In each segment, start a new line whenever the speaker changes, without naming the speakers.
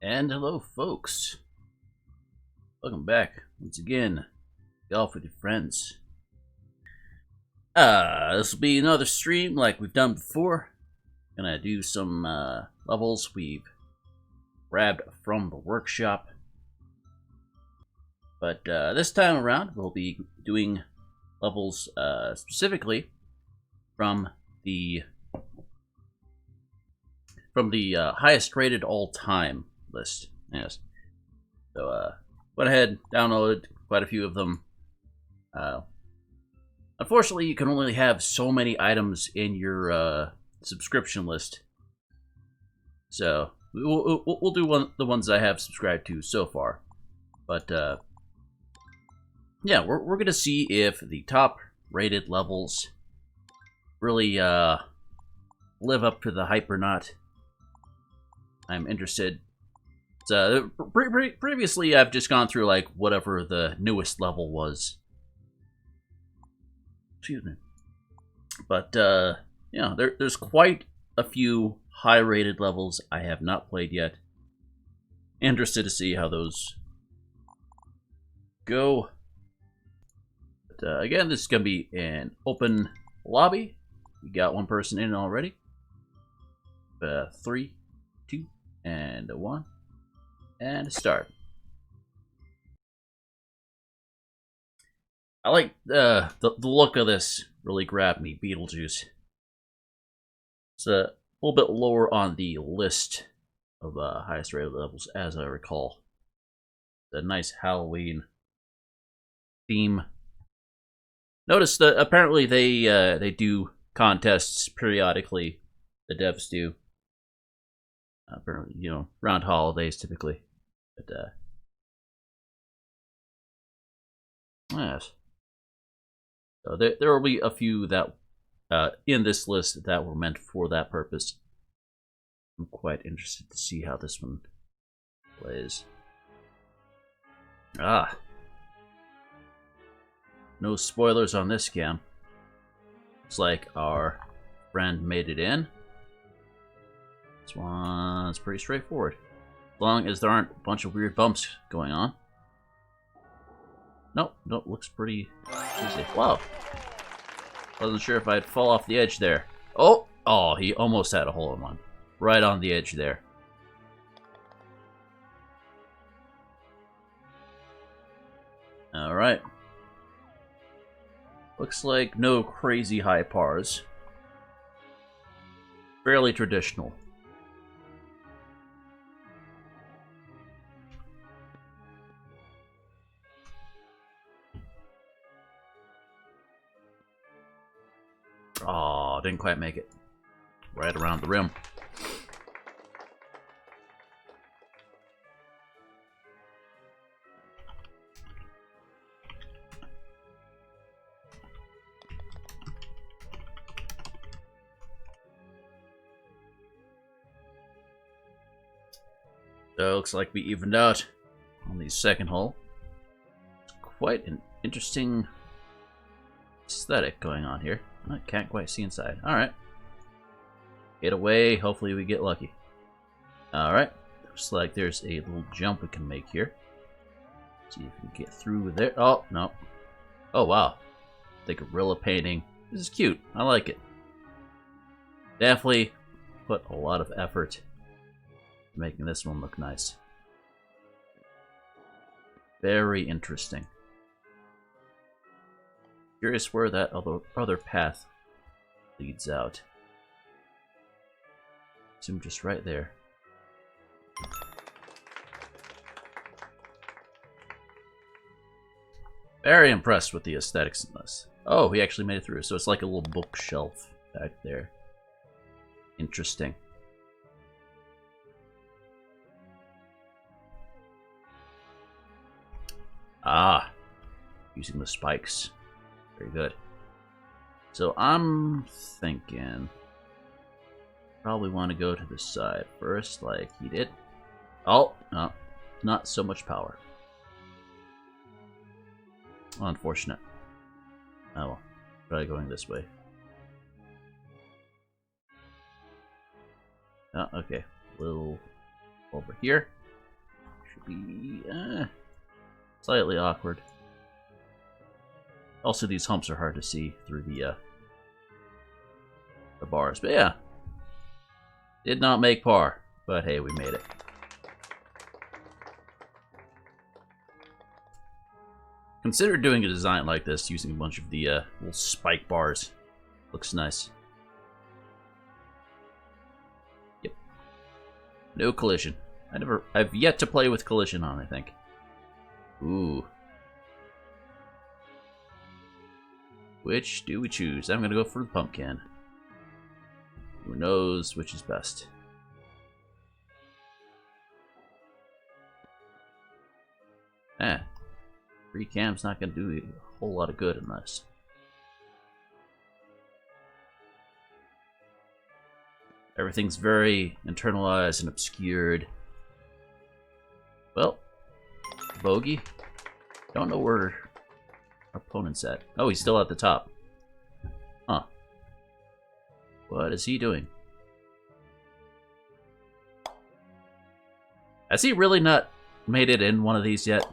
And hello, folks. Welcome back once again. Golf with your friends. This will be another stream like we've done before. Gonna do some levels we've grabbed from the workshop. But this time around, we'll be doing levels specifically from the highest rated all time list. Yes. So went ahead, downloaded quite a few of them. Unfortunately, you can only have so many items in your subscription list. So we'll do the ones I have subscribed to so far. But yeah, we're gonna see if the top rated levels really live up to the hype or not. I'm interested. So previously, I've just gone through like whatever the newest level was. Excuse me. But yeah, there's quite a few high-rated levels I have not played yet. Interested to see how those go. But again, this is gonna be an open lobby. We got one person in already. 3, 2, and 1, and start. I like the look of this. Really grabbed me, Beetlejuice. It's a little bit lower on the list of highest rated levels, as I recall. The nice Halloween theme. Notice that apparently they do contests periodically. The devs do. Apparently, you know, around holidays typically. But yes. So there will be a few that in this list that were meant for that purpose. I'm quite interested to see how this one plays. No spoilers on this scam. Looks like our friend made it in. This one's pretty straightforward. As long as there aren't a bunch of weird bumps going on. Nope, looks pretty easy. Wow. Wasn't sure if I'd fall off the edge there. Oh, he almost had a hole in one. Right on the edge there. Alright. Looks like no crazy high pars. Fairly traditional. Oh, didn't quite make it. Right around the rim. So it looks like we evened out on the second hole. It's quite an interesting aesthetic going on here. I can't quite see inside. Alright. Get away. Hopefully we get lucky. Alright. Looks like there's a little jump we can make here. See if we can get through there. Oh, no. Oh, wow. The gorilla painting. This is cute. I like it. Definitely put a lot of effort into making this one look nice. Very interesting. Curious where that other path leads out. Assume just right there. Very impressed with the aesthetics in this. Oh, he actually made it through. So it's like a little bookshelf back there. Interesting. Using the spikes. Very good. So I'm thinking probably want to go to the side first, like he did. Oh, no. Not so much power. Unfortunate. Oh well. Try going this way. Oh, okay. A little over here. be slightly awkward. Also, these humps are hard to see through the bars. But yeah, did not make par, but hey, we made it. Consider doing a design like this using a bunch of the little spike bars. Looks nice. Yep. No collision. I've yet to play with collision on, I think. Ooh. Which do we choose? I'm gonna go for the pumpkin. Who knows which is best? Free cam's not gonna do a whole lot of good in this. Everything's very internalized and obscured. Well, bogey. Don't know where our opponent's at. Oh, he's still at the top. Huh. What is he doing? Has he really not made it in one of these yet?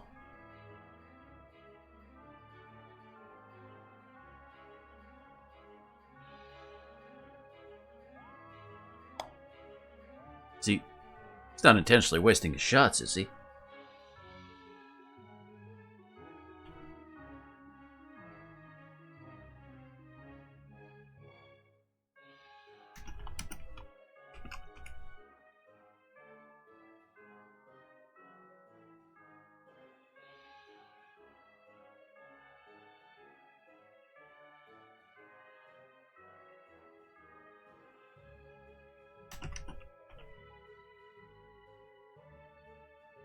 See, he's not intentionally wasting his shots, is he?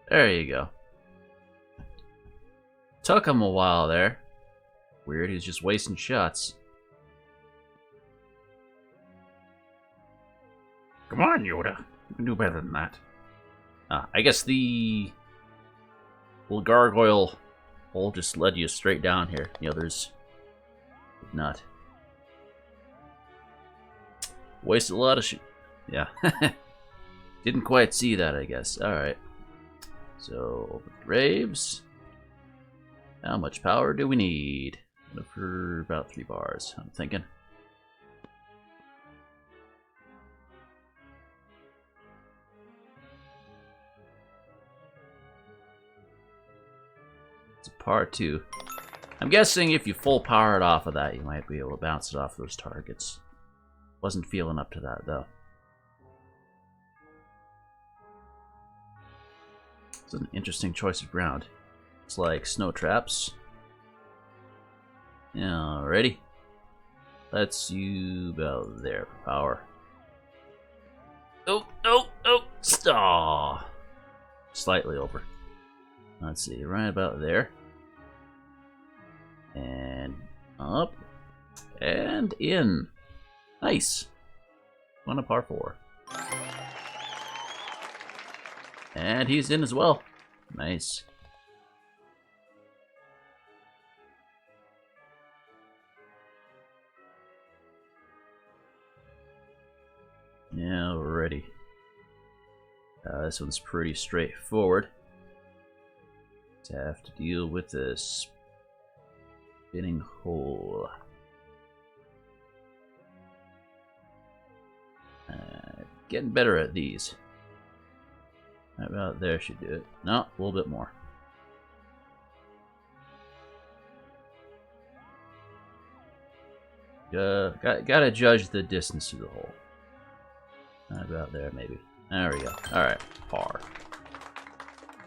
There you go. Took him a while there. Weird, he was just wasting shots. Come on, Yoda. You can do better than that. I guess the little gargoyle hole just led you straight down here. The others did not. Wasted a lot of yeah. Didn't quite see that, I guess. Alright. So, Graves. How much power do we need? For about 3 bars, I'm thinking. It's a par 2. I'm guessing if you full power it off of that, you might be able to bounce it off those targets. Wasn't feeling up to that, though. It's an interesting choice of ground. It's like snow traps. Alrighty. Let's you about there for power. Oh, oh, oh! Stall. Slightly over. Let's see, right about there. And up. And in. Nice. On a par 4. And he's in as well. Nice. Yeah, already. This one's pretty straightforward. To have to deal with this spinning hole. Getting better at these. How about there should do it. No, a little bit more. Gotta judge the distance to the hole. How about there, maybe. There we go. Alright, par.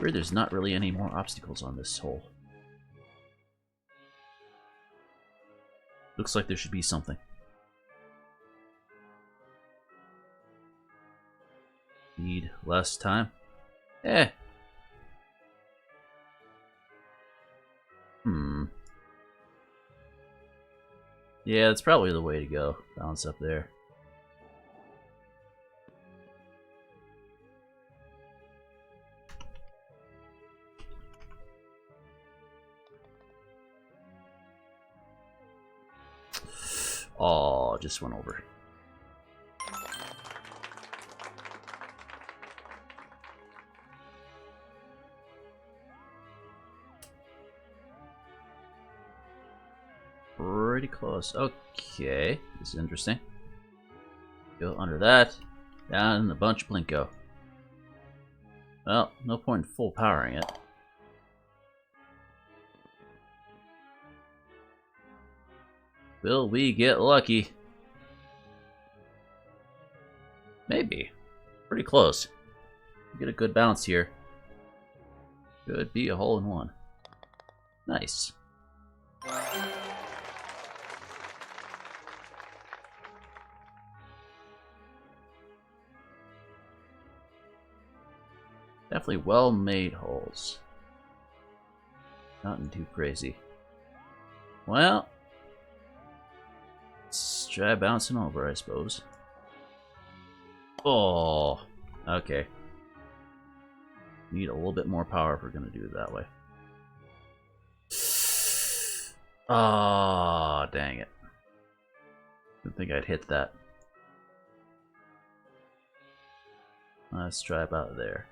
Weird, there's not really any more obstacles on this hole. Looks like there should be something. Need less time? Eh. Yeah, that's probably the way to go. Bounce up there. Oh, just went over. pretty close. Okay, this is interesting. Go under that, down in a bunch of Blinko. Well, no point in full powering it. Will we get lucky? Maybe. Pretty close. Get a good bounce here. Could be a hole in one. Nice. Definitely well-made holes. Nothing too crazy. Well, let's try bouncing over, I suppose. Oh, okay. Need a little bit more power if we're gonna do it that way. Ah, oh, dang it. Didn't think I'd hit that. Let's try about there.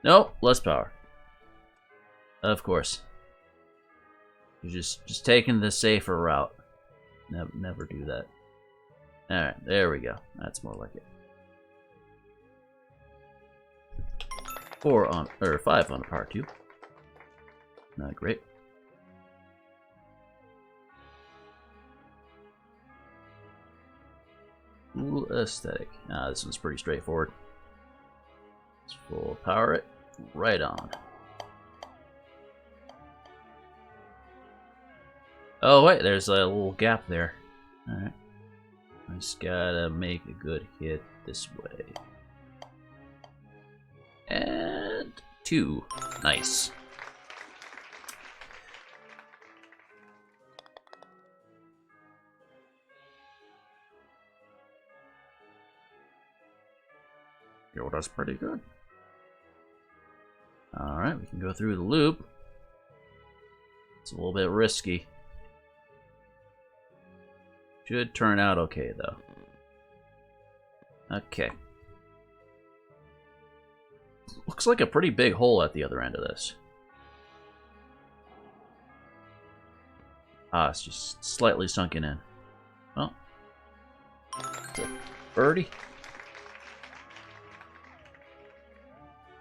Nope, less power. Of course. You're just taking the safer route. Never do that. Alright, there we go. That's more like it. 5 on part 2. Not great. Cool aesthetic. This one's pretty straightforward. Let's full power it right on. Oh wait, there's a little gap there. Alright. I just gotta make a good hit this way. And 2. Nice. Yo, that's pretty good. Alright, we can go through the loop. It's a little bit risky. Should turn out okay, though. Okay. Looks like a pretty big hole at the other end of this. Ah, it's just slightly sunken in. Well, it's a birdie.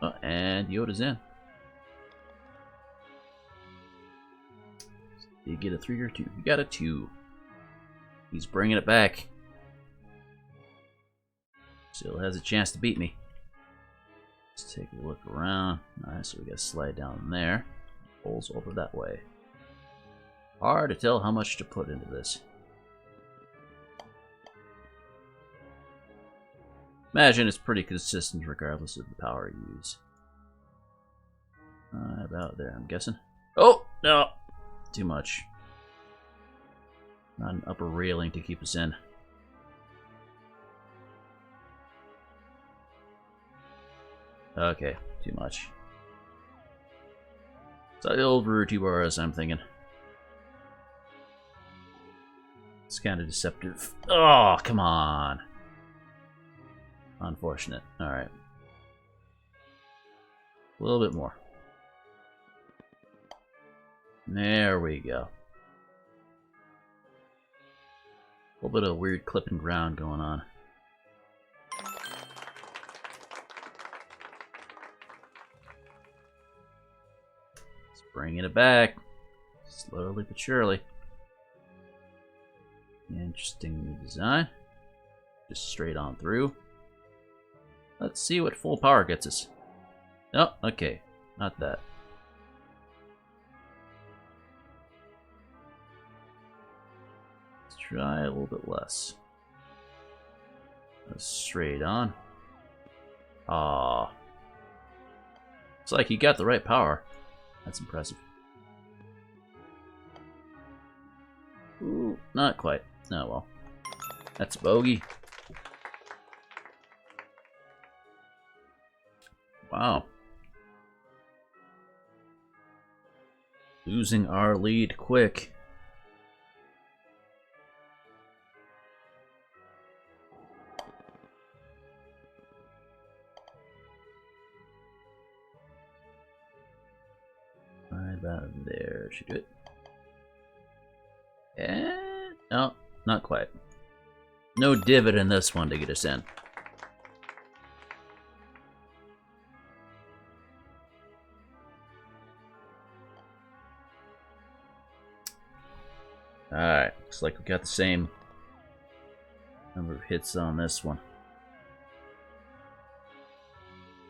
Oh, and Yoda's in. Did you get a 3 or 2? You got a 2. He's bringing it back. Still has a chance to beat me. Let's take a look around. Nice, so we gotta slide down there. Holes over that way. Hard to tell how much to put into this. Imagine it's pretty consistent regardless of the power you use. About there, I'm guessing. Oh, no! Too much. Not an upper railing to keep us in. Okay, too much. So over 2 bars, I'm thinking. It's kind of deceptive. Oh, come on. Unfortunate. Alright. A little bit more. There we go. A little bit of weird clipping ground going on. Just bringing it back. Slowly but surely. Interesting new design. Just straight on through. Let's see what full power gets us. Oh, okay. Not that. Let's try a little bit less. Straight on. Ah. It's like he got the right power. That's impressive. Ooh, not quite. Oh well. That's a bogey. Wow. Losing our lead quick. Right about there should do it. And No, not quite. No divot in this one to get us in. Alright, looks like we got the same number of hits on this one.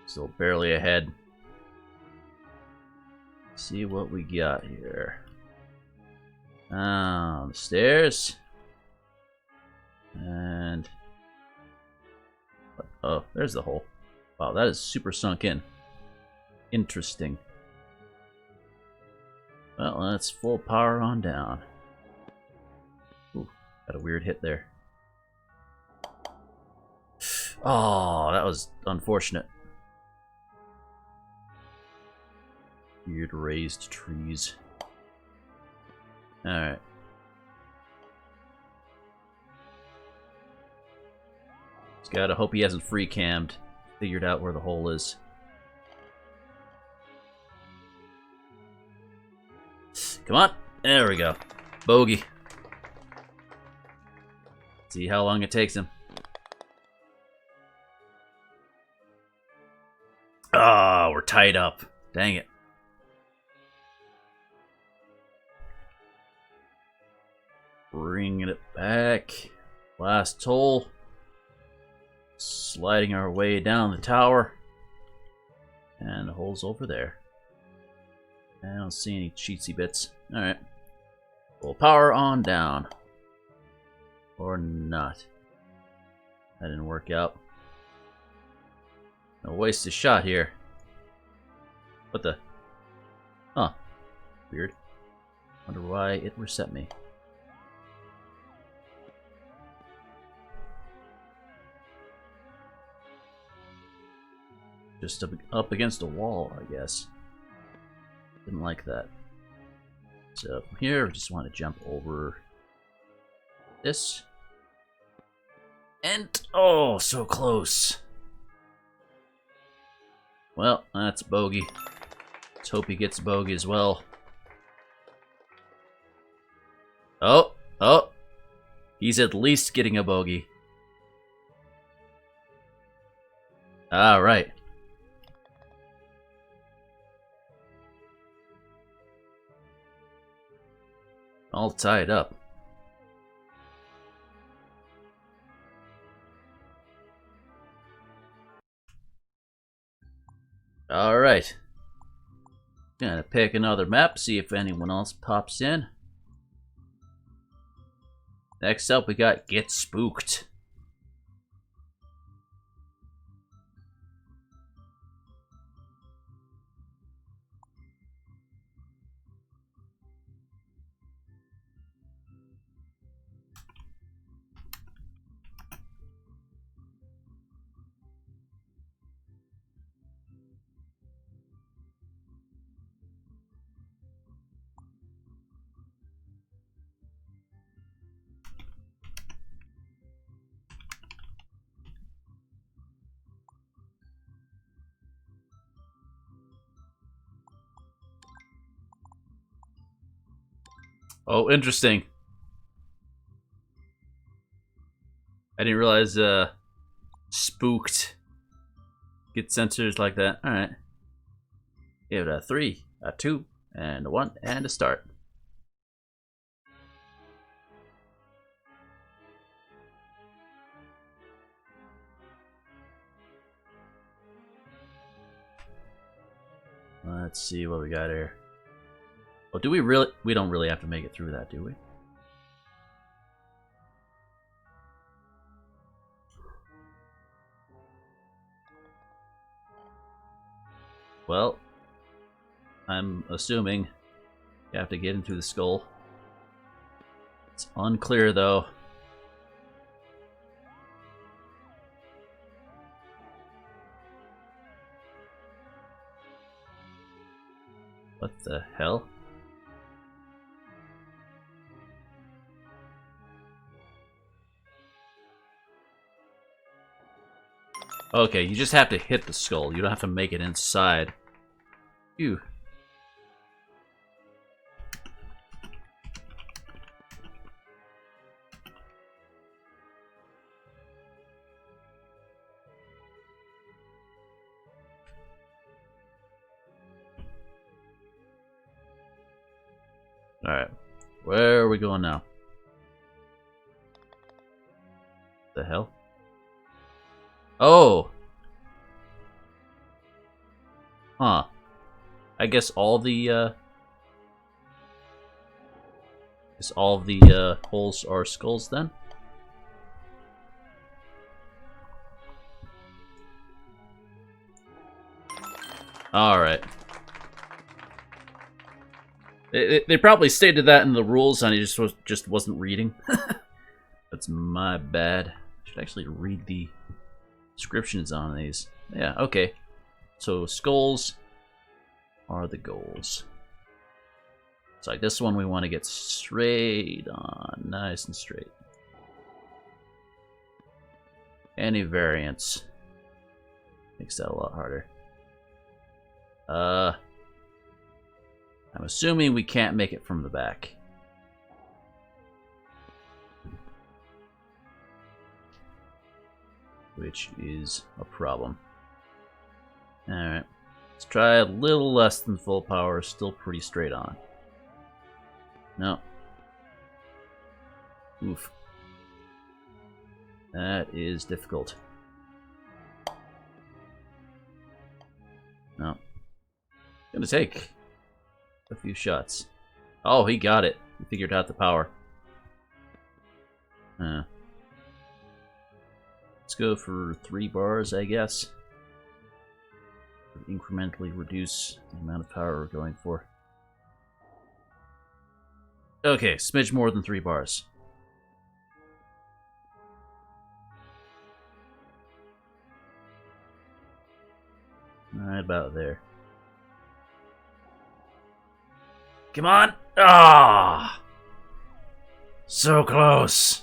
Still barely ahead. Let's see what we got here. The stairs. And... oh, there's the hole. Wow, that is super sunk in. Interesting. Well, let's full power on down. Ooh, got a weird hit there. Oh, that was unfortunate. Weird raised trees. Alright. Just gotta hope he hasn't free cammed. Figured out where the hole is. Come on. There we go. Bogey. See how long it takes him. Ah, we're tied up. Dang it. Bringing it back. Last hole. Sliding our way down the tower. And the hole's over there. I don't see any cheatsy bits. Alright. Full power on down. Or not. That didn't work out. No waste a shot here. What the? Huh. Weird. Wonder why it reset me. Just up against a wall, I guess. Didn't like that. So from here, I just want to jump over this. And, oh, so close. Well, that's bogey. Let's hope he gets bogey as well. Oh, oh. He's at least getting a bogey. All right. All tied up. Alright. Gonna pick another map, see if anyone else pops in. Next up, we got Get Spooked. Oh, interesting. I didn't realize spooked get sensors like that. Alright. Give it a 3, a 2, and a 1, and a start. Let's see what we got here. Oh, do we really? We don't really have to make it through that, do we? Well, I'm assuming you have to get into the skull. It's unclear, though. What the hell? Okay, you just have to hit the skull. You don't have to make it inside. Phew. Alright. Where are we going now? The hell? Oh! Huh. I guess all the, holes are skulls then? Alright. They probably stated that in the rules and he just wasn't reading. That's my bad. I should actually read the descriptions on these. Yeah, okay. So skulls are the goals. So like this one we want to get straight on. Nice and straight. Any variance makes that a lot harder. I'm assuming we can't make it from the back. Which is a problem. Alright. Let's try a little less than full power. Still pretty straight on. No. Oof. That is difficult. No. Gonna take a few shots. Oh, he got it. He figured out the power. Let's go for 3 bars, I guess. Incrementally reduce the amount of power we're going for. Okay, smidge more than 3 bars. Right about there. Come on! Ah! So close!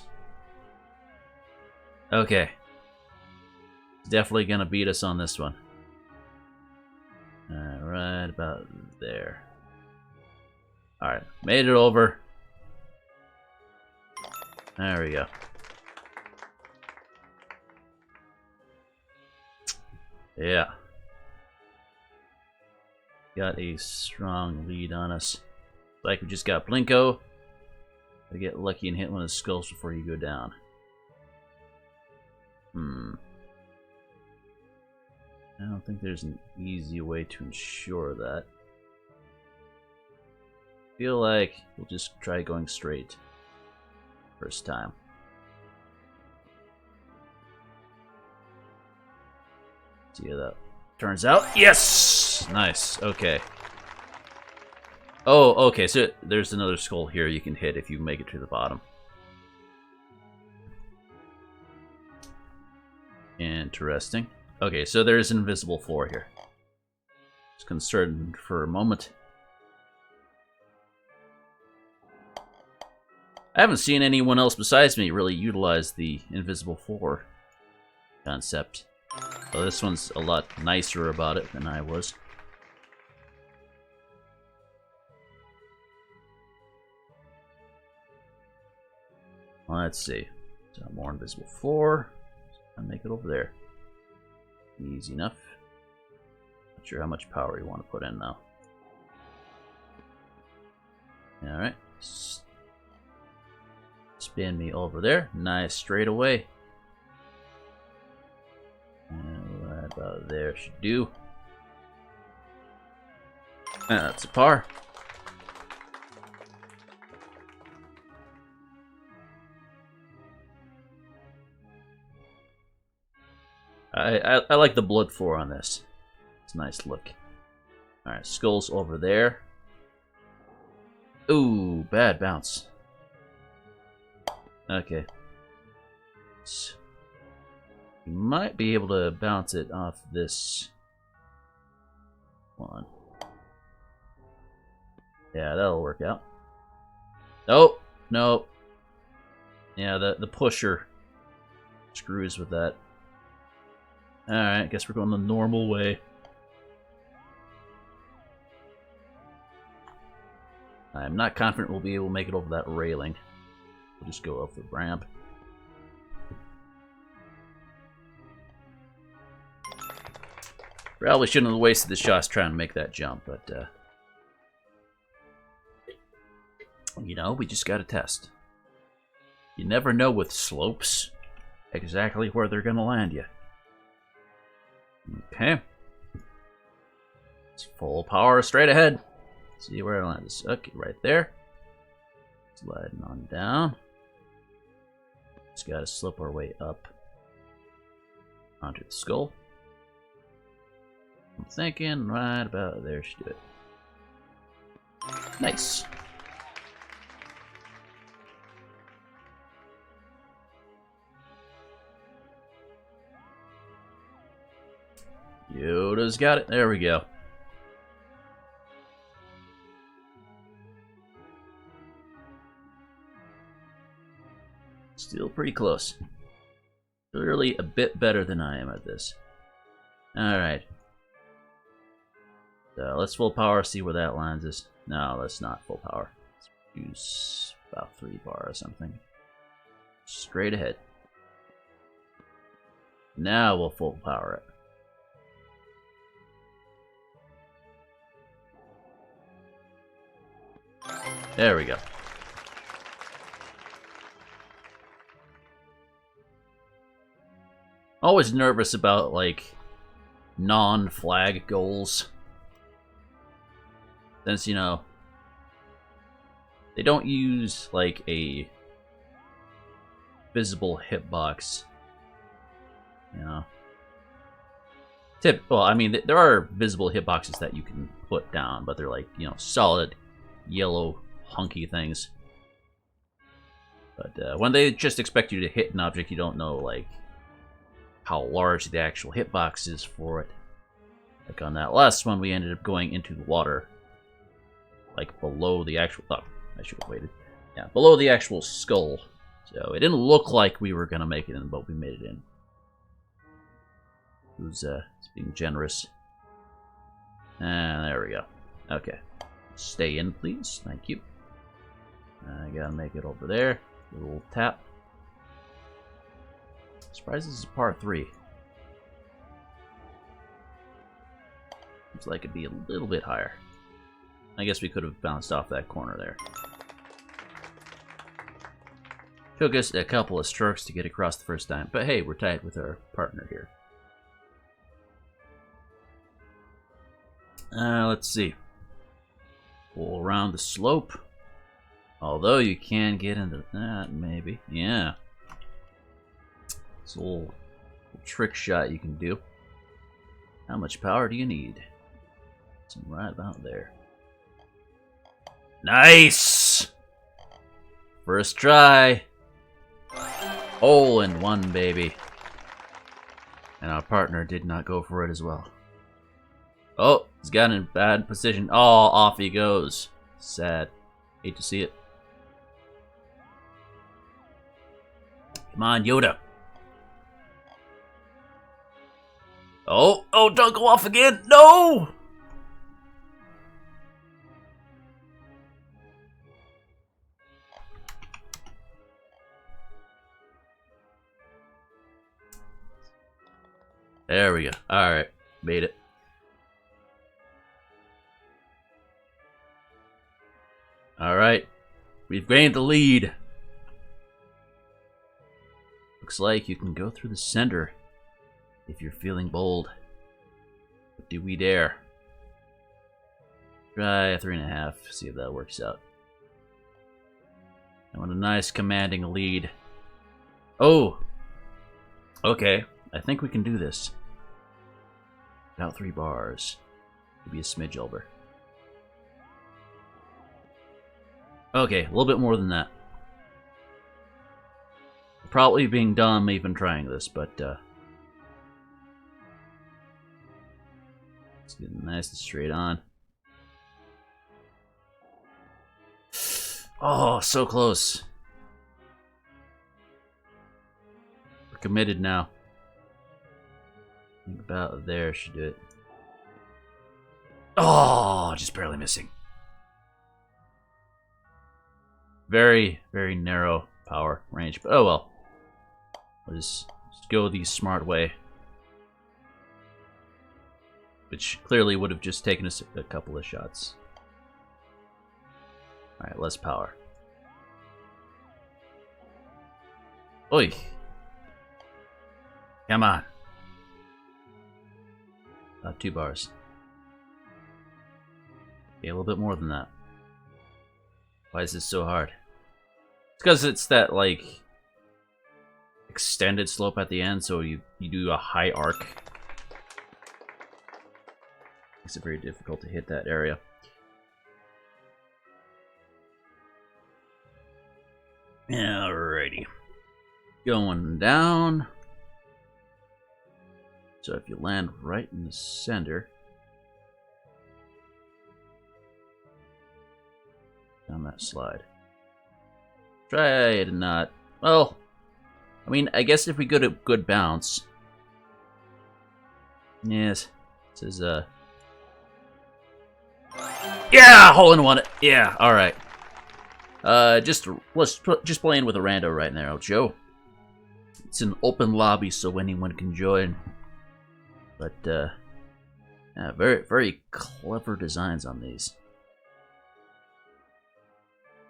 Okay. Definitely gonna beat us on this one. Right about there. Alright, made it over. There we go. Yeah. Got a strong lead on us. Like we just got Blinko. Gotta get lucky and hit one of the skulls before you go down. I don't think there's an easy way to ensure that. Feel like we'll just try going straight. First time. See how that turns out. Yes! Nice. Okay. Oh, okay. So there's another skull here you can hit if you make it to the bottom. Interesting. Okay, so there's an invisible floor here. Just concerned for a moment. I haven't seen anyone else besides me really utilize the invisible floor concept. So this one's a lot nicer about it than I was. Let's see. So more invisible floor. I'll make it over there. Easy enough. Not sure how much power you want to put in now. Alright. Spin me over there. Nice straight away. And right about there should do. That's a par. I like the blood floor on this. It's a nice look. Alright, skulls over there. Ooh, bad bounce. Okay. You might be able to bounce it off this one. Yeah, that'll work out. Nope, nope. Yeah, the pusher screws with that. Alright, I guess we're going the normal way. I'm not confident we'll be able to make it over that railing. We'll just go off the ramp. Probably shouldn't have wasted the shots trying to make that jump, but You know, we just gotta test. You never know with slopes exactly where they're gonna land you. Okay. It's full power straight ahead. See where it lands. Okay, right there. Sliding on down. Just gotta slip our way up onto the skull. I'm thinking right about there should do it. Nice. Yoda's got it. There we go. Still pretty close. Clearly a bit better than I am at this. Alright. So let's full power, see where that lands us. No, that's not full power. Let's use about 3 bar or something. Straight ahead. Now we'll full power it. There we go. Always nervous about, like, non-flag goals. Since, you know, they don't use, like, a visible hitbox. You know. Well, I mean, there are visible hitboxes that you can put down, but they're, like, you know, solid, yellow, hunky things. But when they just expect you to hit an object, you don't know, like, how large the actual hitbox is for it. Like on that last one, we ended up going into the water. Like below the actual... Oh, I should have waited. Yeah, below the actual skull. So it didn't look like we were going to make it in, but we made it in. Who's being generous. And there we go. Okay. Stay in, please. Thank you. I gotta make it over there. A little tap. Surprised this is par 3. Seems like it'd be a little bit higher. I guess we could have bounced off that corner there. Took us a couple of strokes to get across the first time, but hey, we're tied with our partner here. Let's see. Pull around the slope. Although you can get into that, maybe. Yeah. It's a little trick shot you can do. How much power do you need? It's right about there. Nice! First try. Hole in one, baby. And our partner did not go for it as well. Oh, he's got in a bad position. Oh, off he goes. Sad. Hate to see it. Come on, Yoda. Oh, don't go off again. No! There we go. Alright, made it. Alright, we've gained the lead. Looks like you can go through the center if you're feeling bold. But do we dare? Try a 3.5, see if that works out. I want a nice commanding lead. Oh! Okay, I think we can do this. About 3 bars. Maybe a smidge over. Okay, a little bit more than that. Probably being dumb even trying this, but let's get it nice and straight on. Oh, so close. We're committed now. I think about there should do it. Oh, just barely missing. Very, very narrow power range, but oh well. We'll just go the smart way. Which clearly would have just taken us a couple of shots. Alright, less power. Oi. Come on. 2 bars. Okay, a little bit more than that. Why is this so hard? It's because it's that, like, extended slope at the end, so you do a high arc. Makes it very difficult to hit that area. Alrighty. Going down. So if you land right in the center, down that slide. Try to not. Well, I mean, I guess if we get a good bounce. Yes, this is yeah, hole in one. Yeah, all right. Just playing with a rando right now, Joe. It's an open lobby, so anyone can join. But yeah, very clever designs on these.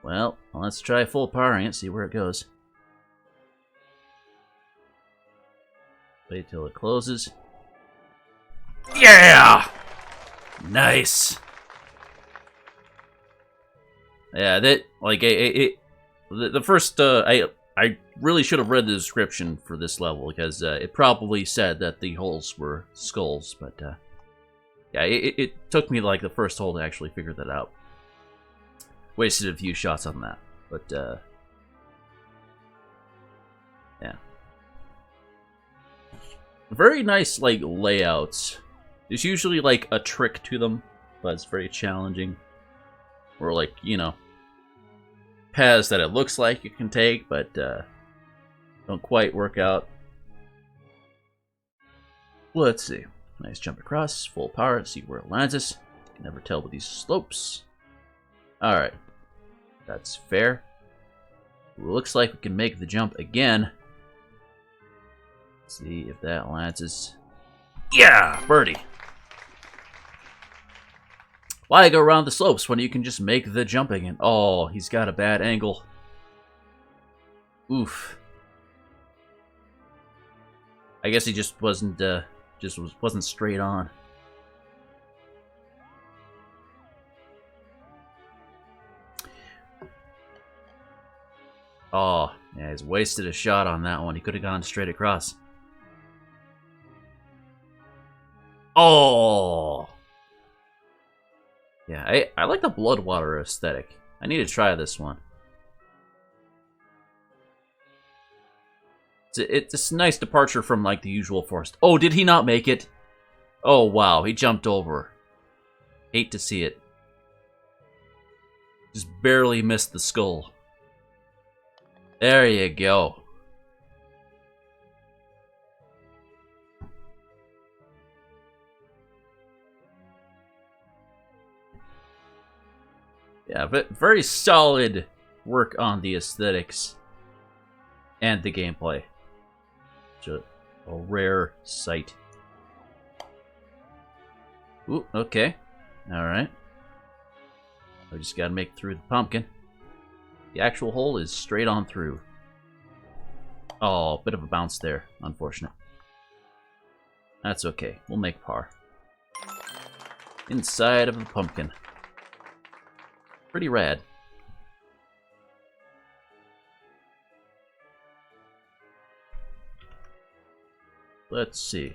Well, let's try full powering it, see where it goes. Wait till it closes. Yeah! Nice! Yeah, that, like, the first, I really should have read the description for this level, because it probably said that the holes were skulls, but, yeah, it took me, like, the first hole to actually figure that out. Wasted a few shots on that, but, yeah. Very nice, like, layouts. There's usually, like, a trick to them, but it's very challenging. Or, like, you know, paths that it looks like you can take, but don't quite work out. Let's see. Nice jump across, full power, see where it lands us. Can never tell with these slopes. Alright. That's fair. Looks like we can make the jump again. Let's see if that lands us. Yeah! Birdie! Why go around the slopes when you can just make the jump again? Oh, he's got a bad angle. Oof. I guess he just wasn't wasn't straight on. Oh, yeah, he's wasted a shot on that one. He could have gone straight across. Oh! Yeah, I like the Bloodwater aesthetic. I need to try this one. It's a nice departure from, like, the usual forest. Oh, did he not make it? Oh, wow, he jumped over. Hate to see it. Just barely missed the skull. There you go. Yeah, but very solid work on the aesthetics and the gameplay. Just a rare sight. Ooh, okay. Alright. I just gotta make it through the pumpkin. The actual hole is straight on through. Oh, bit of a bounce there. Unfortunate. That's okay. We'll make par. Inside of the pumpkin. Pretty rad. Let's see.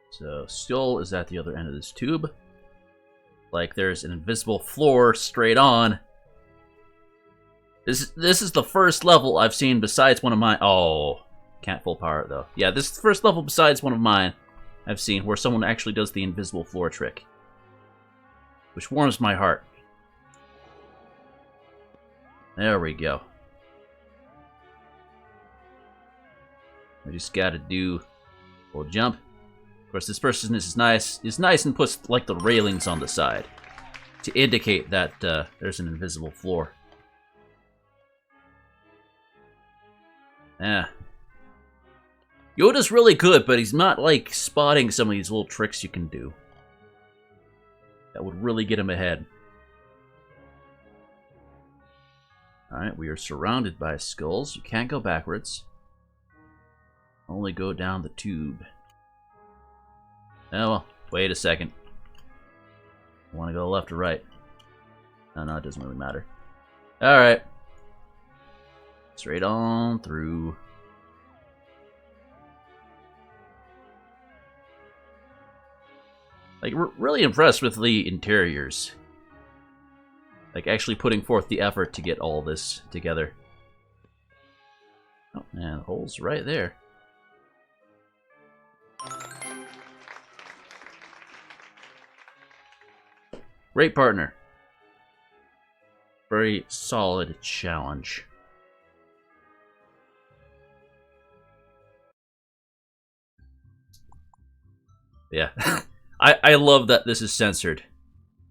So, skull is at the other end of this tube. Like there's an invisible floor straight on. This is the first level I've seen besides one of mine. Oh, can't full power it though. Yeah, this is the first level besides one of mine I've seen where someone actually does the invisible floor trick. Which warms my heart. There we go. I just gotta do a little jump. Of course, this person is nice and puts like the railings on the side to indicate that there's an invisible floor. Yeah. Yoda's really good, but he's not like spotting some of these little tricks you can do. That would really get him ahead. Alright, we are surrounded by skulls. You can't go backwards. Only go down the tube. Oh, well, wait a second. Want to go left or right? Oh, no, it doesn't really matter. Alright. Straight on through. Like, we're really impressed with the interiors. Like, actually putting forth the effort to get all this together. Oh, man, the hole's right there. Great partner. Very solid challenge. Yeah. I love that this is censored.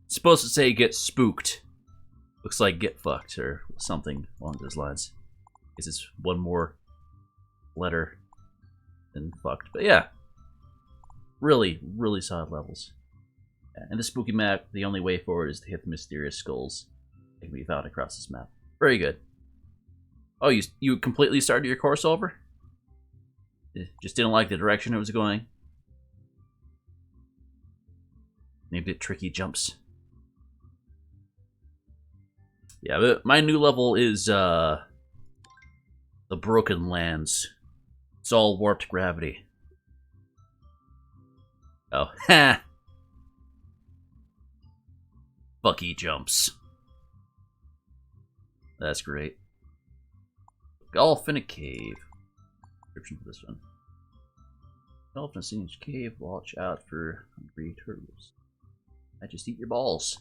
It's supposed to say get spooked. Looks like get fucked or something along those lines. Guess it's one more letter than fucked. But yeah. Really, really solid levels. In the spooky map, the only way forward is to hit the mysterious skulls that can be found across this map. Very good. Oh, you completely started your course over? Just didn't like the direction it was going? Maybe tricky jumps. Yeah, but my new level is the Broken Lands. It's all warped gravity. Oh, ha! Bucky jumps. That's great. Golf in a cave. Description for this one. Golf in a scenic cave. Watch out for hungry turtles. I just eat your balls.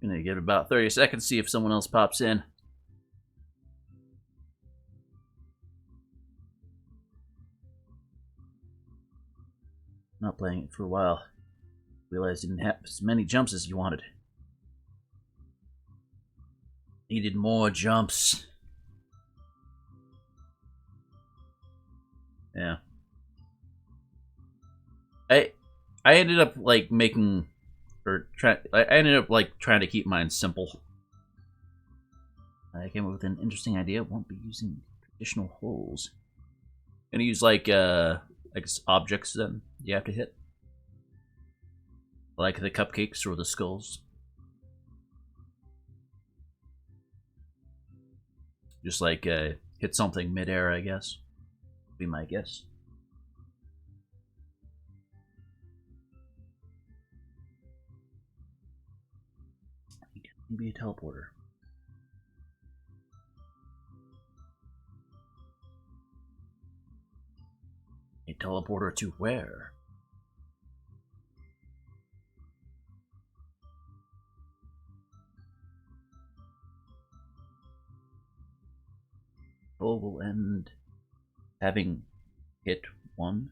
Gonna give it about 30 seconds, see if someone else pops in. Not playing it for a while. Realized you didn't have as many jumps as you wanted. Needed more jumps. Yeah. I ended up like making I ended up like trying to keep mine simple. I came up with an interesting idea. Won't be using traditional holes. Gonna use like I guess objects then you have to hit. Like the cupcakes or the skulls. Just like hit something midair, I guess. Be my guess. Be a teleporter. A teleporter to where? All will end having hit one.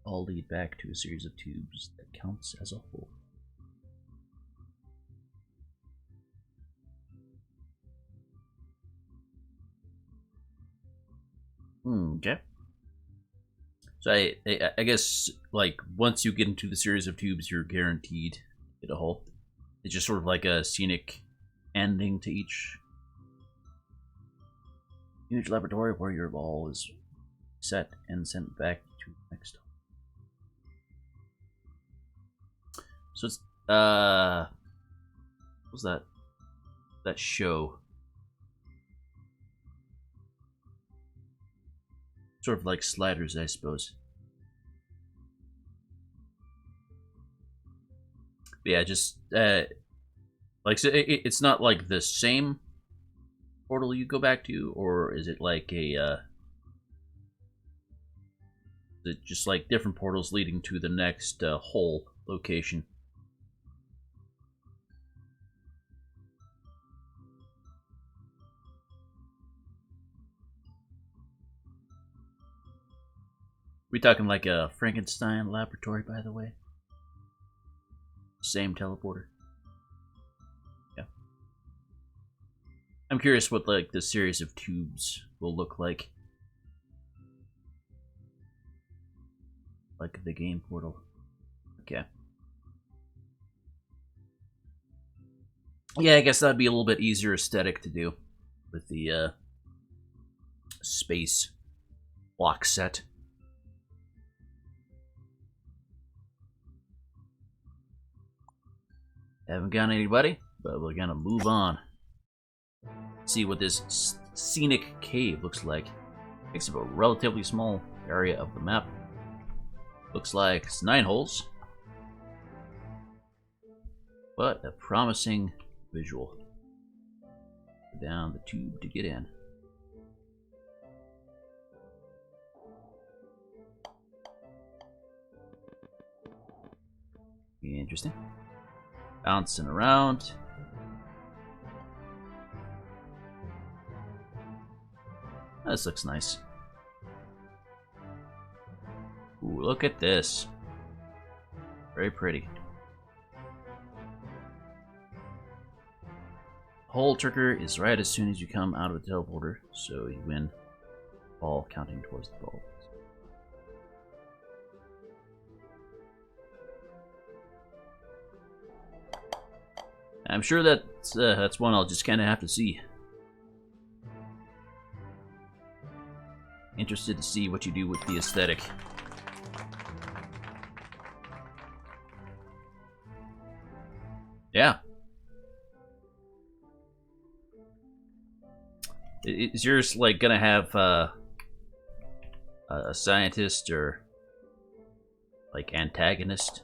All lead back to a series of tubes that counts as a whole. Okay. So I guess like once you get into the series of tubes, you're guaranteed to hit a hole. It's just sort of like a scenic ending to each huge laboratory where your ball is set and sent back to the next hole. So it's what was that? That show. Sort of like Sliders, I suppose. But yeah, just like so it's not like the same portal you go back to, or is it like a is it just like different portals leading to the next hole location? We talking like a Frankenstein laboratory, by the way? Same teleporter. Yeah. I'm curious what like the series of tubes will look like. Like the game portal. Okay. Yeah, I guess that'd be a little bit easier aesthetic to do with the space block set. Haven't got anybody, but we're gonna move on. See what this scenic cave looks like. Makes up a relatively small area of the map. Looks like it's 9 holes, but a promising visual. Down the tube to get in. Interesting. Bouncing around. This looks nice. Ooh, look at this. Very pretty. Hole trigger is right as soon as you come out of the teleporter, so you win. Ball counting towards the ball. I'm sure that's one I'll just kind of have to see. Interested to see what you do with the aesthetic. Yeah. Is yours like gonna have a scientist or like antagonist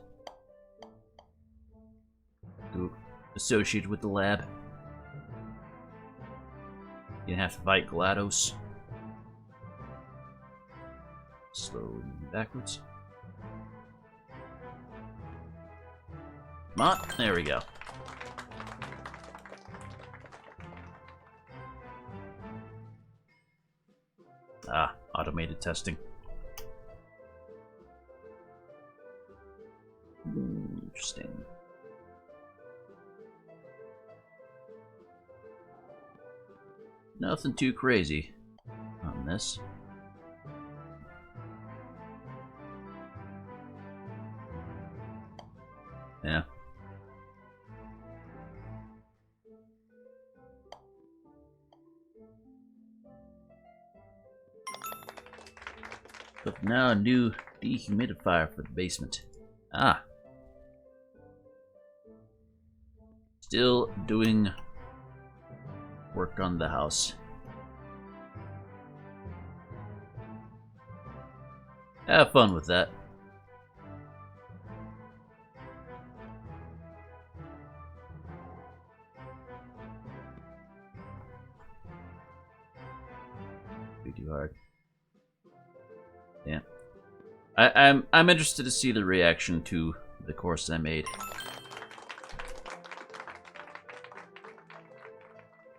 who associated with the lab? You have to fight GLaDOS. Slowly backwards. Come on, there we go. Ah, automated testing. Interesting. Nothing too crazy on this. Yeah. But now a new dehumidifier for the basement. Ah. Still doing work on the house. Have fun with that. Too hard. Yeah. I'm interested to see the reaction to the course I made.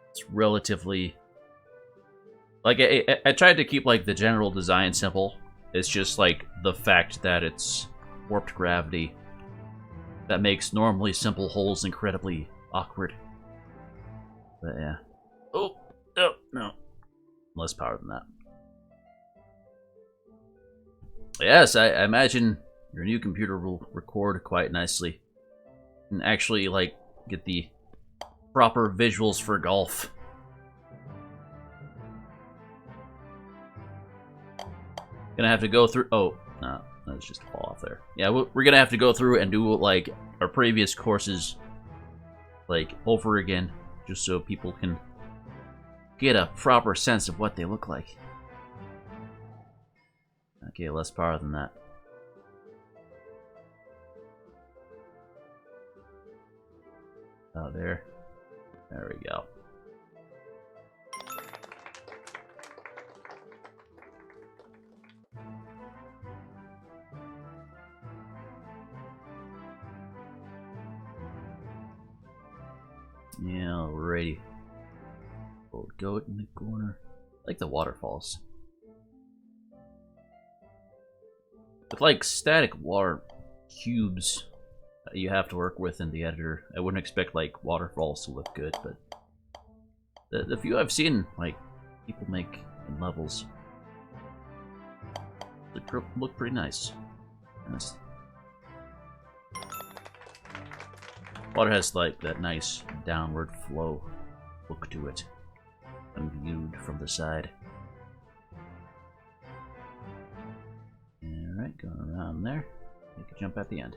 It's relatively like I tried to keep like the general design simple. It's just like the fact that it's warped gravity that makes normally simple holes incredibly awkward. But yeah. Oh, no. Less power than that. Yes, I imagine your new computer will record quite nicely. And actually, like, get the proper visuals for golf. Gonna have to go through... Oh, no, that's just a fall off there. Yeah, we're gonna have to go through and do, like, our previous courses, like, over again. Just so people can get a proper sense of what they look like. Okay, less power than that. Oh, there. There we go. Yeah, alrighty. Old goat in the corner. I like the waterfalls. With like static water cubes that you have to work with in the editor, I wouldn't expect like waterfalls to look good, but the few I've seen like people make in levels look pretty nice. Water has like that nice downward flow look to it when viewed from the side. Alright, going around there. Make a jump at the end.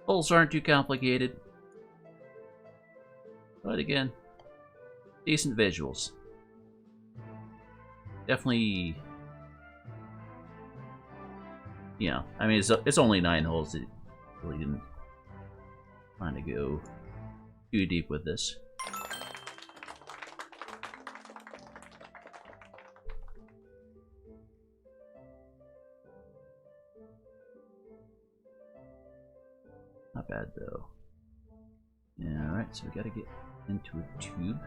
Holes aren't too complicated. But again, decent visuals. Definitely, you know, I mean, it's only 9 holes. It really didn't plan to go too deep with this. Not bad though. Yeah, alright, so we gotta get into a tube.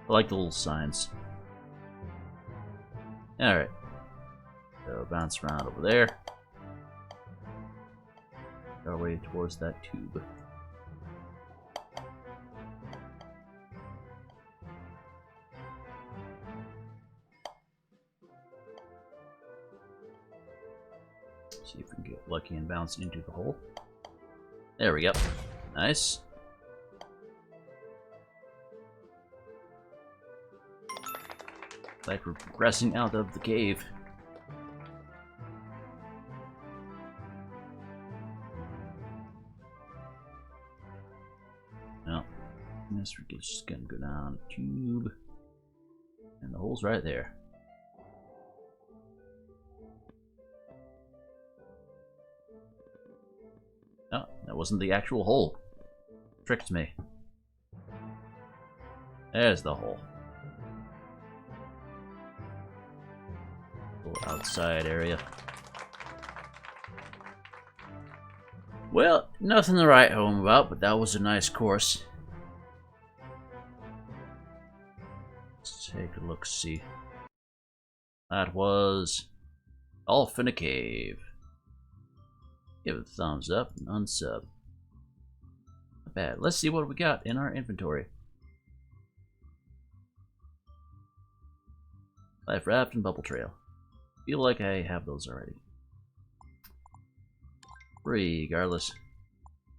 I like the little signs. Alright. So bounce around over there. Our way towards that tube. See if we can get lucky and bounce into the hole. There we go. Nice. Like we're progressing out of the cave. No. This we're just gonna go down the tube. And the hole's right there. Oh, that wasn't the actual hole. Tricked me. There's the hole. Little outside area. Well, nothing to write home about, but that was a nice course. Let's take a look, see. That was Golf in a Cave. Give it a thumbs up and unsub. Not bad. Let's see what we got in our inventory. Life Raft and Bubble Trail. Feel like I have those already. Regardless,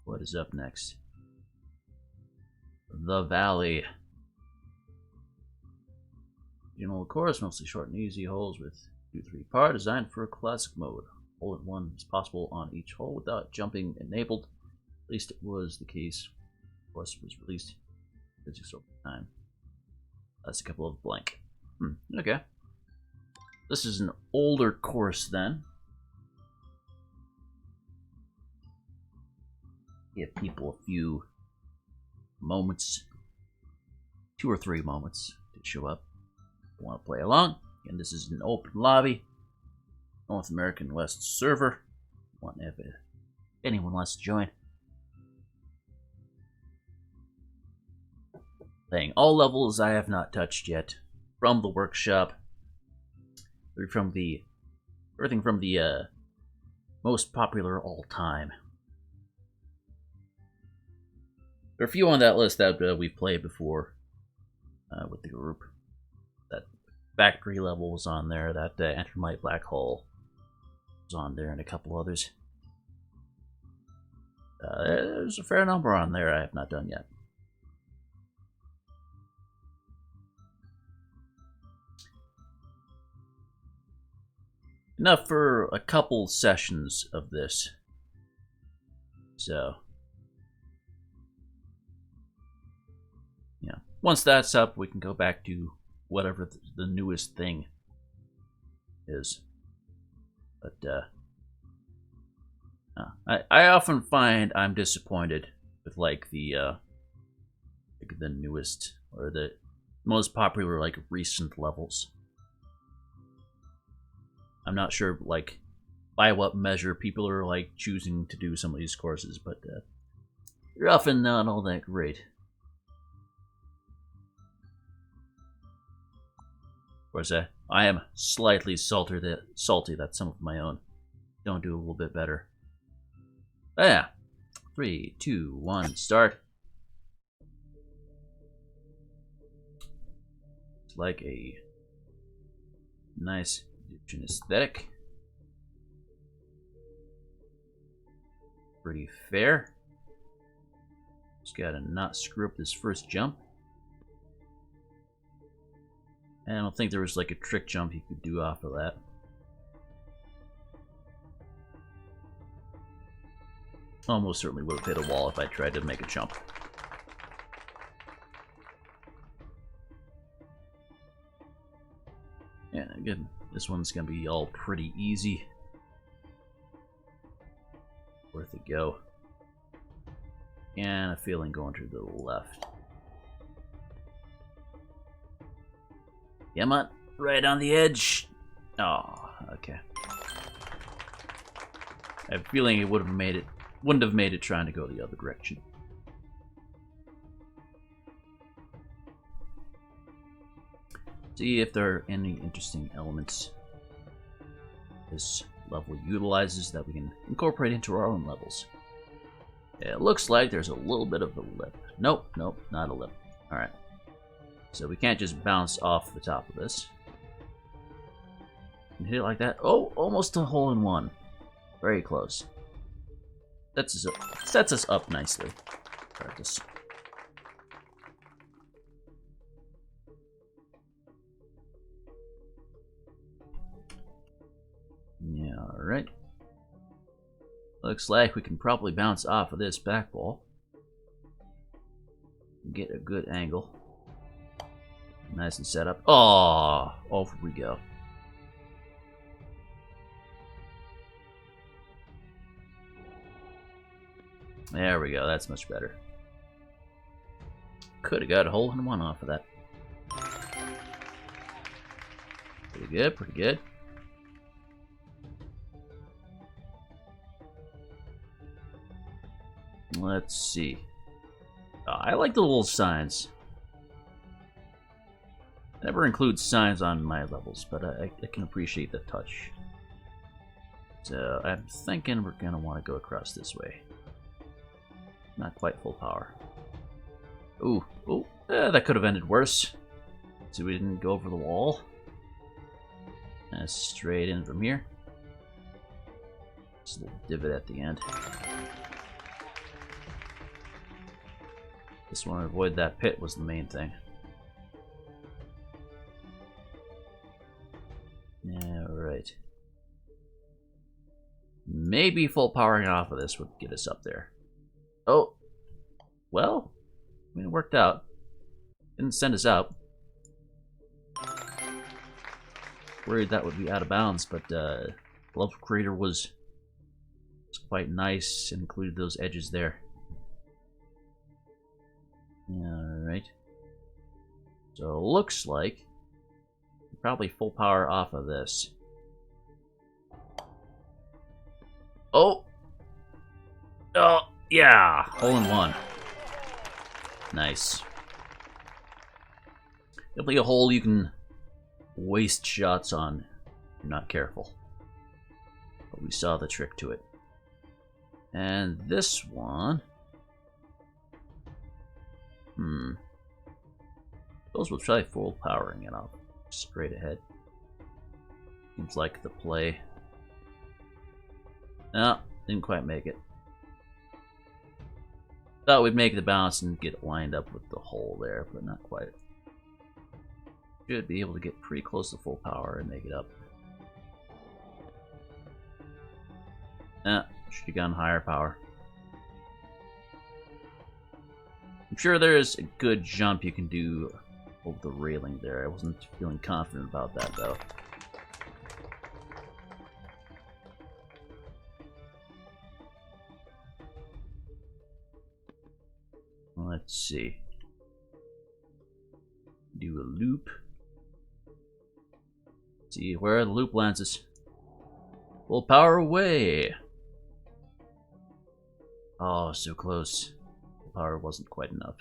what is up next? The Valley. General course, mostly short and easy holes with 2-3 par, designed for classic mode. Hole in one is possible on each hole without jumping enabled. At least it was the case. Of course, it was released physics over time. That's a couple of blank. Okay. This is an older course then. Give people a few moments, 2 or 3 moments to show up. Want to play along? And this is an open lobby. North American West server. Want if anyone wants to join. Playing all levels I have not touched yet. From the workshop. Everything from the most popular all time. There are a few on that list that we've played before with the group. That factory level was on there. That Entermite Black Hole was on there, and a couple others. There's a fair number on there I have not done yet. Enough for a couple sessions of this. So, yeah. Once that's up, we can go back to whatever the newest thing is. But, I often find I'm disappointed with, like, the newest, or the most popular, like, recent levels. I'm not sure, like, by what measure people are, like, choosing to do some of these courses, but they're often not all that great. Of course, I am slightly salty that some of my own don't do a little bit better. But yeah. 3, 2, 1, start. It's like a nice Egyptian aesthetic. Pretty fair. Just gotta not screw up this first jump. And I don't think there was like a trick jump you could do off of that. Almost certainly would have hit a wall if I tried to make a jump. Yeah, again, this one's gonna be all pretty easy. Worth a go. And a feeling going to the left. Come on, right on the edge. Oh, okay. I have a feeling it wouldn't have made it trying to go the other direction. See if there are any interesting elements this level utilizes that we can incorporate into our own levels. It looks like there's a little bit of a lip. Nope, nope, not a lip. Alright. So we can't just bounce off the top of this. And hit it like that. Oh, almost a hole in one. Very close. Sets us up nicely. Practice. Yeah, alright. Looks like we can probably bounce off of this back wall. Get a good angle. Nice and set up. Oh, over we go. There we go, that's much better. Could have got a hole in one off of that. Pretty good, pretty good. Let's see. I like the little signs. I never include signs on my levels, but I can appreciate the touch. So I'm thinking we're gonna want to go across this way. Not quite full power. Ooh, ooh, that could have ended worse. So we didn't go over the wall. Straight in from here. Just a little divot at the end. Just want to avoid that pit was the main thing. Yeah, right. Maybe full powering off of this would get us up there. Oh, well, I mean, it worked out. Didn't send us out. Worried that would be out of bounds, but Level Creator was quite nice and included those edges there. Alright. So looks like probably full power off of this. Oh! Oh, yeah! Hole in one. Nice. Definitely a hole you can waste shots on if you're not careful. But we saw the trick to it. And this one... Those will try full powering it up. Straight ahead. Seems like the play. No, didn't quite make it. Thought we'd make the bounce and get it lined up with the hole there, but not quite. Should be able to get pretty close to full power and make it up. Should have gone higher power. I'm sure there's a good jump you can do over the railing there. I wasn't feeling confident about that though. Let's see. Do a loop. See where the loop lands us. Full power away. Oh, so close. Full power wasn't quite enough.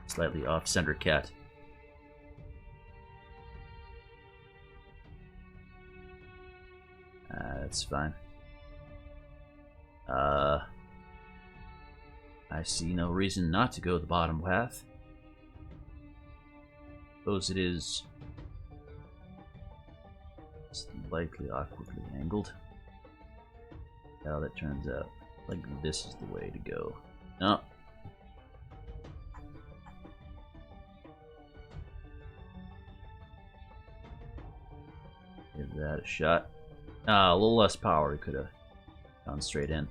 Slightly off-center cat. That's fine. I see no reason not to go the bottom path. Suppose it is slightly awkwardly angled. How that turns out. Like this is the way to go. No. Give that a shot. A little less power. Could have gone straight in.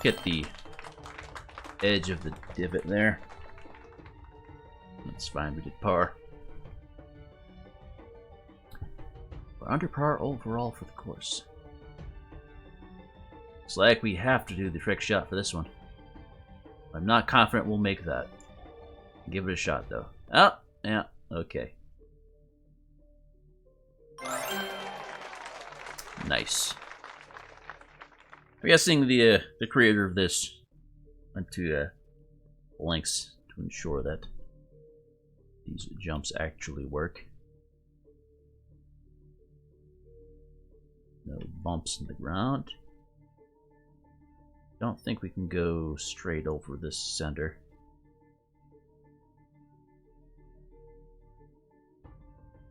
Hit the edge of the divot there. That's fine. We did par. We're under par overall for the course. It's like we have to do the trick shot for this one. I'm not confident we'll make that. Give it a shot though. Oh, yeah, okay. Nice. I'm guessing the creator of this went to lengths to ensure that these jumps actually work. No bumps in the ground. Don't think we can go straight over this center.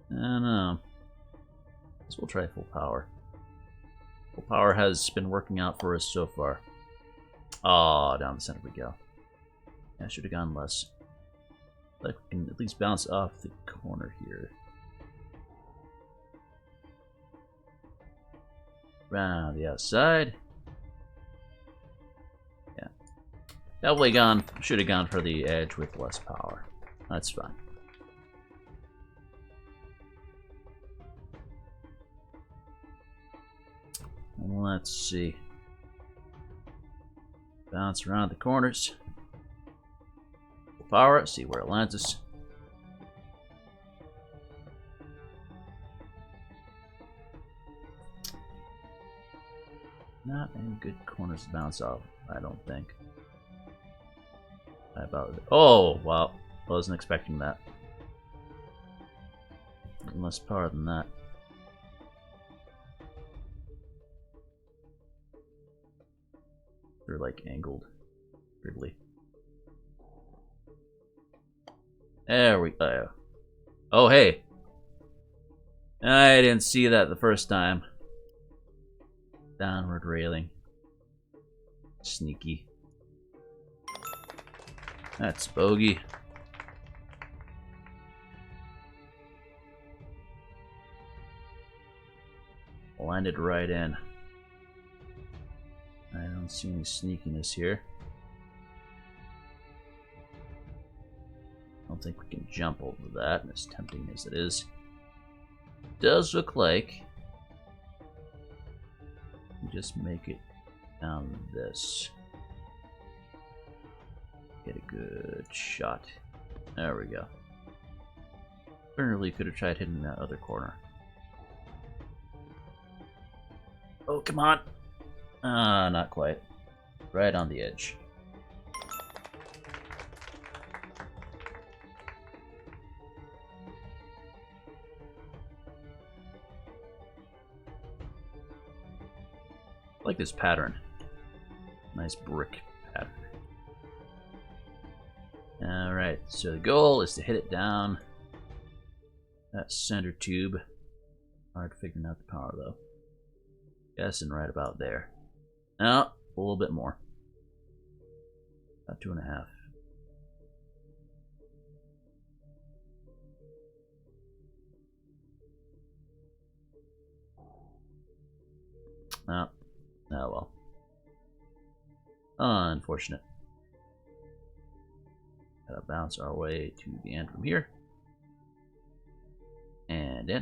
I don't know. Guess we'll try full power. Full power has been working out for us so far. Ah, down the center we go. I should have gone less. Like we can at least bounce off the corner here. Round the outside. Yeah. Definitely gone. Should have gone for the edge with less power. That's fine. Let's see. Bounce around the corners. Full power. See where it lands us. Not any good corners to bounce off, I don't think. How about... Oh, wow. Wasn't expecting that. Less power than that. They're like angled weirdly. There we go. Oh, hey. I didn't see that the first time. Downward railing. Sneaky. That's bogey. Landed right in. I don't see any sneakiness here. I don't think we can jump over that, as tempting as it is. It does look like we just make it down this. Get a good shot. There we go. Really could have tried hitting that other corner. Oh, come on! Ah, not quite. Right on the edge. I like this pattern. Nice brick pattern. Alright, so the goal is to hit it down that center tube. Hard figuring out the power though. Guessing right about there. No, a little bit more. About 2.5. No. Oh well. Unfortunate. Gotta bounce our way to the end from here. And in.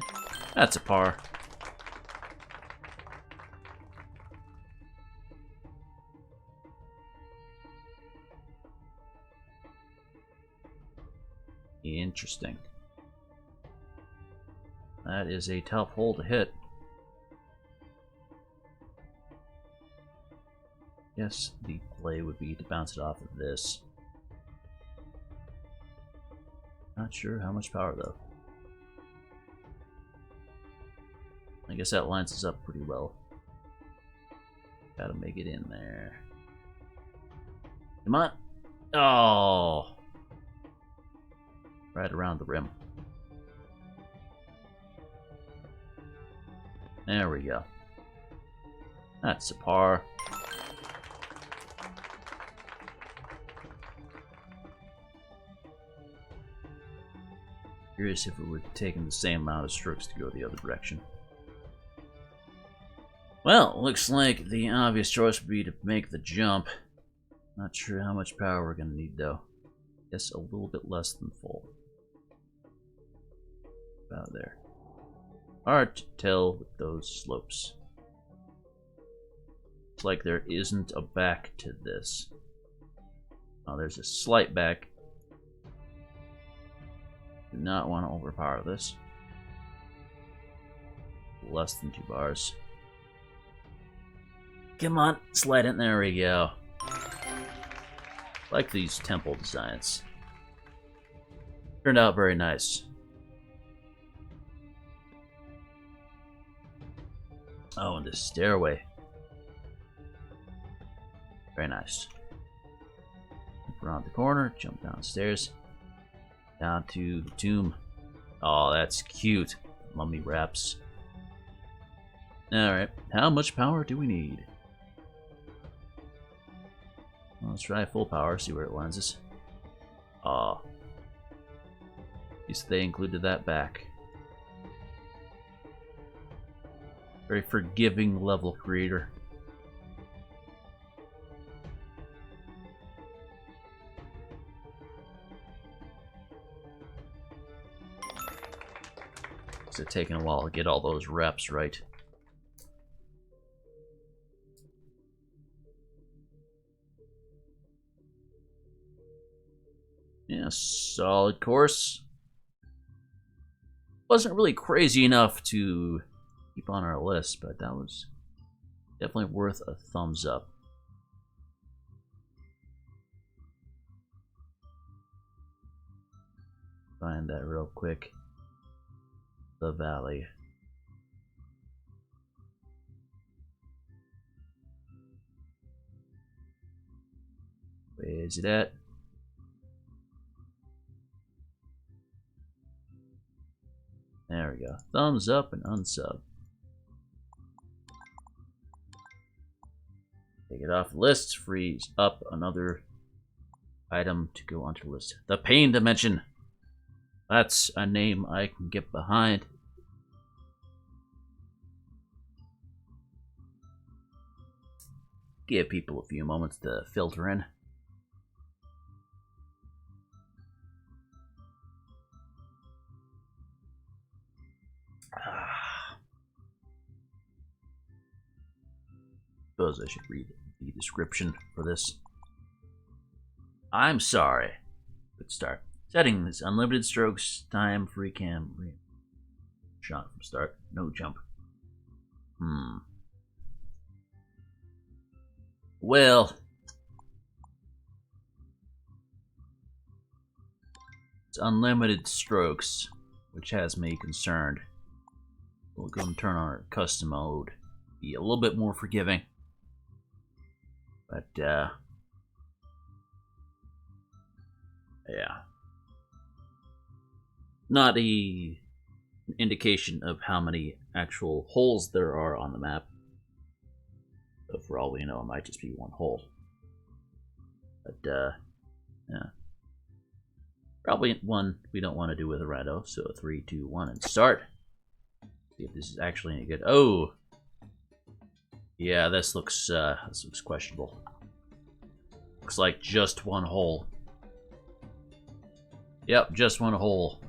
That's a par. Interesting. That is a tough hole to hit. Yes, the play would be to bounce it off of this. Not sure how much power though. I guess that lines us up pretty well. Gotta make it in there. Come on. Oh. Right around the rim. There we go. That's a par. Curious if it would have taken the same amount of strokes to go the other direction. Well, looks like the obvious choice would be to make the jump. Not sure how much power we're gonna need though. Guess a little bit less than full. About there. Hard to tell with those slopes. It's like there isn't a back to this. Oh, there's a slight back. Do not want to overpower this. Less than 2 bars. Come on, slide it. There we go. Like these temple designs. Turned out very nice. Oh, and this stairway. Very nice. Around the corner, jump downstairs. Down to the tomb. Oh, that's cute. Mummy wraps. Alright, how much power do we need? Well, let's try full power, see where it lands us. Ah. At least they included that back. Very forgiving level creator. It's taking a while to get all those reps right. Yeah, solid course. Wasn't really crazy enough to keep on our list, but that was definitely worth a thumbs up. Find that real quick. The valley. Where is it at? There we go. Thumbs up and unsub. Take it off the list. Freeze up another item to go onto the list. The Pain Dimension. That's a name I can get behind. Give people a few moments to filter in. Suppose I should read the description for this. I'm sorry. Good start. Settings: unlimited strokes, time, free cam, shot from start, no jump. Well, it's unlimited strokes, which has me concerned. We'll go and turn on our custom mode, be a little bit more forgiving. But, yeah. Not an indication of how many actual holes there are on the map. So for all we know, it might just be one hole. But, yeah. Probably one we don't want to do with a rando. So 3, 2, 1, and start. See if this is actually any good. Oh! Yeah, this looks questionable. Looks like just one hole. Yep, just one hole.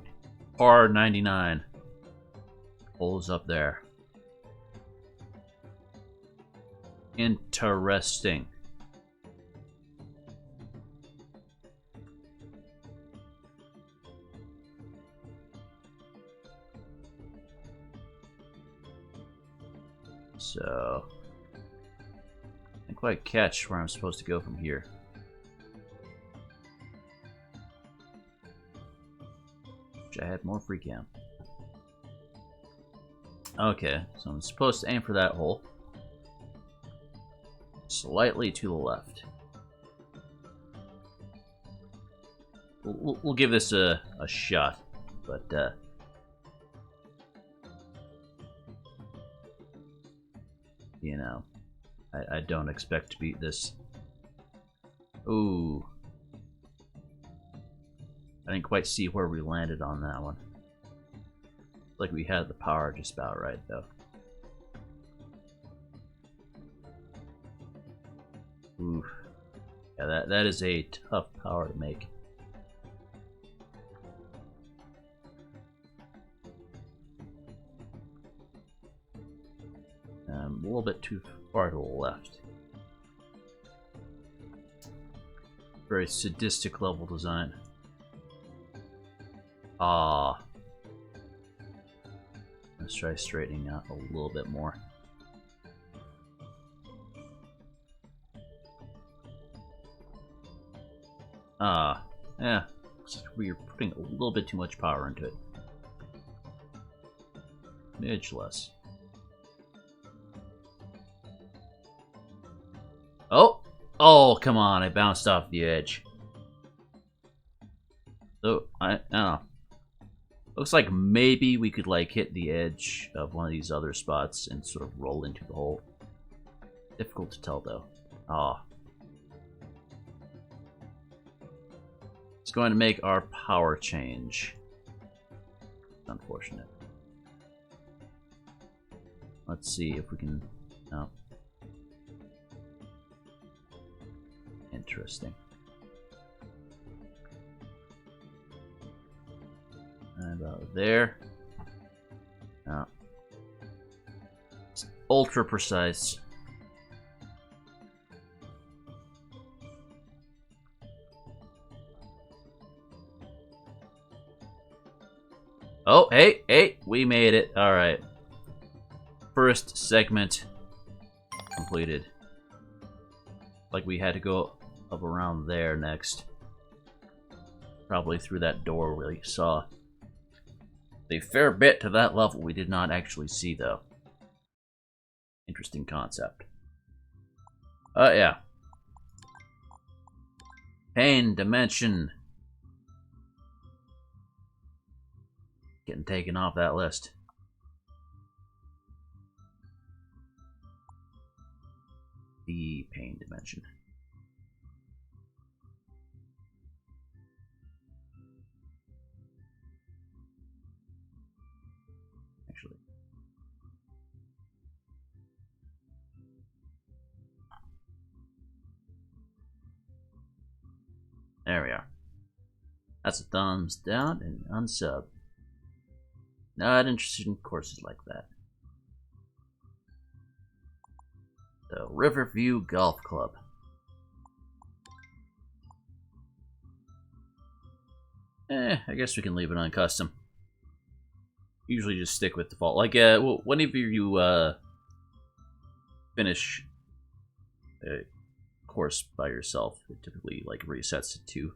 Par 99. Hole's up there. Interesting. So, I can't quite catch where I'm supposed to go from here. Wish I had more free cam. Okay, so I'm supposed to aim for that hole. Slightly to the left. We'll give this a shot, but you know, I don't expect to beat this. Ooh. I didn't quite see where we landed on that one. Like we had the power just about right, though. Oof. Yeah, that is a tough power to make. A little bit too far to the left. Very sadistic level design. Ah. Let's try straightening out a little bit more. Yeah. Looks like we're putting a little bit too much power into it. Midge less. Oh! Oh, come on, I bounced off the edge. So, I don't know. Looks like maybe we could, like, hit the edge of one of these other spots and sort of roll into the hole. Difficult to tell, though. Ah. It's going to make our power change. Unfortunate. Let's see if we can... No. Interesting. And about there. No. It's ultra precise. Oh, hey, we made it. Alright. First segment completed. Like we had to go up around there next. Probably through that door we saw. A fair bit to that level we did not actually see, though. Interesting concept. Yeah. Pain Dimension. Getting taken off that list. The Pain Dimension. Actually. There we are. That's a thumbs down and unsub. Not interested in courses like that. The Riverview Golf Club. I guess we can leave it on custom. Usually just stick with default. Like, whenever you finish a course by yourself, it typically like resets it to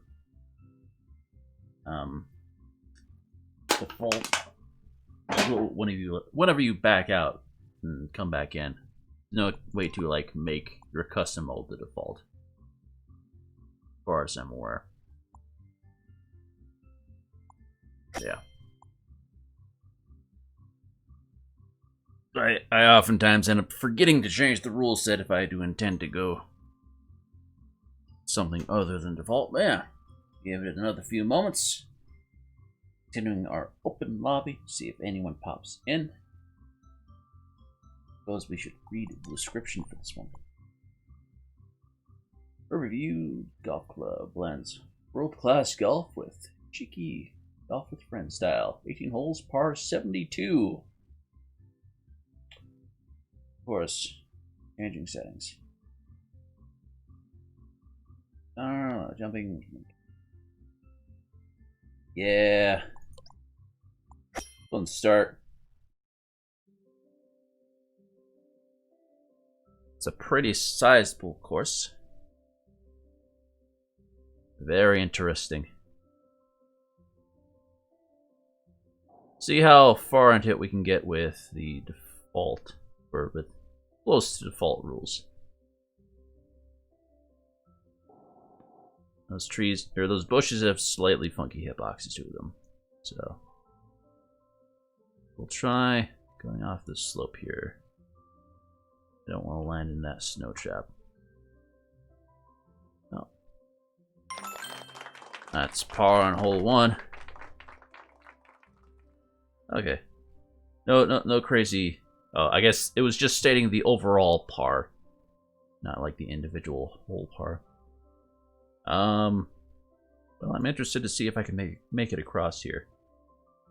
default. Whenever you back out and come back in, no way to like make your custom mode the default, as far as I'm aware. Yeah. I oftentimes end up forgetting to change the rule set if I do intend to go something other than default. But yeah, give it another few moments. Continuing our open lobby, see if anyone pops in. Suppose we should read the description for this one. Riverview Golf Club blends world-class golf with cheeky golf with friends style. 18 holes, par 72. Of course, changing settings. Jumping. Yeah. Fun start. It's a pretty sizable course. Very interesting. See how far into it we can get with the default, or with close to default rules. Those trees, or those bushes have slightly funky hitboxes to them. So, we'll try going off the slope here. Don't want to land in that snow trap. Oh. That's par on hole 1. Okay. No crazy. Oh, I guess it was just stating the overall par, not like the individual hole par. Well, I'm interested to see if I can make it across here.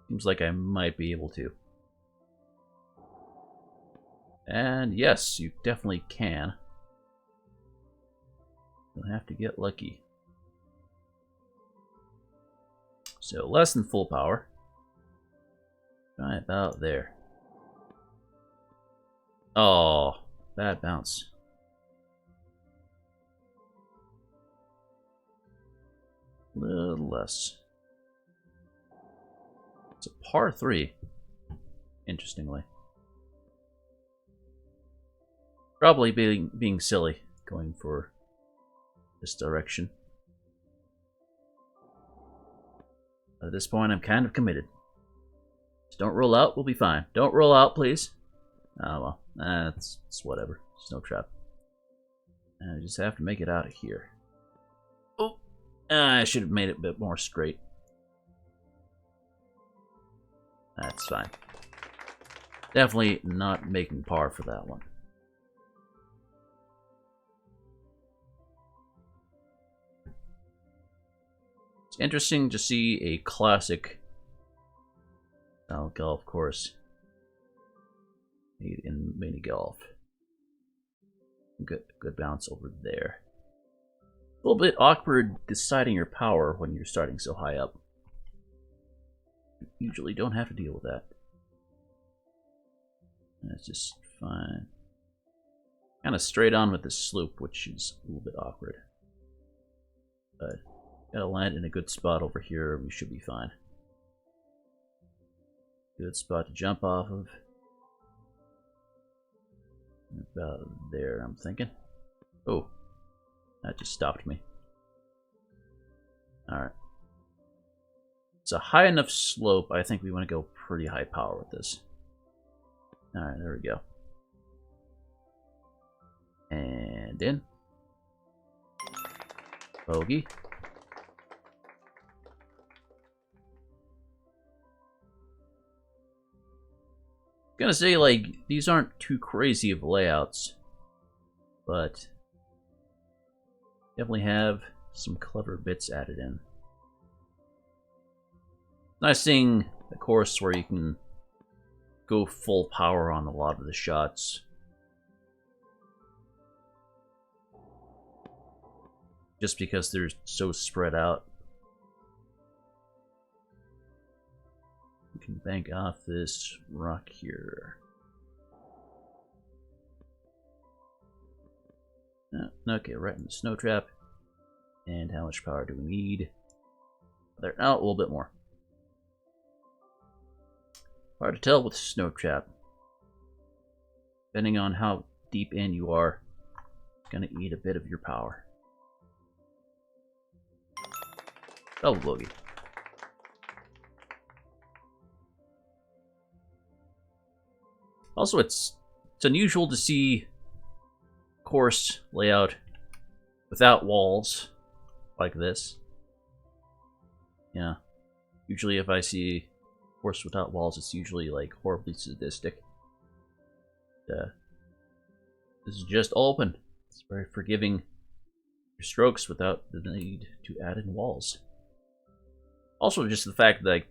Seems like I might be able to. And yes, you definitely can. You'll have to get lucky. So less than full power. Right about there. Oh, bad bounce. A little less. It's a par 3, interestingly. Probably being silly, going for this direction. At this point, I'm kind of committed. Just don't roll out, we'll be fine. Don't roll out, please. Oh well, it's whatever. Snow trap. And I just have to make it out of here. Oh, I should have made it a bit more straight. That's fine. Definitely not making par for that one. It's interesting to see a classic style golf course made in mini golf. Good bounce over there. A little bit awkward deciding your power when you're starting so high up. You usually don't have to deal with that. That's just fine. Kind of straight on with the slope, which is a little bit awkward. But gotta land in a good spot over here. We should be fine. Good spot to jump off of. About there, I'm thinking. Oh, that just stopped me. Alright. It's a high enough slope. I think we want to go pretty high power with this. Alright, there we go. And in. Bogey. Gonna say, like, these aren't too crazy of layouts, but definitely have some clever bits added in. Nice seeing a course where you can go full power on a lot of the shots. Just because they're so spread out. We can bank off this rock here. Okay, right in the snow trap. And how much power do we need? There, a little bit more. Hard to tell with the snow trap. Depending on how deep in you are, it's gonna eat a bit of your power. Double bogey. Also, it's unusual to see course layout without walls like this. Yeah. Usually if I see course without walls, it's usually like horribly sadistic. This is just open. It's very forgiving your strokes without the need to add in walls. Also, just the fact that, like,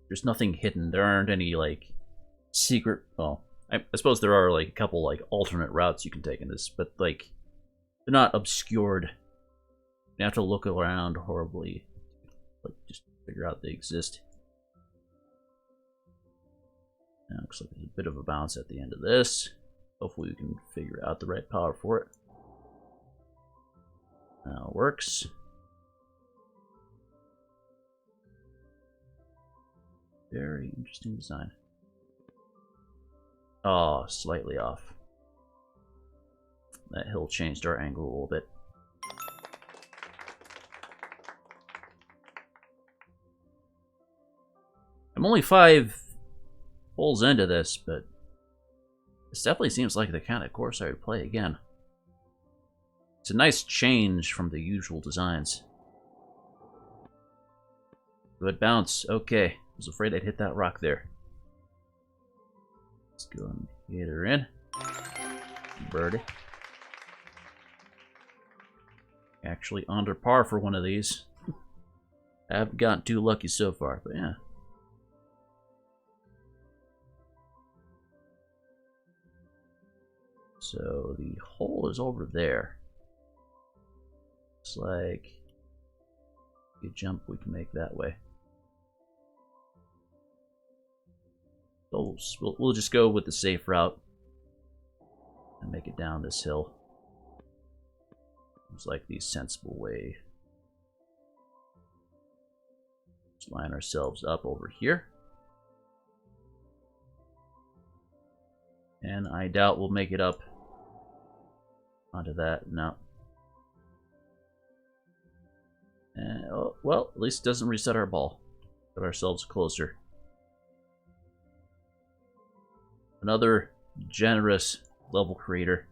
there's nothing hidden. There aren't any, like, secret... Well, I suppose there are, like, a couple, like, alternate routes you can take in this, but, like, they're not obscured. You have to look around horribly, like, just figure out they exist. Now, looks like there's a bit of a bounce at the end of this. Hopefully we can figure out the right power for it. Now it works. Very interesting design. Oh, slightly off. That hill changed our angle a little bit. I'm only 5 holes into this, but This definitely seems like the kind of course I would play again. It's a nice change from the usual designs. Good bounce. Okay. I was afraid I'd hit that rock there. Let's go and get her in. Birdie. Actually under par for one of these. I haven't gotten too lucky so far, but yeah. So the hole is over there. Looks like a jump we can make that way. So we'll just go with the safe route and make it down this hill. Seems like the sensible way. Let's line ourselves up over here. And I doubt we'll make it up onto that. No. Oh, well, at least it doesn't reset our ball. Put ourselves closer. Another generous level creator.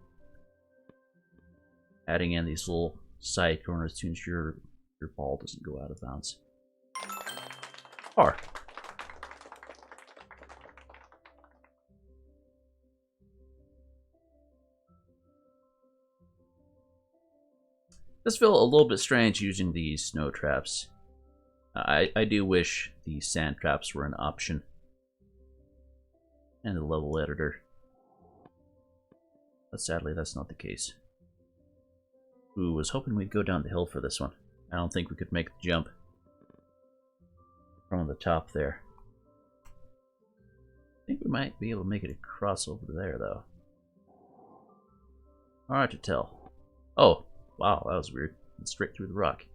Adding in these little side corners to ensure your ball doesn't go out of bounds. Par. This felt a little bit strange using these snow traps. I do wish the sand traps were an option. And the level editor. But sadly that's not the case. Ooh, was hoping we'd go down the hill for this one. I don't think we could make the jump from the top there. I think we might be able to make it across over there though. Hard to tell. Oh, wow, that was weird. It's straight through the rock.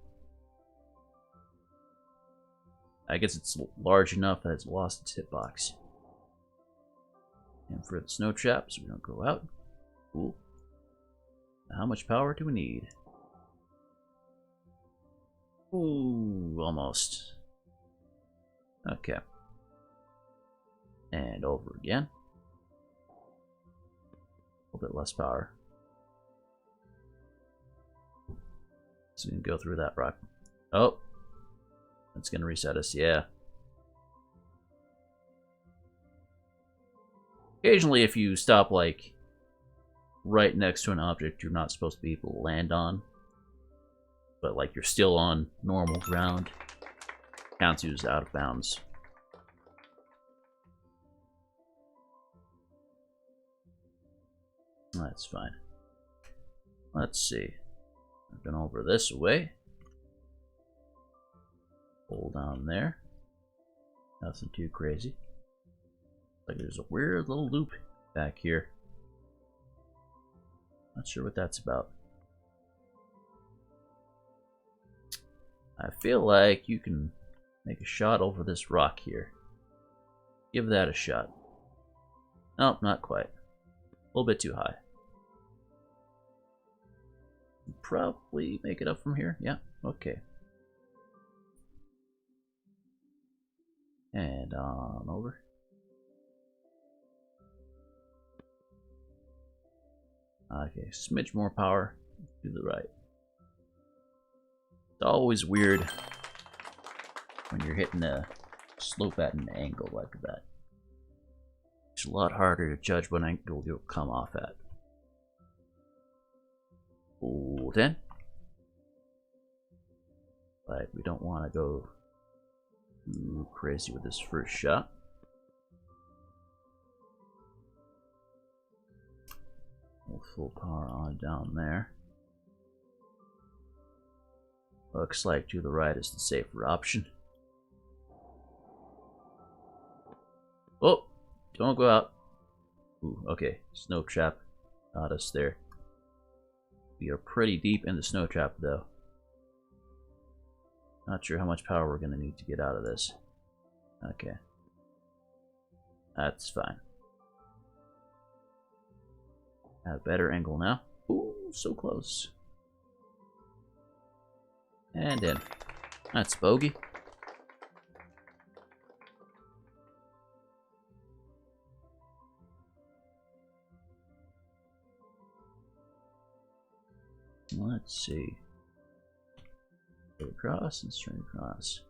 I guess it's large enough that it's lost its hitbox. And for the snow traps, we don't go out. Cool. How much power do we need? Ooh, almost. Okay. And over again. A little bit less power. So we can go through that rock. Oh. That's gonna reset us, yeah. Occasionally if you stop like right next to an object you're not supposed to be able to land on, but like you're still on normal ground, counts you as out of bounds. That's fine. Let's see. I've been over this way. Pull down there. Nothing too crazy. Like there's a weird little loop back here. Not sure what that's about. I feel like you can make a shot over this rock here. Give that a shot. Nope, not quite. A little bit too high. Probably make it up from here. Yeah, okay. And on over. Okay, smidge more power to the right. It's always weird when you're hitting a slope at an angle like that. It's a lot harder to judge what angle you'll come off at. Ooh, 10. But we don't want to go too crazy with this first shot. Full power on down there. Looks like to the right is the safer option. Oh, don't go out. Ooh, okay, snow trap got us there. We are pretty deep in the snow trap though. Not sure how much power we're gonna need to get out of this. Okay. That's fine. At a better angle now. Ooh, so close. And in. That's bogey. Let's see. Straight across and straight across.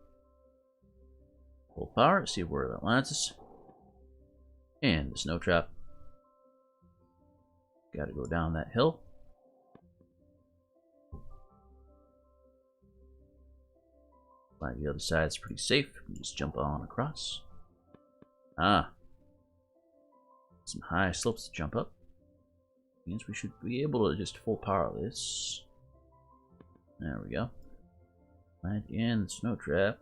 Full power, see where that lands us. And the snow trap. Gotta go down that hill. Like the other side's pretty safe. We just jump on across. Ah. Some high slopes to jump up. Means we should be able to just full power this. There we go. Land in the snow trap.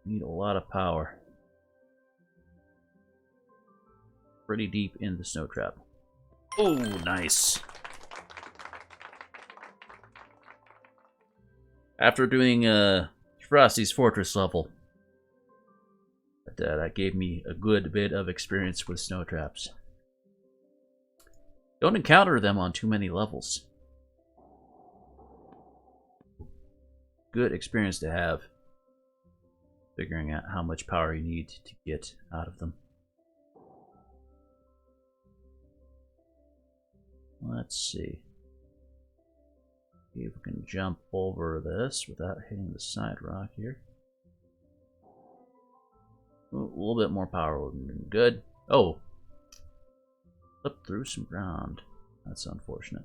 Need a lot of power. Pretty deep in the snow trap. Oh, nice. After doing Frosty's Fortress level, that gave me a good bit of experience with snow traps. Don't encounter them on too many levels. Good experience to have, figuring out how much power you need to get out of them. Let's see. See if we can jump over this without hitting the side rock here. A little bit more power would have been good. Oh! Slipped through some ground. That's unfortunate.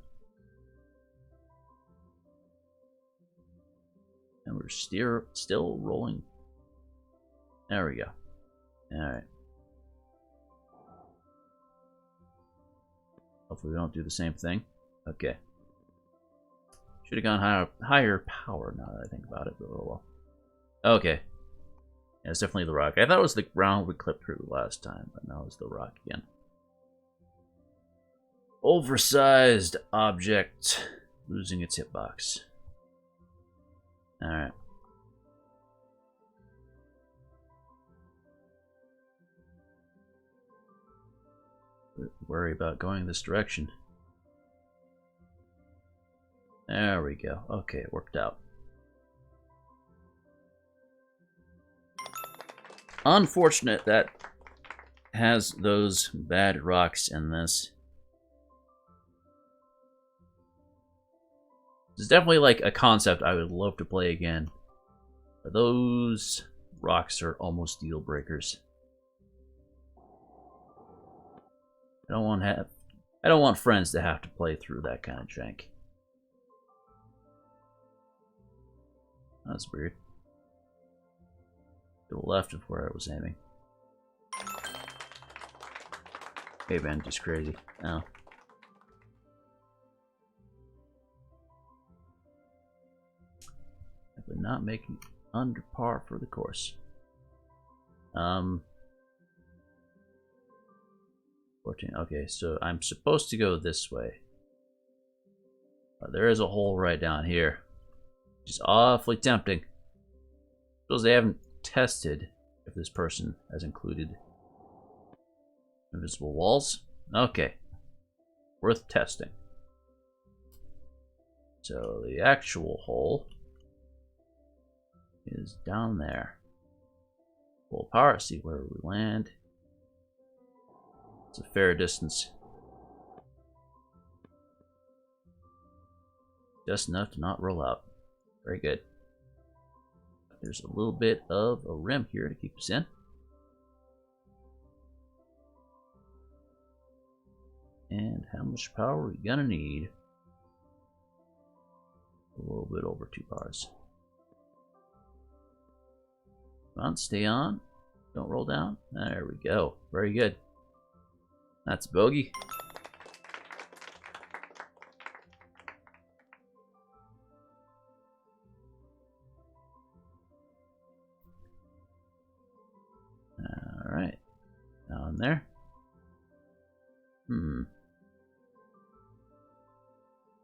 And we're still rolling. There we go. Alright. Hopefully we don't do the same thing. Okay. Should have gone higher power now that I think about it, but oh well. Okay. Yeah, it's definitely the rock. I thought it was the ground we clipped through last time, but now it's the rock again. Oversized object losing its hitbox. Alright. Worry about going this direction. There we go. Okay, it worked out. Unfortunate that has those bad rocks in this. It's definitely like a concept I would love to play again. But those rocks are almost deal breakers. I don't want friends to have to play through that kind of jank. That's weird. To the left of where I was aiming. Maybe I'm just crazy. Oh. Definitely not making under par for the course. 14. Okay, so I'm supposed to go this way. There is a hole right down here, which is awfully tempting. Suppose they haven't tested if this person has included invisible walls. Okay, worth testing. So the actual hole is down there. Full power, see where we land. It's a fair distance. Just enough to not roll out. Very good. There's a little bit of a rim here to keep us in. And how much power are we gonna need? A little bit over 2 bars. Come on, stay on. Don't roll down. There we go. Very good. That's bogey. Alright. Down there.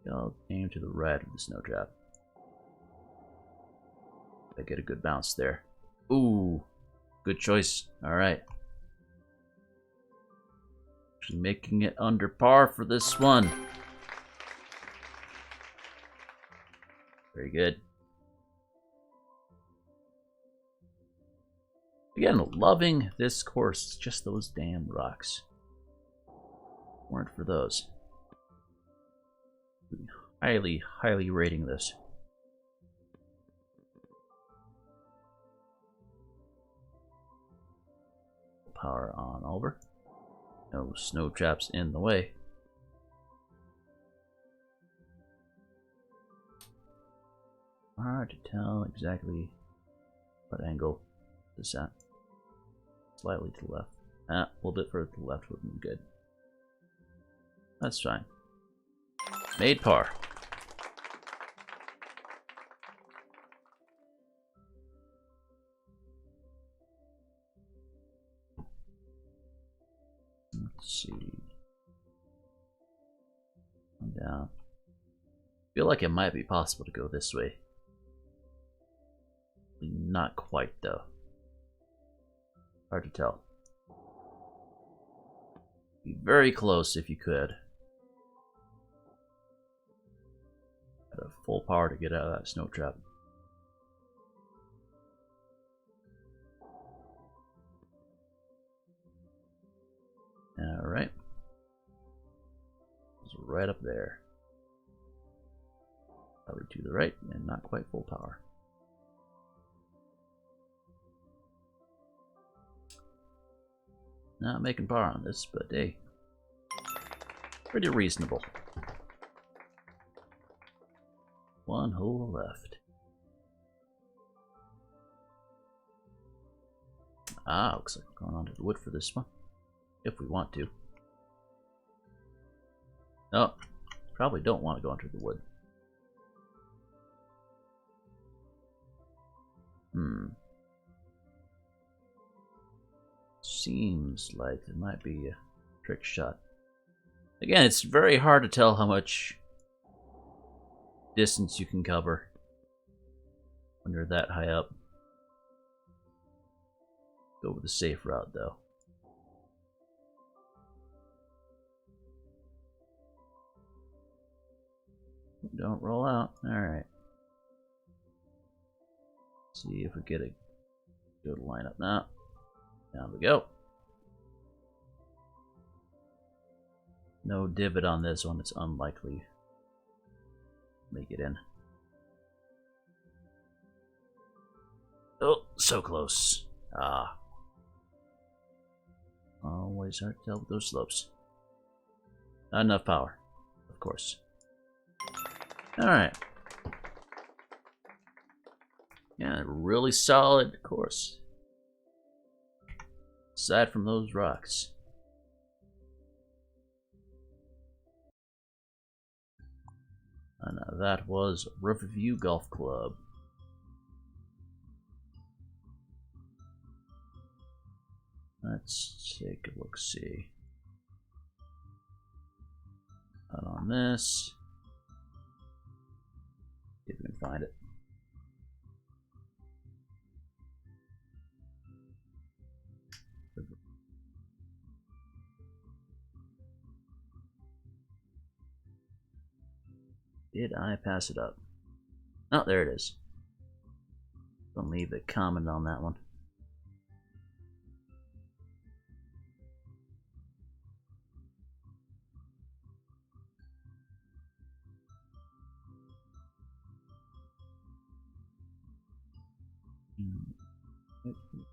I'll aim to the right of the snow trap. I get a good bounce there. Ooh. Good choice. Alright. Actually making it under par for this one. Very good. Again, loving this course. Just those damn rocks. Weren't for those. Highly, highly rating this. Power on over. No snow traps in the way. Hard to tell exactly what angle this at. Slightly to the left. A little bit further to the left would be good. That's fine. Made par. Let's see. Come down. Feel like it might be possible to go this way. Not quite though. Hard to tell. Be very close if you could. At a full power to get out of that snow trap. Alright. It's right up there. Power to the right and not quite full power. Not making par on this, but hey, pretty reasonable. One hole left. Looks like we're going onto the wood for this one, if we want to. No, probably don't want to go onto the wood. Seems like there might be a trick shot. Again, it's very hard to tell how much distance you can cover when you're that high up. Go with the safe route, though. Don't roll out. Alright. See if we get a good lineup now. Down we go. No divot on this one. It's unlikely to make it in. Oh, so close. Always hard to tell with those slopes. Not enough power, of course. Alright. Yeah, really solid course. Aside from those rocks. And that was Riverview Golf Club. Let's take a look-see. Out on this. See if we can find it. Did I pass it up? Oh, there it is. Don't leave a comment on that one. Okay.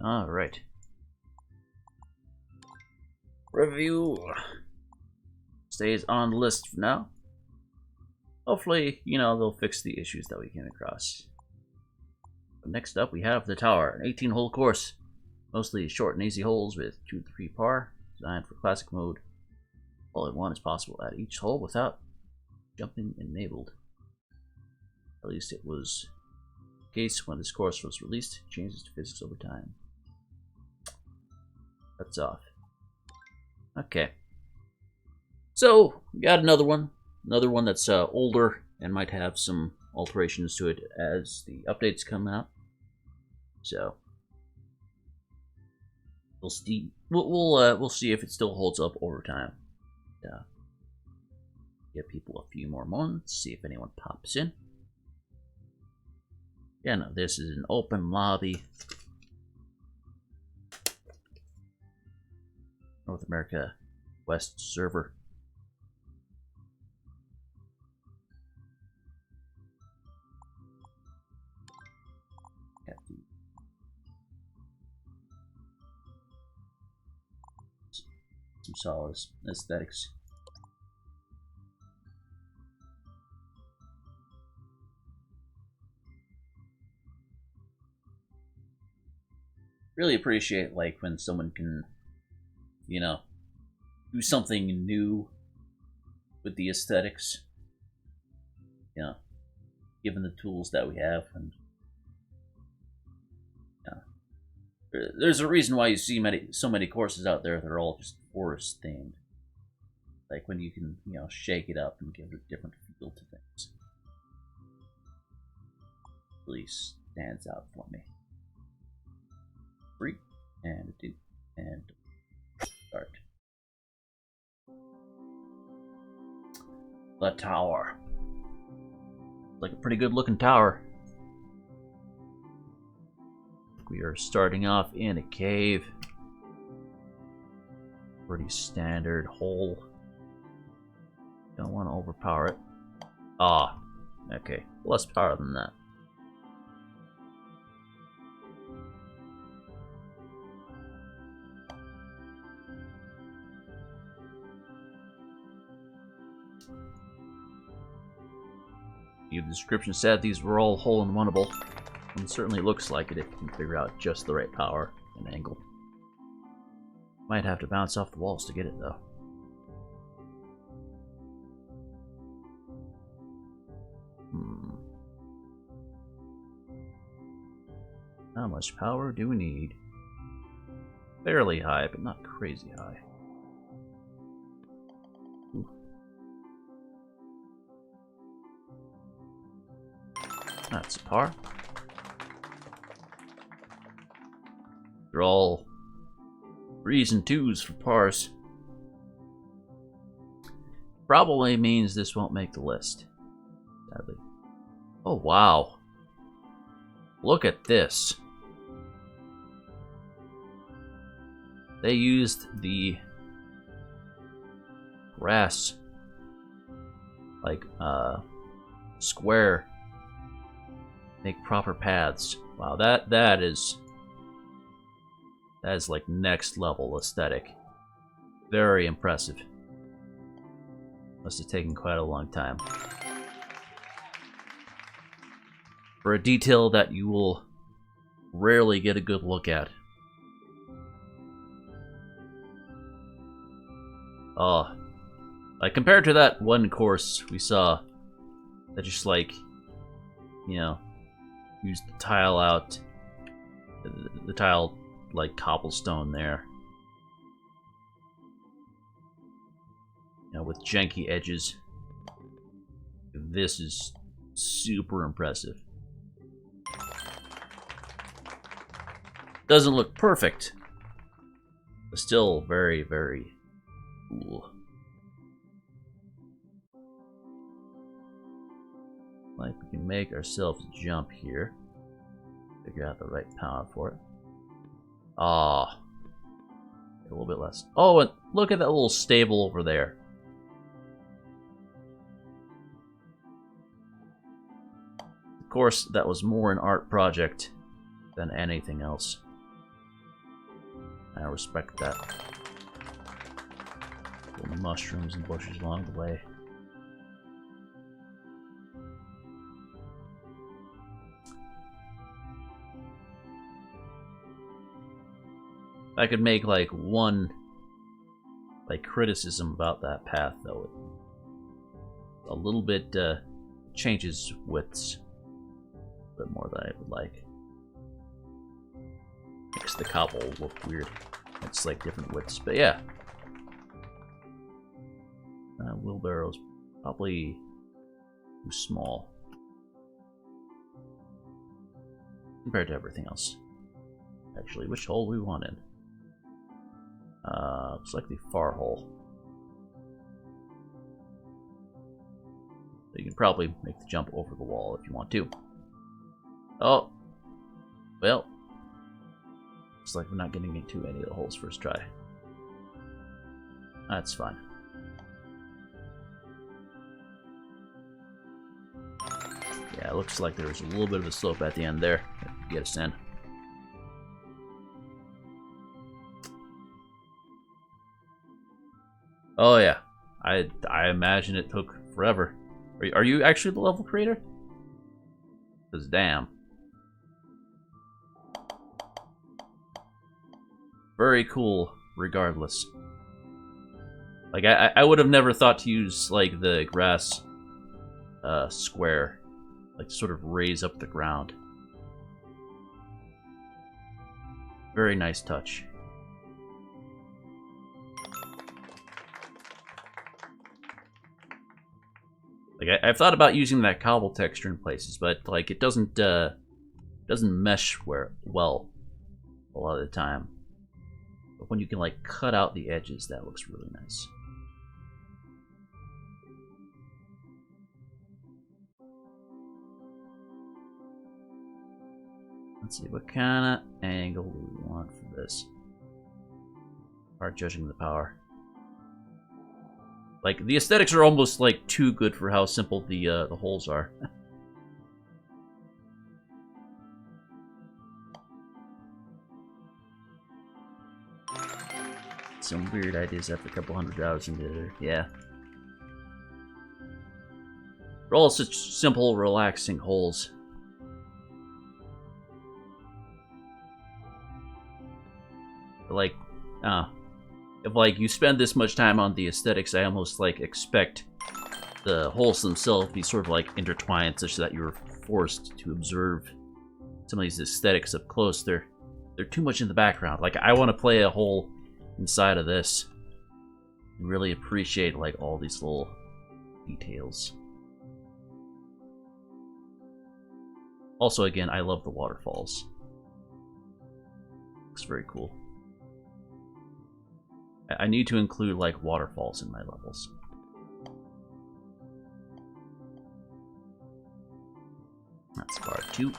Alright. Review. Stays on the list for now. Hopefully, you know, they'll fix the issues that we came across. But next up, we have the tower, an 18-hole course. Mostly short and easy holes with 2 to 3 par, designed for classic mode. All in one is possible at each hole without jumping enabled. At least it was the case when this course was released. Changes to physics over time. That's off. Okay. So, we got another one. Another one that's older and might have some alterations to it as the updates come out. So, we'll see. We'll see if it still holds up over time. Give people a few more months. See if anyone pops in. Yeah, no, this is an open lobby. North America West server. Some solid aesthetics. Really appreciate like when someone can, you know, do something new with the aesthetics. You know, given the tools that we have, and there's a reason why you see so many courses out there that are all just forest themed. Like when you can, you know, shake it up and give a different feel to things. Really stands out for me. 3 and 2 and start. The tower. Like a pretty good looking tower. We are starting off in a cave. Pretty standard hole. Don't want to overpower it. Ah, okay. Less power than that. The description said these were all hole-in-oneable. And it certainly looks like it if you can figure out just the right power and angle. Might have to bounce off the walls to get it though. How much power do we need? Fairly high, but not crazy high. Ooh. That's a par. They're all 3s and 2s for pars. Probably means this won't make the list, sadly. Oh wow. Look at this. They used the grass, like, square, make proper paths. Wow, that is like next level aesthetic. Very impressive. Must have taken quite a long time. For a detail that you will rarely get a good look at. Like compared to that one course we saw that just like, you know, used the tile out, the tile like cobblestone there, you know, with janky edges. This is super impressive. Doesn't look perfect, but still very, very cool. Like we can make ourselves jump here. Figure out the right power for it. Ah, a little bit less. Oh, and look at that little stable over there. Of course, that was more an art project than anything else. I respect that. Pulling the mushrooms and bushes along the way. If I could make like one criticism about that path, though, a little bit changes widths a bit more than I would like. Makes the cobble look weird. It's like different widths, but yeah. Wheelbarrow's probably too small compared to everything else. Actually, which hole do we want in? Looks like the far hole. So you can probably make the jump over the wall if you want to. Oh, well, looks like we're not getting into any of the holes first try. That's fine. Yeah, it looks like there's a little bit of a slope at the end there. Get us in. Oh yeah, I imagine it took forever. Are you actually the level creator? Because damn. Very cool, regardless. Like, I would have never thought to use, like, the grass square. Like, to sort of raise up the ground. Very nice touch. Like, I've thought about using that cobble texture in places, but, like, it doesn't mesh well a lot of the time. But when you can, like, cut out the edges, that looks really nice. Let's see, what kind of angle do we want for this? Hard judging the power. Like, the aesthetics are almost, like, too good for how simple the holes are. Some weird ideas after a couple hundred hours into there. Yeah. They're all such simple, relaxing holes. Like, if, like, you spend this much time on the aesthetics, I almost, like, expect the holes themselves to be sort of, like, intertwined such that you're forced to observe some of these aesthetics up close. They're too much in the background. Like, I want to play a hole inside of this and really appreciate, like, all these little details. Also, again, I love the waterfalls. Looks very cool. I need to include, like, waterfalls in my levels. That's part 2.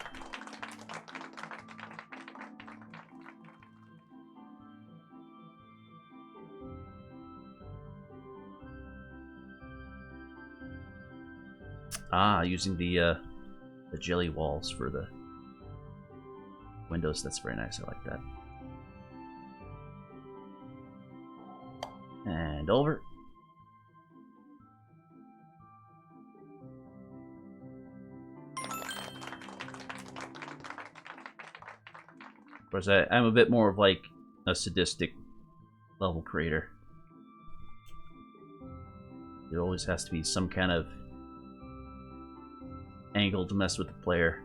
Ah, using the jelly walls for the windows. That's very nice. I like that. And over. Of course, I'm a bit more of, like, a sadistic level creator. There always has to be some kind of angle to mess with the player.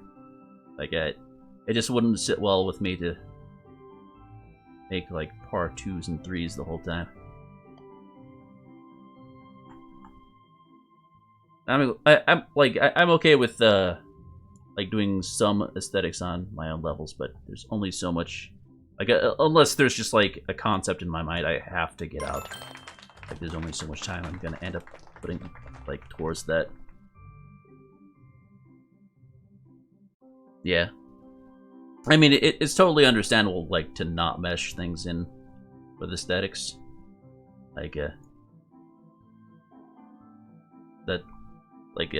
Like, it just wouldn't sit well with me to make, like, par 2s and 3s the whole time. I'm okay with like doing some aesthetics on my own levels, but there's only so much. Like, unless there's just, like, a concept in my mind I have to get out. Like, there's only so much time I'm gonna end up putting, like, towards that. Yeah. I mean, it's totally understandable, like, to not mesh things in with aesthetics. Like, that, like,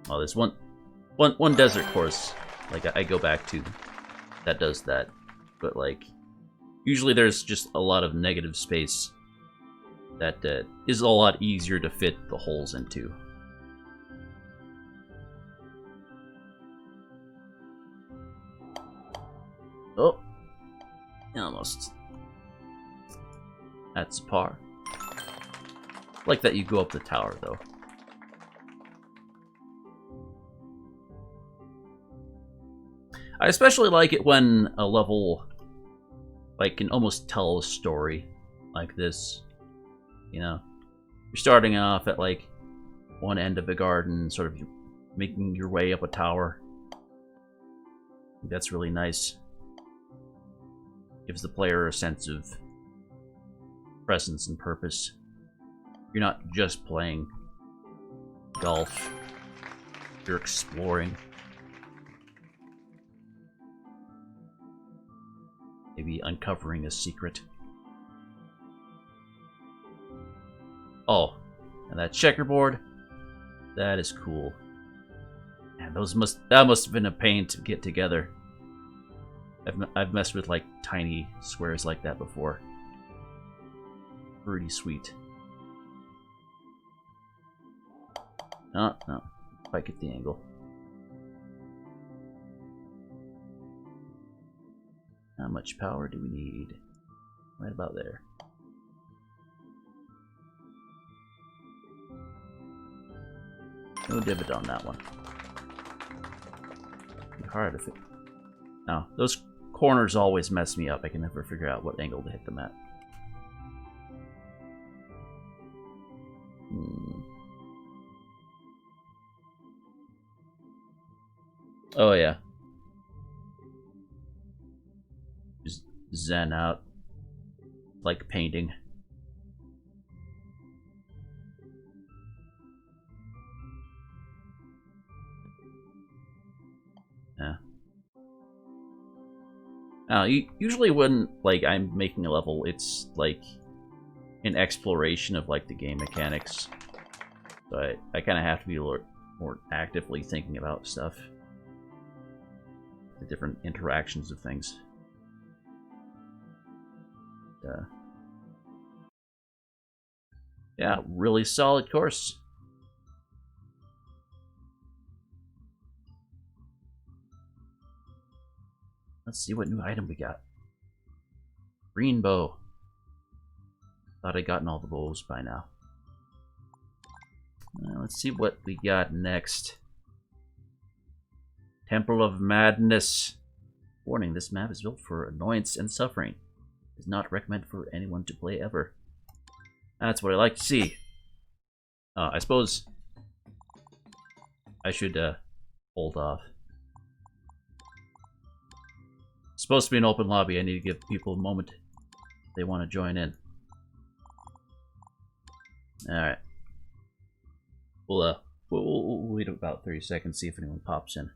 well, there's one desert course, like, I go back to that does that, but, like, Usually there's just a lot of negative space that is a lot easier to fit the holes into. Oh, almost. That's par. Like that you go up the tower, though. I especially like it when a level like can almost tell a story like this. You know, you're starting off at like one end of a garden, sort of making your way up a tower. I think that's really nice. Gives the player a sense of presence and purpose. You're not just playing golf. You're exploring. Maybe uncovering a secret. Oh, and that checkerboard, that is cool. Man, that must have been a pain to get together. I've messed with like tiny squares like that before. Pretty sweet. No, if I get the angle. How much power do we need? Right about there. No divot on that one. Hard to fit. No, those corners always mess me up. I can never figure out what angle to hit them at. Oh yeah. Just zen out. Like painting. Yeah. Now, usually when like I'm making a level, it's like an exploration of like the game mechanics. So I kind of have to be more actively thinking about stuff, the different interactions of things. Yeah, really solid course. Let's see what new item we got. Green bow. Thought I'd gotten all the bows by now. Let's see what we got next. Temple of Madness. Warning, this map is built for annoyance and suffering. It is not recommended for anyone to play ever. That's what I like to see. I suppose I should hold off. It's supposed to be an open lobby. I need to give people a moment if they want to join in. Alright. We'll wait about 30 seconds, see if anyone pops in.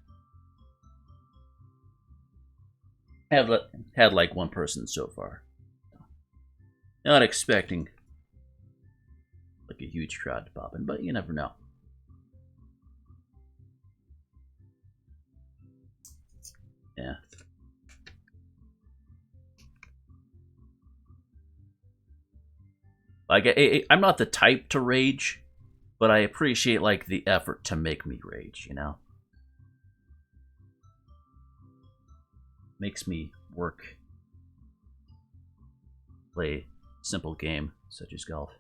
Had like one person so far. Not expecting like a huge crowd to pop in, but you never know. Yeah. Like, I'm not the type to rage, but I appreciate, like, the effort to make me rage, you know? Makes me work. Play a simple game, such as golf.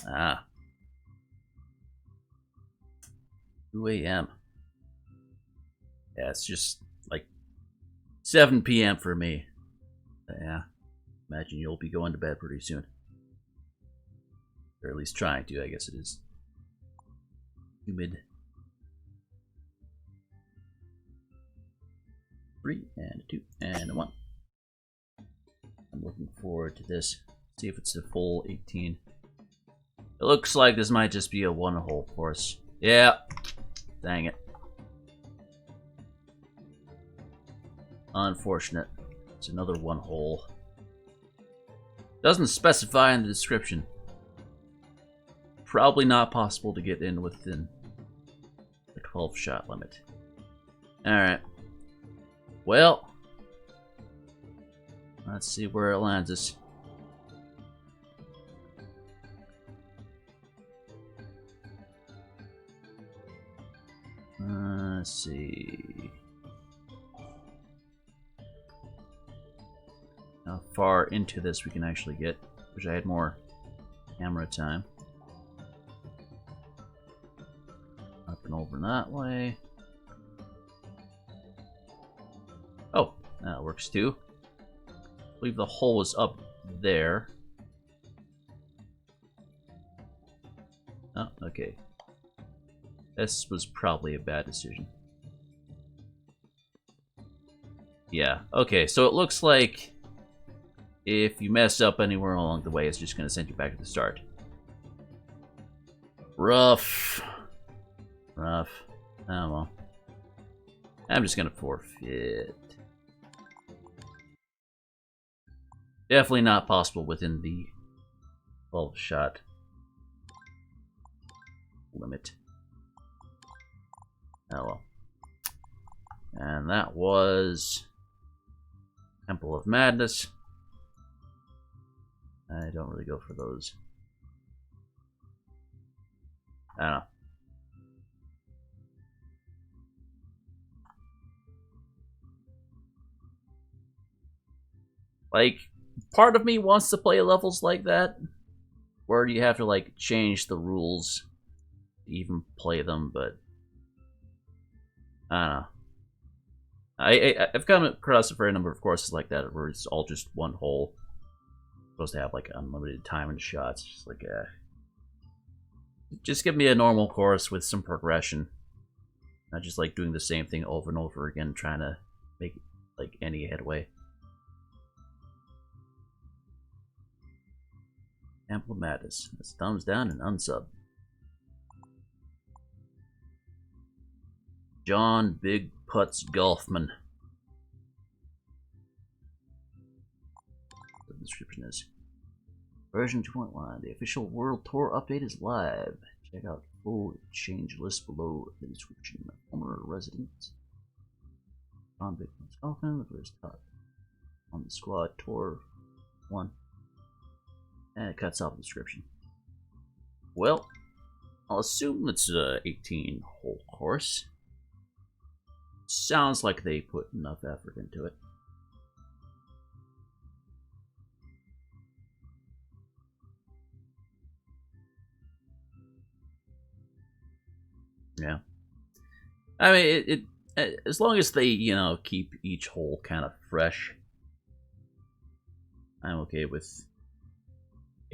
Ah. 2 a.m. Yeah, it's just like 7 p.m. for me. Yeah, imagine you'll be going to bed pretty soon. Or at least trying to, I guess it is. Humid. 3 and 2 and 1. I'm looking forward to this. See if it's a full 18. It looks like this might just be a one-hole course. Yeah. Dang it. Unfortunate. It's another one hole. Doesn't specify in the description. Probably not possible to get in within 12-shot limit. Alright. Well, let's see where it lands us. Let's see. How far into this we can actually get. Wish I had more camera time. Up and over that way. Oh, that works too. I believe the hole was up there. Oh, okay. This was probably a bad decision. Yeah, okay, so it looks like if you mess up anywhere along the way, it's just going to send you back to the start. Rough. Rough. Oh well. I'm just going to forfeit. Definitely not possible within the 12-shot limit. Oh well. And that was Temple of Madness. I don't really go for those. I don't know. Like, part of me wants to play levels like that, where you have to, like, change the rules to even play them, but I don't know. I've come across a fair number of courses like that where it's all just one hole. Supposed to have like unlimited time and shots. Just like just give me a normal course with some progression. Not just like doing the same thing over and over again, trying to make like any headway. Temple of Madness. That's thumbs down and unsub. John Big Putz Golfman. The description is version 2.1. The official World Tour update is live. Check out full change list below the description. Former resident John Big Putz Golfman, the first top on the squad tour 1. And it cuts off the description. Well, I'll assume it's a 18-hole course. Sounds like they put enough effort into it. Yeah. I mean, as long as they, you know, keep each hole kind of fresh, I'm okay with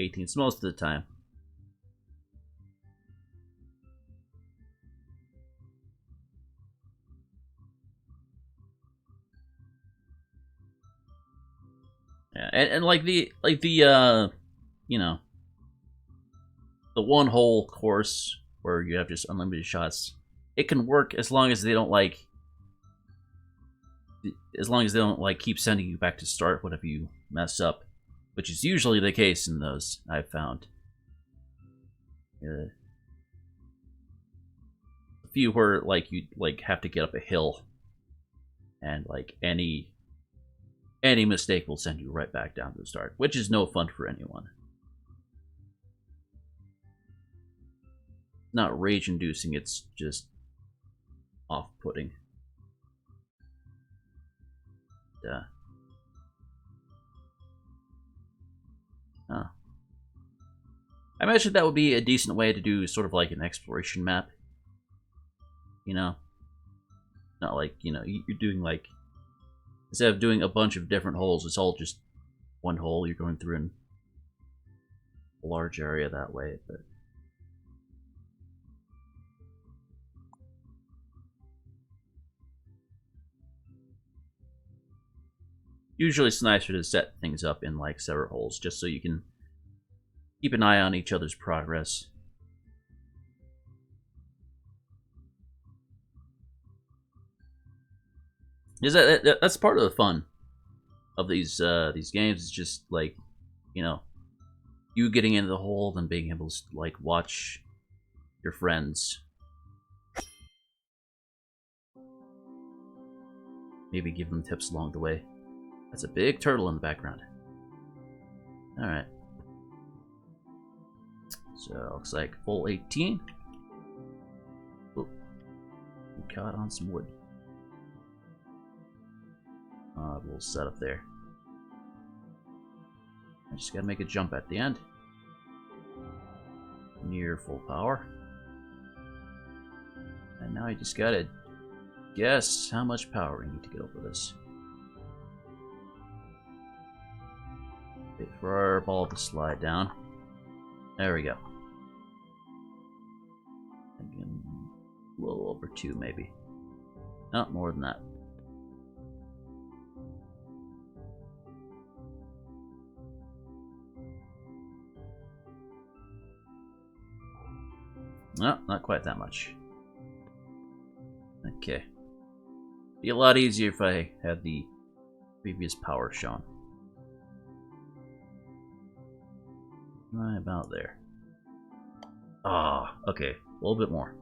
18s most of the time. Yeah, and like the you know, the one hole course where you have just unlimited shots, it can work as long as they don't like keep sending you back to start whenever you mess up, which is usually the case in those, I've found. A few where like you like have to get up a hill, and like any mistake will send you right back down to the start, which is no fun for anyone. Not rage-inducing, it's just off-putting. Yeah. Huh. I imagine that would be a decent way to do sort of like an exploration map. You know? Not like, you know, you're doing like, instead of doing a bunch of different holes, it's all just one hole. You're going through in a large area that way, but usually it's nicer to set things up in like separate holes, just so you can keep an eye on each other's progress. Is that's part of the fun of these games? Is just like, you know, you getting into the hole, then being able to like watch your friends Maybe give them tips along the way. That's a big turtle in the background. Alright. So, looks like full 18. Oop. We caught on some wood. A little setup there. I just gotta make a jump at the end. Near full power. And now I just gotta guess how much power we need to get over this. Wait for our ball to slide down. There we go. Again, a little over 2 maybe. Not more than that. No, not quite that much. Okay. Be a lot easier if I had the previous power shown. Right about there. Ah, okay. A little bit more.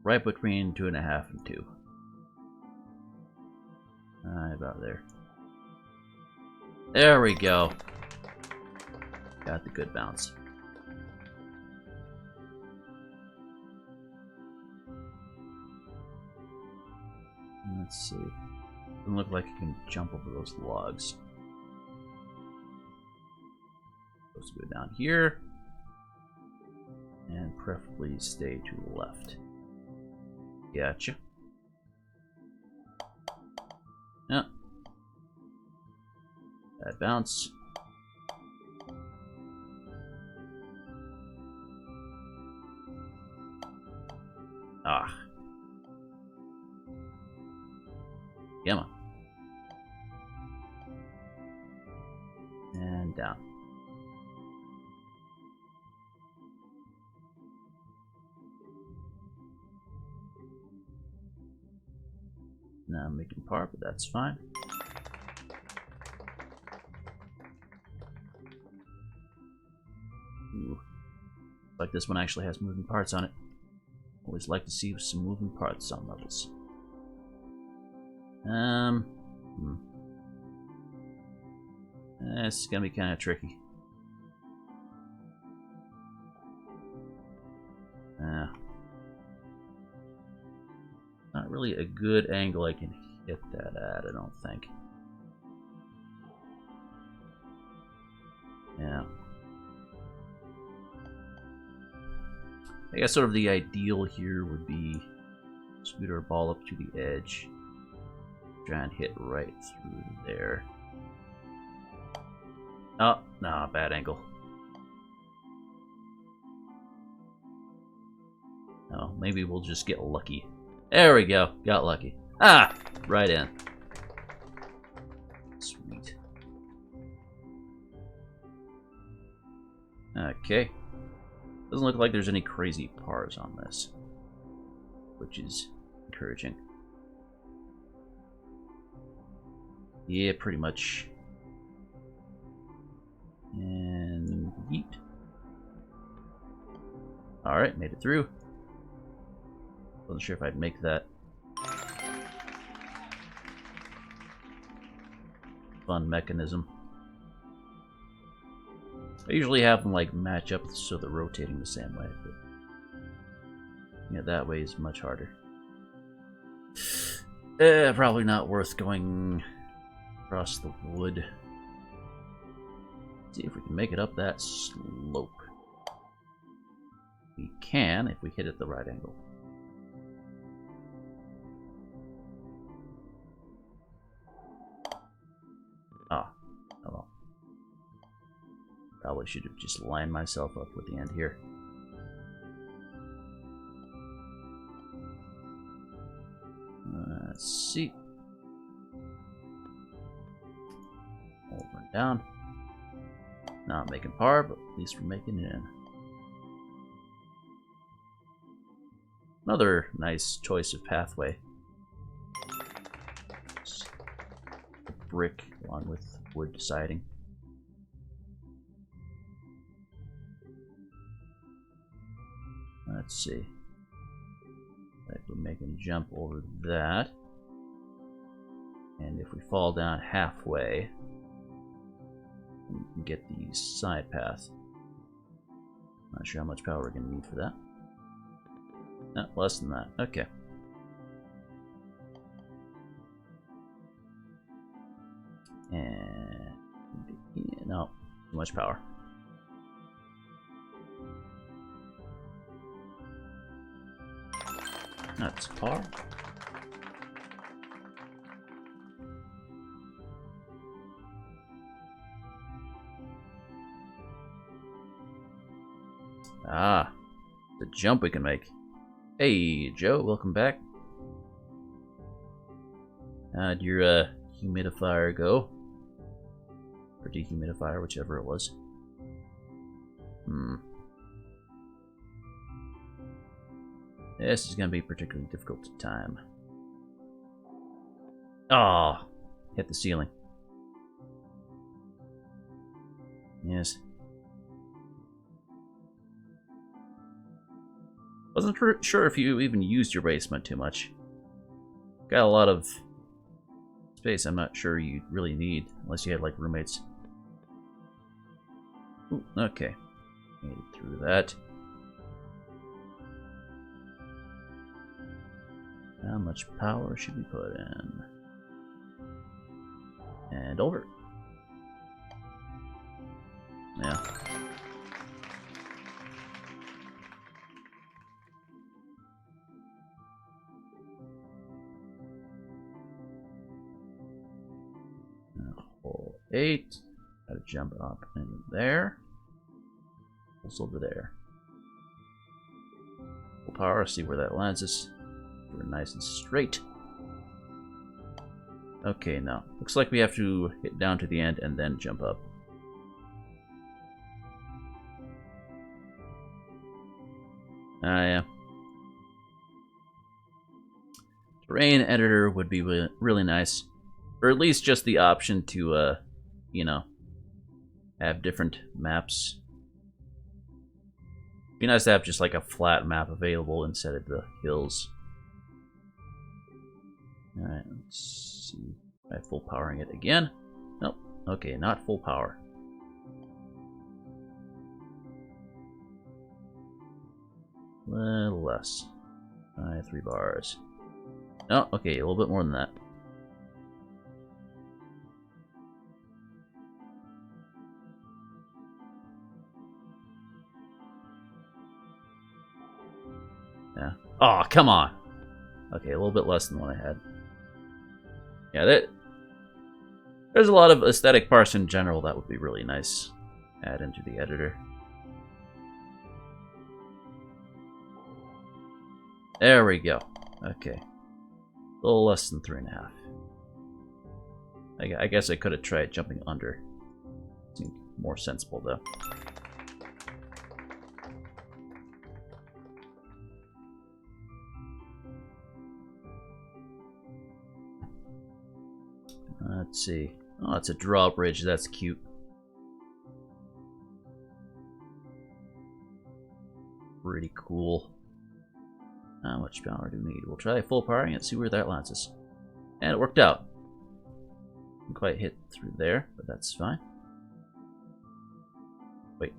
Right between 2.5 and 2. Right about there. There we go. Got the good bounce. Let's see. Doesn't look like you can jump over those logs. Supposed to go down here. And preferably stay to the left. Gotcha. Yeah. That bounce. Ah. Come on. And down. Now I'm making par, but that's fine. Ooh. Like this one actually has moving parts on it. Always like to see some moving parts on levels. This is gonna be kind of tricky. Not really a good angle I can hit that at, I don't think. Yeah. I guess sort of the ideal here would be scoot our ball up to the edge. Try and hit right through there. Oh, no, bad angle. No, maybe we'll just get lucky. There we go, got lucky. Ah, right in. Sweet. Okay. Doesn't look like there's any crazy pars on this, which is encouraging. Yeah, pretty much. And yeet. Alright, made it through. Wasn't sure if I'd make that. Fun mechanism. I usually have them like match up so they're rotating the same way, but yeah, that way is much harder. Probably not worth going across the wood. See if we can make it up that slope. We can if we hit it the right angle. Ah, oh well. Probably should have just lined myself up with the end here. Let's see. Over and down. Not making par, but at least we're making it in. Another nice choice of pathway. Brick along with wood siding. Let's see. can jump over that. And if we fall down halfway, we can get the side path. Not sure how much power we're going to need for that. No, less than that. Okay. And no, too much power. That's par. Ah, the jump we can make. Hey, Joe, welcome back. How'd your humidifier go? Or dehumidifier, whichever it was. This is going to be particularly difficult to time. Ah, oh, hit the ceiling. Yes. Wasn't sure if you even used your basement too much. Got a lot of space I'm not sure you really need, unless you had like roommates. Ooh, okay. Made it through that. How much power should we put in? And over. Yeah. Hole 8. Gotta jump up in there. Also over there. Full power, see where that lands us. We're nice and straight. Okay, now. Looks like we have to hit down to the end and then jump up. Ah, yeah. Terrain editor would be really nice. Or at least just the option to, you know, have different maps. Be nice to have just like a flat map available instead of the hills. Alright, let's see. Try full powering it again. Nope. Okay, not full power. A little less. 3 bars. No, okay, a little bit more than that. Yeah. Oh, come on. Okay, a little bit less than what I had. Yeah, there's a lot of aesthetic parts in general that would be really nice. Add into the editor. There we go. Okay. A little less than 3.5. I guess I could have tried jumping under. Seemed more sensible, though. Let's see. Oh, it's a drawbridge. That's cute. Pretty cool. How much power do we need? We'll try full powering and see where that lands us. And it worked out. Didn't quite hit through there, but that's fine. Wait.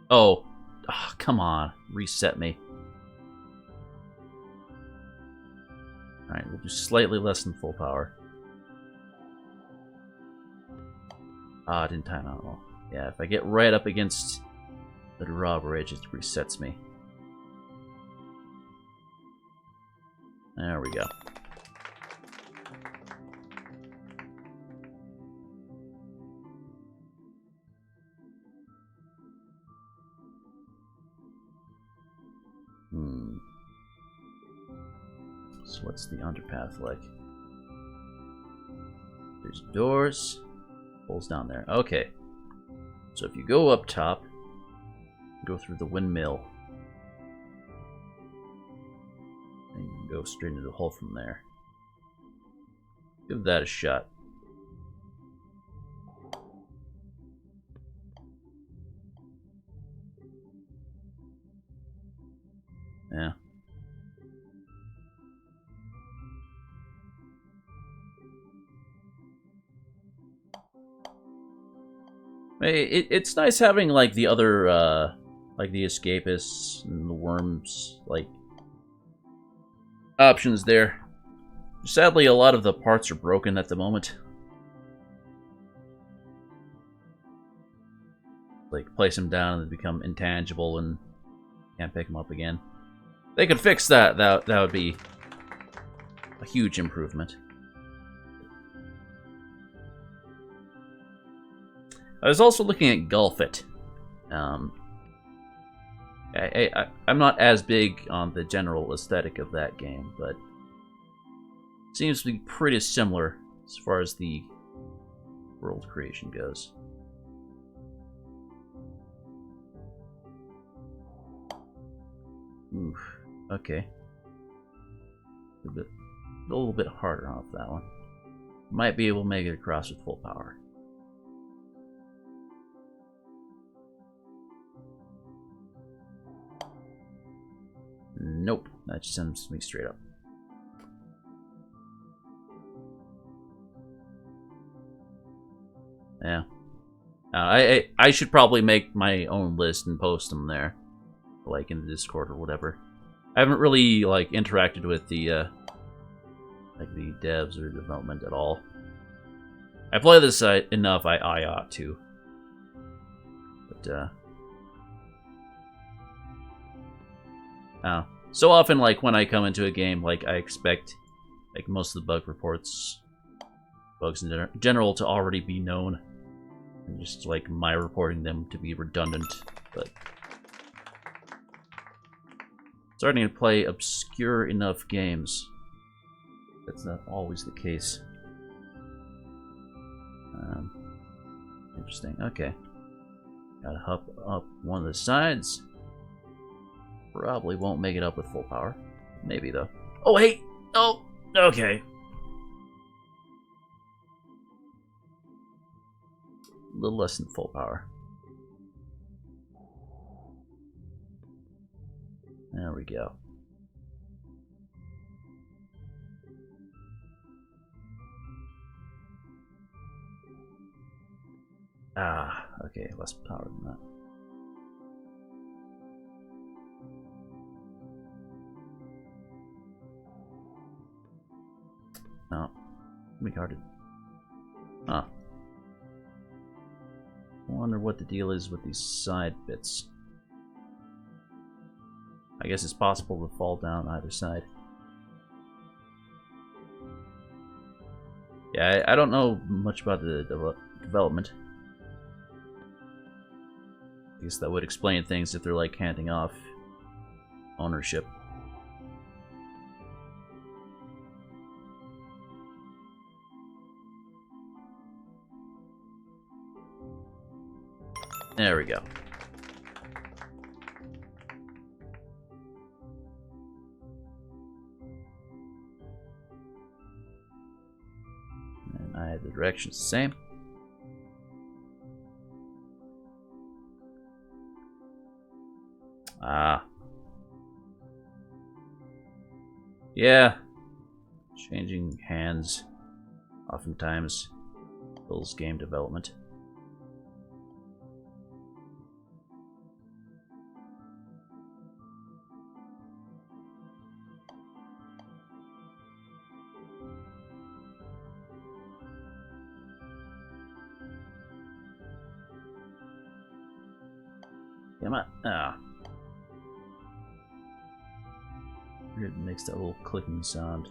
Oh. Oh, come on. Reset me. Alright, we'll do slightly less than full power. Ah, didn't time out well. Yeah, if I get right up against the drawbridge, it resets me. There we go. So what's the underpath like? There's doors. Holes down there. Okay. So if you go up top, go through the windmill, and you can go straight into the hole from there. Give that a shot. Yeah. It's nice having like the other, like the escapists and the worms, like options there. Sadly, a lot of the parts are broken at the moment. Like place them down and they become intangible and can't pick them up again. They could fix that. That would be a huge improvement. I was also looking at Golfit. I'm not as big on the general aesthetic of that game, but it seems to be pretty similar as far as the world creation goes. Oof. Okay. A little bit harder off that one. Might be able to make it across with full power. Nope, that just sends me straight up. Yeah. I should probably make my own list and post them there, like in the Discord or whatever. I haven't really like interacted with the like the devs or development at all. I play this site enough. I ought to, but so often, like when I come into a game, like I expect like most of the bug reports, bugs in general, to already be known, and just like my reporting them to be redundant. But starting to play obscure enough games, that's not always the case. Interesting. Okay, gotta hop up one of the sides. Probably won't make it up with full power. Maybe, though. Oh, hey! Oh, okay. A little less than full power. There we go. Ah, okay, less power than that. No. Retarded. Huh. I wonder what the deal is with these side bits. I guess it's possible to fall down either side. Yeah, I don't know much about the development. I guess that would explain things if they're like handing off ownership. There we go. And I have the directions the same. Ah. Yeah. Changing hands oftentimes kills game development. Come on. Ah. It makes that little clicking sound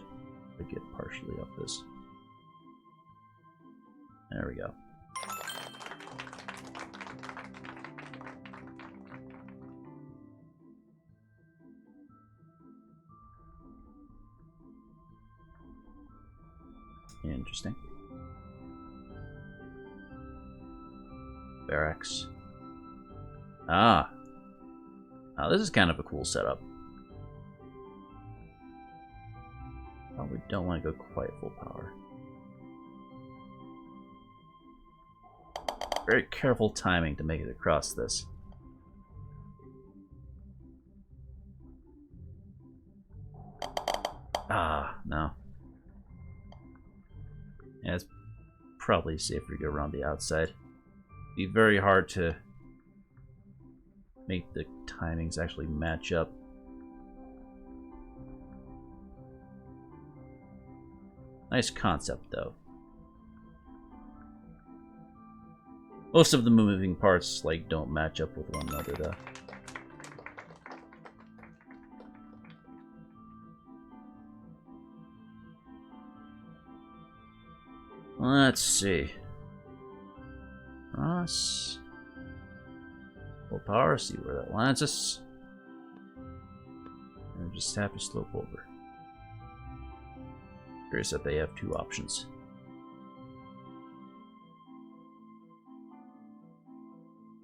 to get partially up this. There we go. Interesting. Barracks. Ah. Now this is kind of a cool setup. Probably don't want to go quite full power. Very careful timing to make it across this. Ah, no. Yeah, it's probably safer to go around the outside. Be very hard to make the timings actually match up. Nice concept, though. Most of the moving parts, like, don't match up with one another, though. Let's see. Ross. Full power, see where that lands us. And just tap to slope over. Curious that they have two options.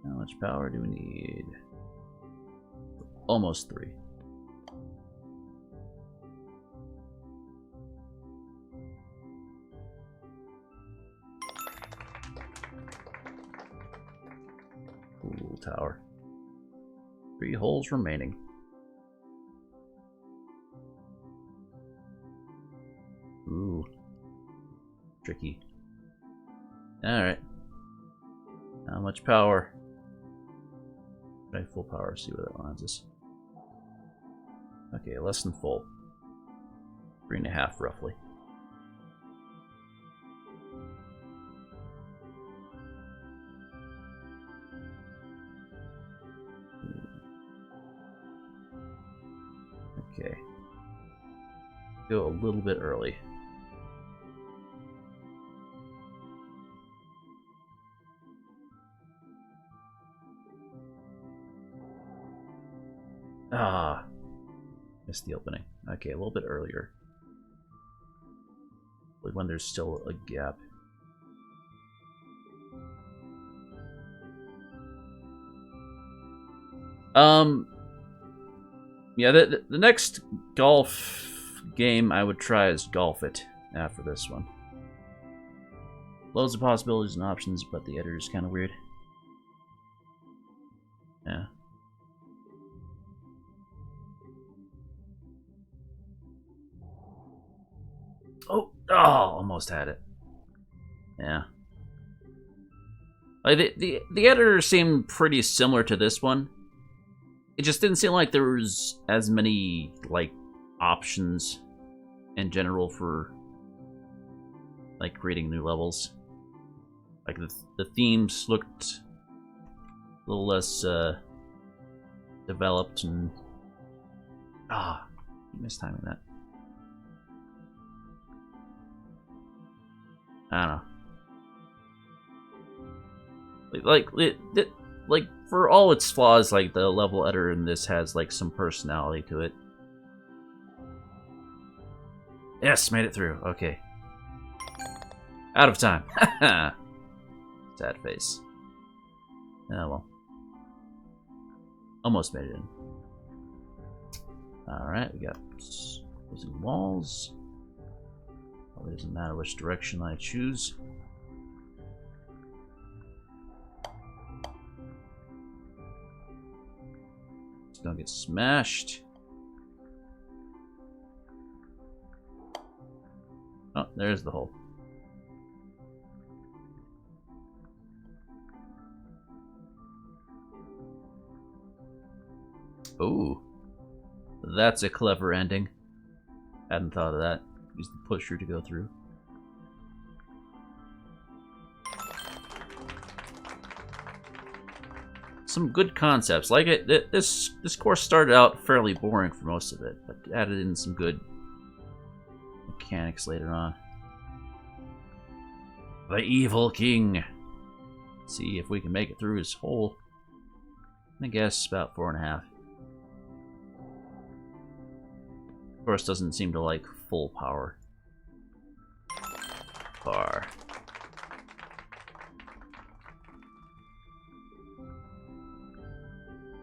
How much power do we need? Almost 3. Cool tower. 3 holes remaining. Ooh. Tricky. Alright. How much power? Try full power, see where that lands us. Okay, less than full. 3.5 roughly. Okay. Go a little bit early. Ah, missed the opening. Okay, a little bit earlier. Like when there's still a gap. Yeah, the next golf game I would try is Golf It after this one. Loads of possibilities and options, but the editor is kind of weird. Yeah. Oh, almost had it. Yeah. Like the editor seemed pretty similar to this one. It just didn't seem like there was as many like options in general for like creating new levels. Like the themes looked a little less developed and mistiming that. I don't know. Like for all its flaws, like the level editor in this has like some personality to it. Yes, made it through. Okay. Out of time. Sad face. Oh well. Almost made it in. Alright, we got closing walls. Probably doesn't matter which direction I choose. It's gonna get smashed. Oh, there's the hole. Ooh. That's a clever ending. Hadn't thought of that. Use the pusher to go through. Some good concepts. Like this course started out fairly boring for most of it, but added in some good mechanics later on. The Evil King. Let's see if we can make it through his hole. I guess about 4.5. Of course, doesn't seem to like full power. Bar.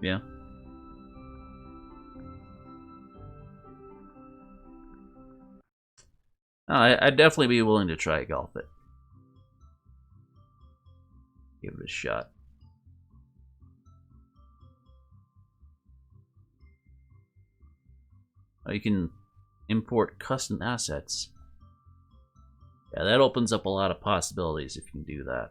Yeah. I'd definitely be willing to try Golf It. Give it a shot. Oh, you can import custom assets. Yeah, that opens up a lot of possibilities if you can do that.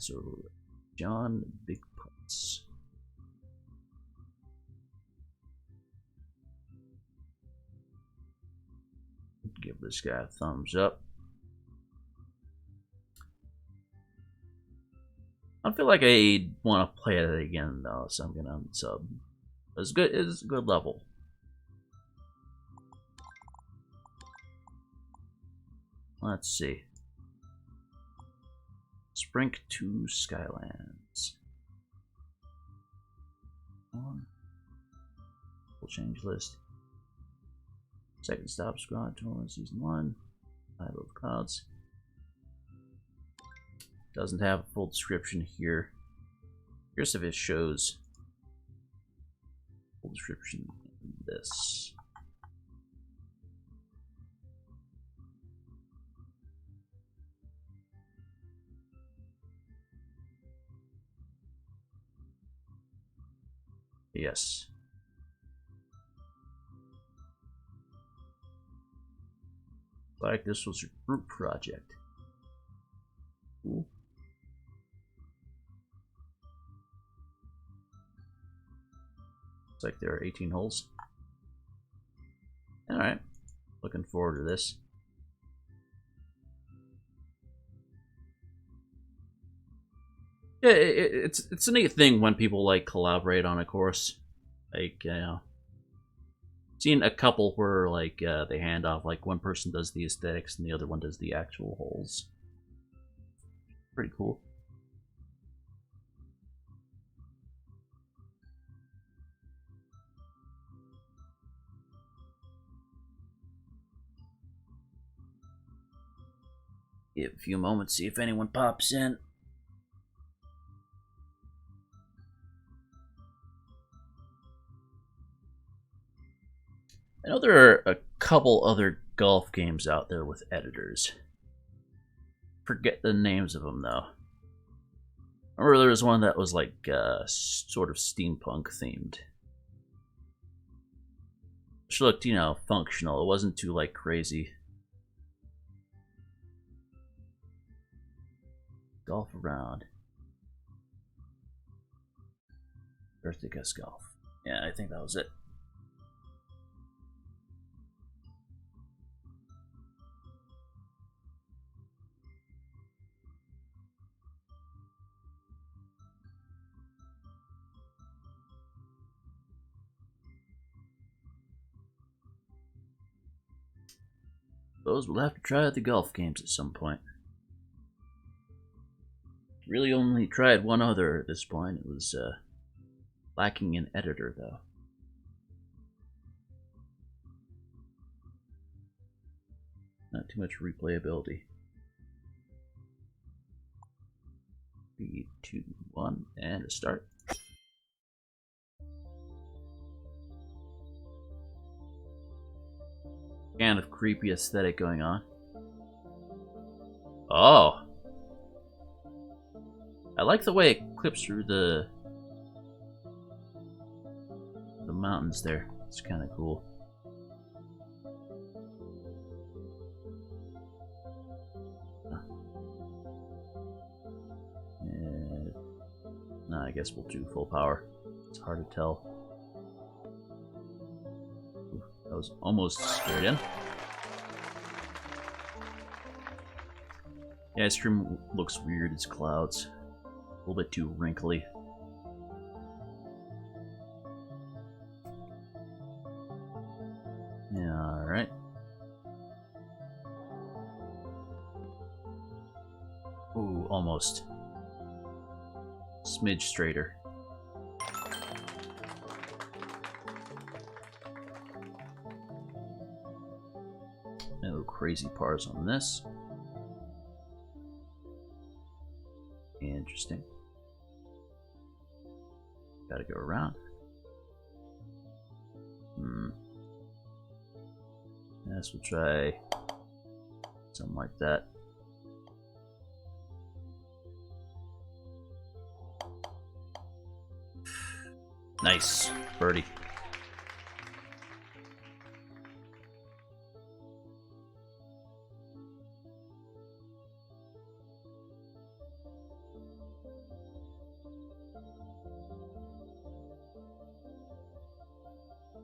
So, John Big Putts. Give this guy a thumbs up. I feel like I want to play it again though, so I'm gonna unsub. It's good. It's a good level. Let's see. Sprink to Skylands. We'll change list. Second stop, Squad Tour, Season 1. Battle of Clouds. Doesn't have a full description here. Here's if it shows full description in this. Yes. Like this was your group project. Cool. Looks like there are 18 holes. Alright. Looking forward to this. Yeah, it's a neat thing when people like collaborate on a course. Like, you know, seen a couple where like they hand off, like one person does the aesthetics and the other one does the actual holes. Pretty cool. Give a few moments, see if anyone pops in. I know there are a couple other golf games out there with editors. Forget the names of them though. I remember there was one that was like sort of steampunk themed. Which looked, you know, functional. It wasn't too like crazy. Golf around. Birthday Guest Golf. Yeah, I think that was it. Suppose we'll have to try out the golf games at some point. Really only tried one other at this point. It was lacking an editor though. Not too much replayability. 3, 2, 1, and a start. Kind of creepy aesthetic going on. Oh! I like the way it clips through the mountains there. It's kind of cool. No, I guess we'll do full power. It's hard to tell. Ooh, that was almost straight in. Yeah, ice cream looks weird as clouds. A little bit too wrinkly. Yeah, alright. Ooh, almost. Smidge straighter. No crazy pars on this. Interesting. Gotta go around. Yes, we'll try something like that. Nice. Birdie.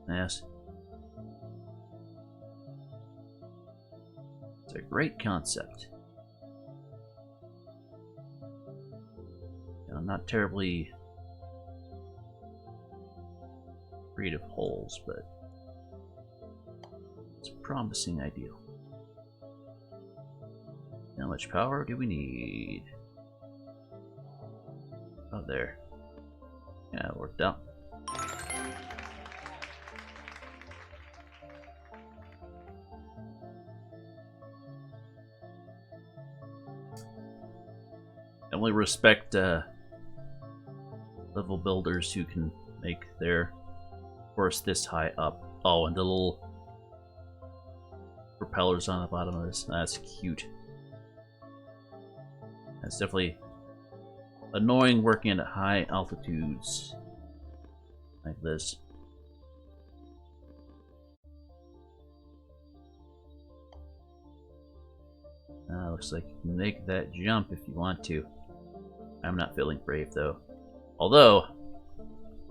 Yes. It's a great concept. You know, not terribly creative holes, but it's a promising ideal. How much power do we need? Oh, there. Yeah, it worked out. I only respect level builders who can make their course this high up. Oh, and the little propellers on the bottom of this. That's cute. That's definitely annoying working at high altitudes like this. Looks like you can make that jump if you want to. I'm not feeling brave though. Although,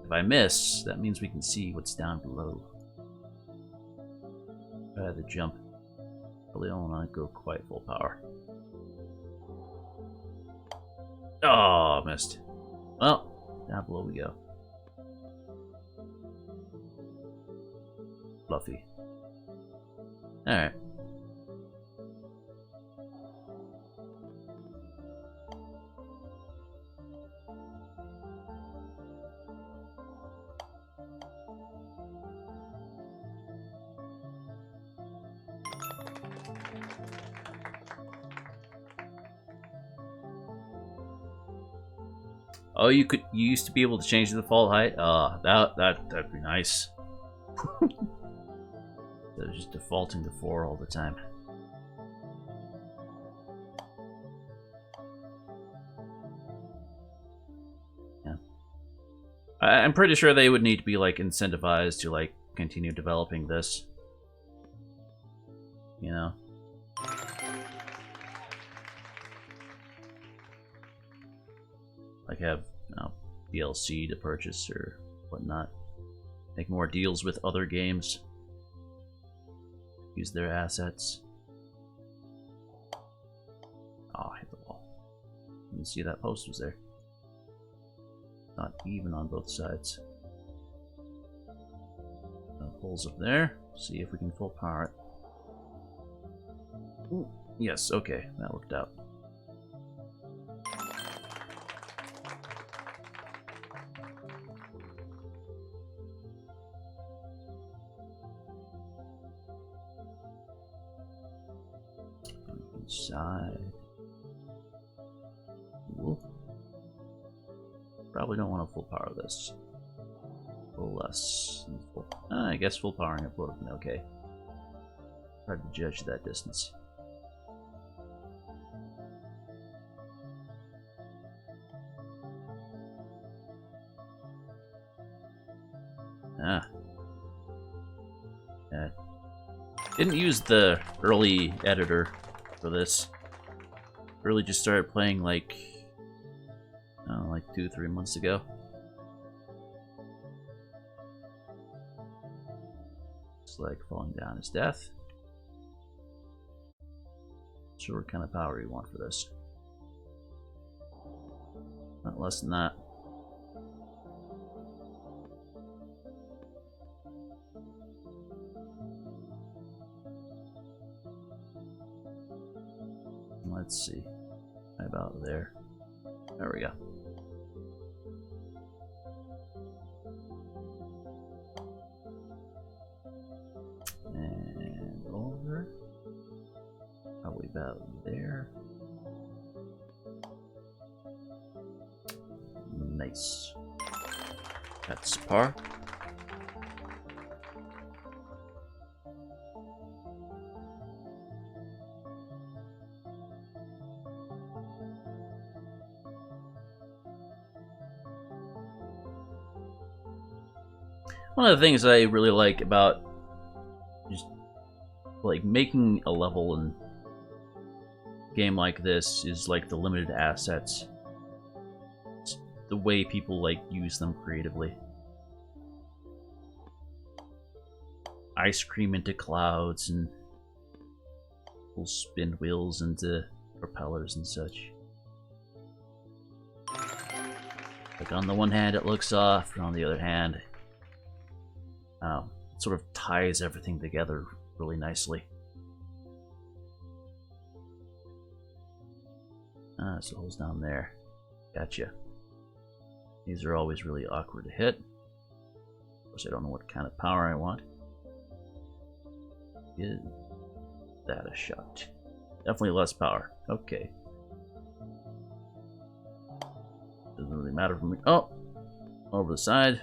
if I miss, that means we can see what's down below. Try the jump. Probably don't want to go quite full power. Oh, missed. Well, down below we go. Fluffy. Alright. Oh, you used to be able to change the default height? That'd be nice. Instead of just defaulting to 4 all the time. Yeah. I'm pretty sure they would need to be like incentivized to like continue developing this. You know? Like have DLC to purchase or whatnot. Make more deals with other games. Use their assets. Oh, I hit the wall. Didn't see that post was there. Not even on both sides. Holes up there. See if we can full power it. Ooh, yes, okay, that worked out. Inside. Ooh. Probably don't want to full power this. A little less. I guess full powering it would have been okay. Hard to judge that distance. Yeah. Didn't use the early editor for this. Really just started playing like 2-3 months ago. It's like falling down is death. Not sure what kind of power you want for this. Not less than that. Let's see. How about there? There we go. And over. Probably about there. Nice. That's par. One of the things I really like about just like making a level in a game like this is like the limited assets. It's the way people like use them creatively. ice cream into clouds and we'll spin wheels into propellers and such. Like on the one hand it looks soft, and on the other hand, it sort of ties everything together really nicely. So holes down there. Gotcha. These are always really awkward to hit. Of course, I don't know what kind of power I want. Give that a shot. Definitely less power. Okay. Doesn't really matter for me. Oh! Over the side.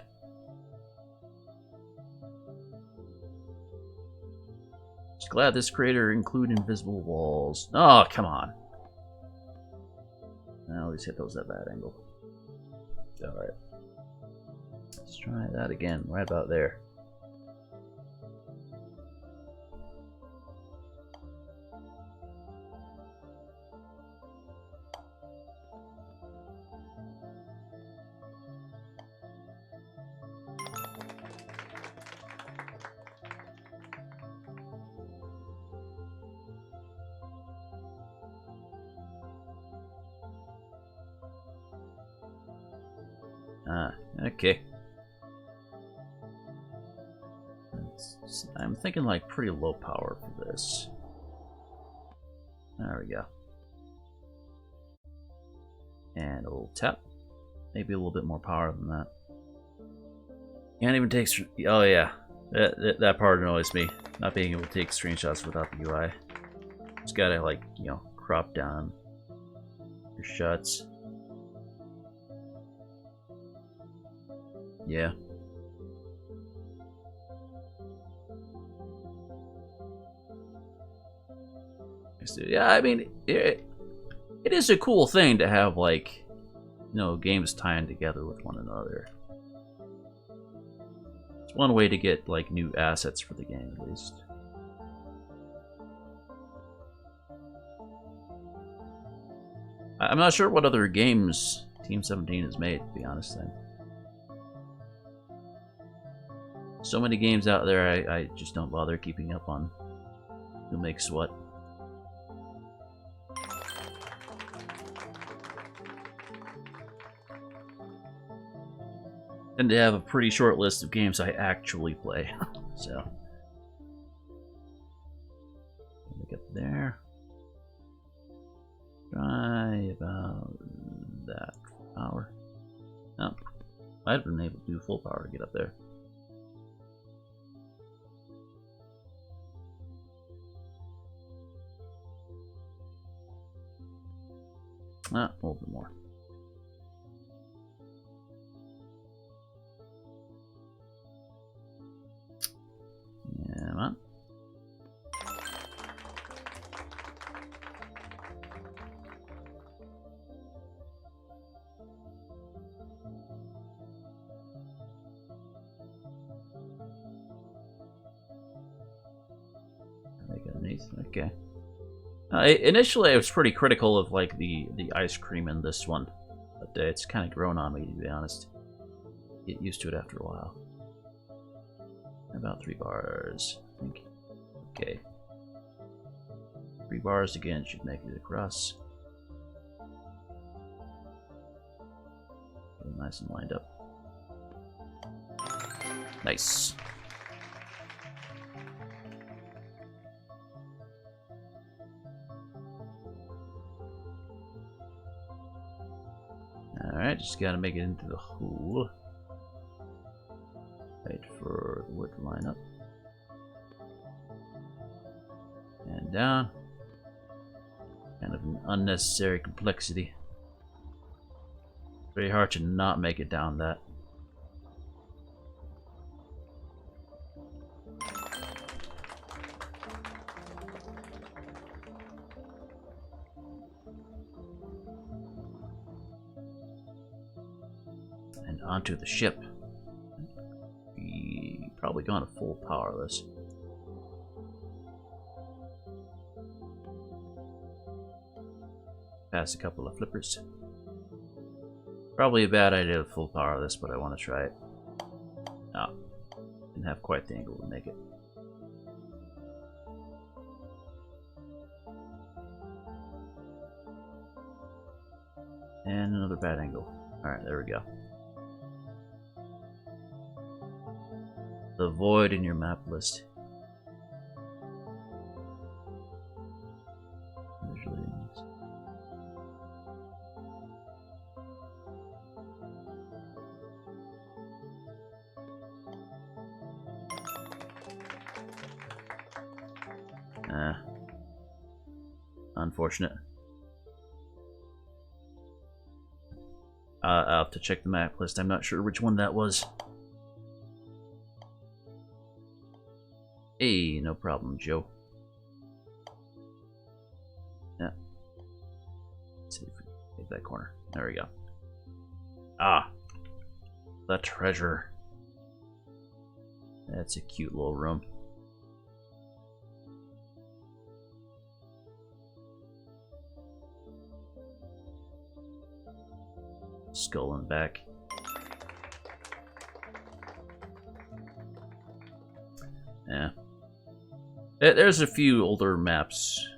Just glad this creator included invisible walls. Oh, come on. I always hit those at that angle. Alright. Let's try that again, right about there. Okay. I'm thinking like pretty low power for this. There we go. And a little tap. Maybe a little bit more power than that. Can't even take... Oh yeah. That part annoys me. Not being able to take screenshots without the UI. Just gotta like, you know, crop down your shots. Yeah. Yeah, I mean, it is a cool thing to have, like, you know, games tying together with one another. It's one way to get, like, new assets for the game, at least. I'm not sure what other games Team 17 has made, to be honest, then. So many games out there, I just don't bother keeping up on who makes what. And they have a pretty short list of games I actually play, so. Look up there. Try about that power. No, I'd have been able to do full power to get up there. A little bit more. Yeah, come on. Make it underneath. Okay. Initially, I was pretty critical of like the ice cream in this one, but it's kind of grown on me, to be honest. Get used to it after a while. About 3 bars, I think. Okay. 3 bars again should make it across. Nice and lined up. Nice. Alright, just gotta make it into the hole. Wait for the wood to line up. And down. Kind of an unnecessary complexity. Very hard to not make it down that. And onto the ship. We probably gone to full power this. Pass a couple of flippers. Probably a bad idea to full power this, but I want to try it. Oh, didn't have quite the angle to make it. And another bad angle. Alright, there we go. The void in your map list. Unfortunate. I'll have to check the map list. I'm not sure which one that was. Hey, no problem, Joe. Yeah. Let's see if we can take that corner. There we go. Ah. The treasure. That's a cute little room. Skull in the back. Yeah. There's a few older maps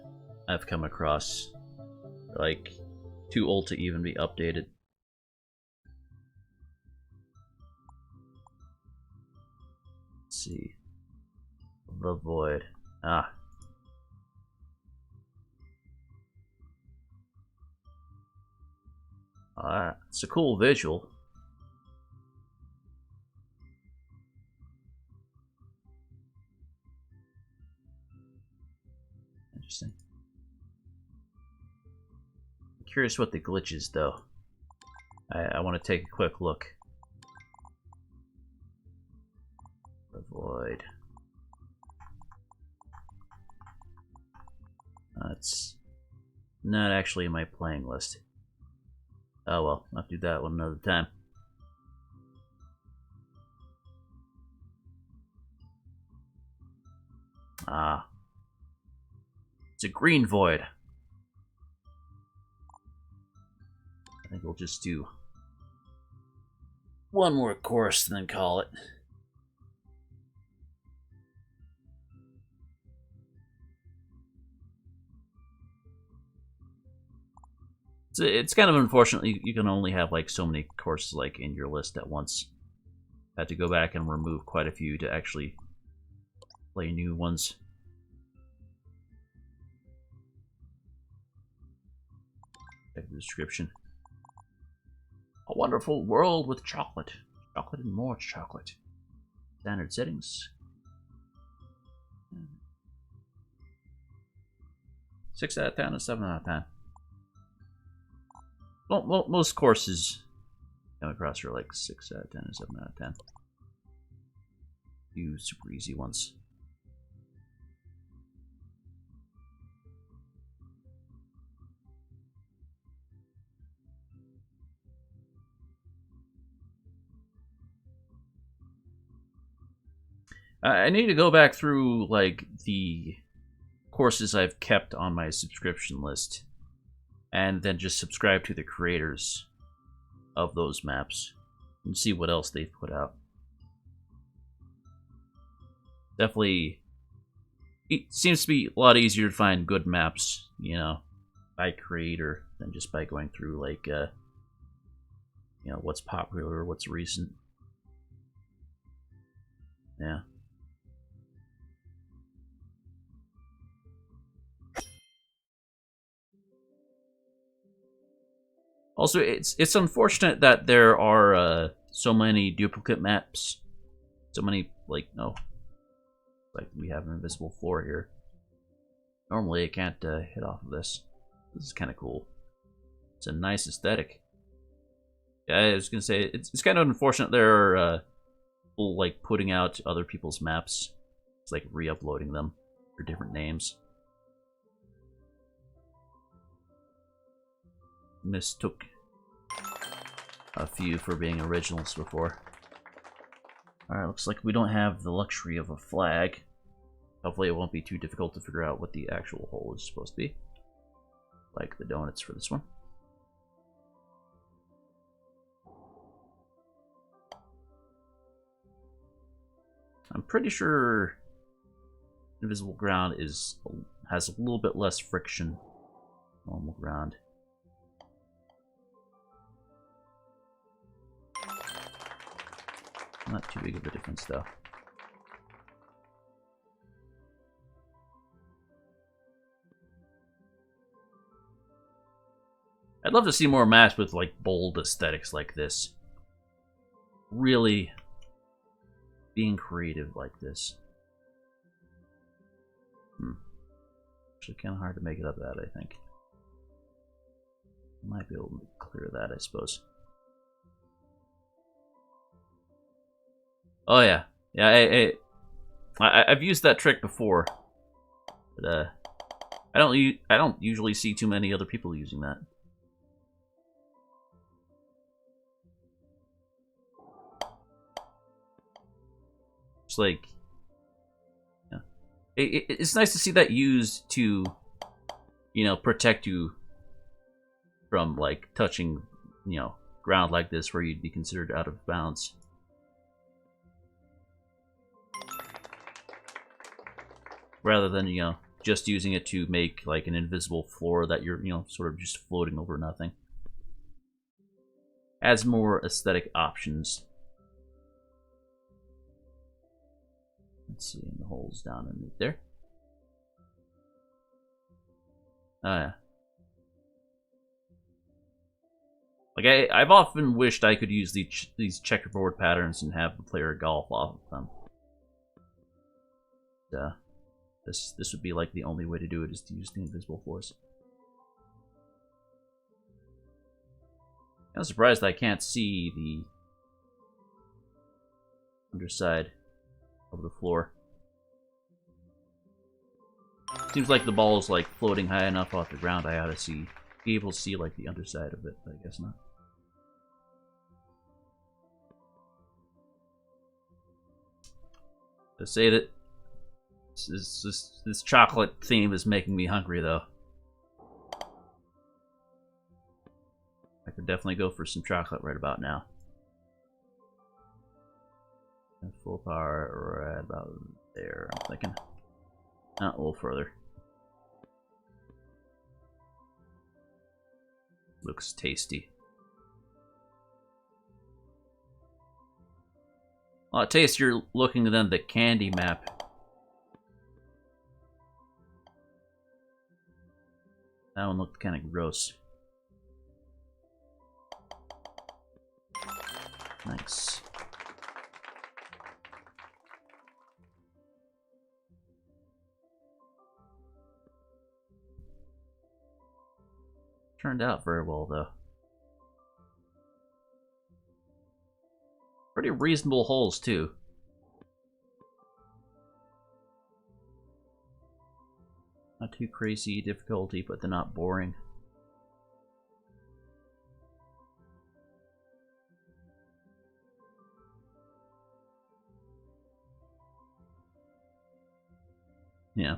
I've come across. Like, too old to even be updated. Let's see. The Void. Ah. It's a cool visual. Interesting. I'm curious what the glitch is, though. I want to take a quick look. The Void. That's not actually in my playing list. Oh well, I'll do that one another time. Ah. It's a green void. I think we'll just do one more course and then call it. It's kind of unfortunate you can only have like so many courses like in your list at once. I had to go back and remove quite a few to actually play new ones. Check the description. A wonderful world with chocolate. Chocolate and more chocolate. Standard settings. 6 out of 10 and 7 out of 10. Well, most courses come across are like 6 out of 10 and 7 out of 10. Few super easy ones. I need to go back through like the courses I've kept on my subscription list and then just subscribe to the creators of those maps and see what else they've put out. Definitely, it seems to be a lot easier to find good maps, you know, by creator than just by going through like, you know, what's popular, what's recent. Yeah. Also, it's unfortunate that there are so many duplicate maps, so many like like we have an invisible floor here. Normally, I can't hit off of this. This is kind of cool. It's a nice aesthetic. Yeah, I was gonna say it's kind of unfortunate there are people like putting out other people's maps. It's like re-uploading them for different names. Mistook a few for being originals before. Alright, looks like we don't have the luxury of a flag. Hopefully it won't be too difficult to figure out what the actual hole is supposed to be. Like the donuts for this one. I'm pretty sure invisible ground has a little bit less friction than normal ground. Not too big of a difference, though. I'd love to see more maps with, like, bold aesthetics like this. Really being creative like this. Actually, kind of hard to make it up that, I think. Might be able to clear that, I suppose. Oh yeah, yeah. I've used that trick before, but I don't usually see too many other people using that. It's like, yeah, it's nice to see that used to, you know, protect you from like touching, you know, ground like this where you'd be considered out of bounds. Rather than, you know, just using it to make like an invisible floor that you're, you know, sort of just floating over nothing. Adds more aesthetic options. Let's see, the holes down underneath there. Oh yeah. Like I've often wished I could use these checkerboard patterns and have the player golf off of them. This would be like the only way to do it, is to use the invisible floors. I'm surprised I can't see the underside of the floor. Seems like the ball's like floating high enough off the ground. I ought to be able to see like the underside of it, but I guess not. To say that this chocolate theme is making me hungry, though. I could definitely go for some chocolate right about now. And full power right about there, I'm thinking. Not a little further. Looks tasty. A lot tastier looking than the candy map. That one looked kind of gross. Nice. Turned out very well, though. Pretty reasonable holes, too. Not too crazy difficulty, but they're not boring. Yeah.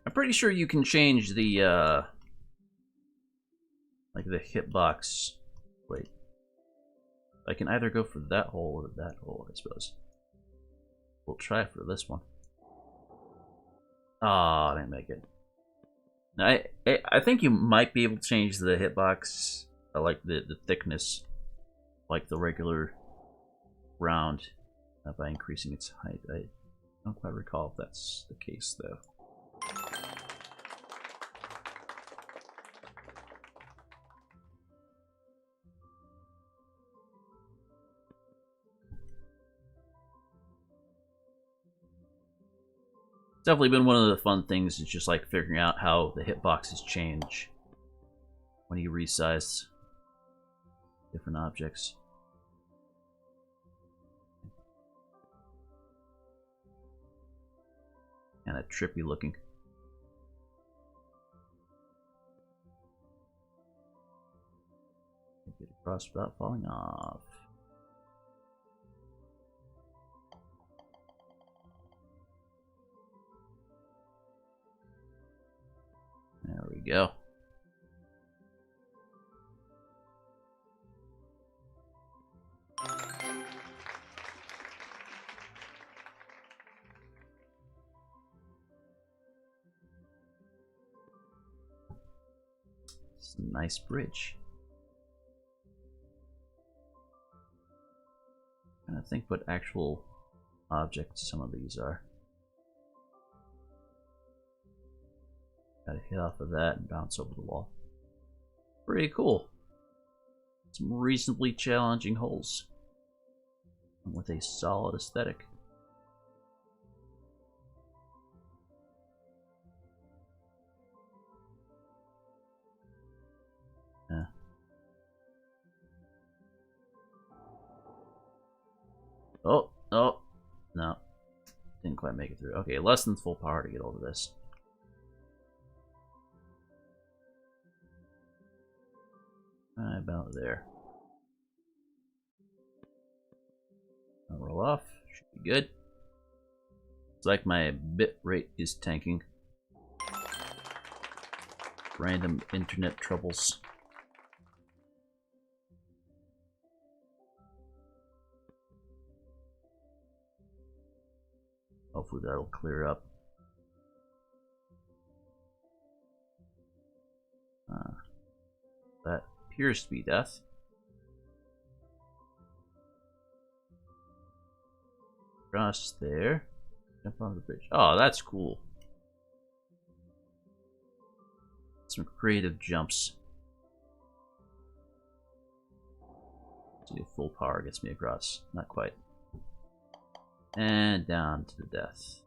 I'm pretty sure you can change the, like the hitbox. Wait. I can either go for that hole or that hole, I suppose. We'll try for this one. Ah, I didn't make it. I think you might be able to change the hitbox, like the thickness, like the regular round, by increasing its height. I don't quite recall if that's the case, though. Definitely been one of the fun things, is just like figuring out how the hitboxes change when you resize different objects. Kind of trippy looking. Get across without falling off. There we go. It's a nice bridge. I think what actual objects some of these are. Gotta hit off of that and bounce over the wall. Pretty cool. Some reasonably challenging holes with a solid aesthetic. Yeah. Oh, no. Didn't quite make it through. Okay, less than full power to get over this. Right about there. I'll roll off. Should be good. It's like my bit rate is tanking. Random internet troubles. Hopefully that'll clear up. That appears to be death. Cross there. Jump on the bridge. Oh, that's cool. Some creative jumps. See if full power gets me across. Not quite. And down to the death.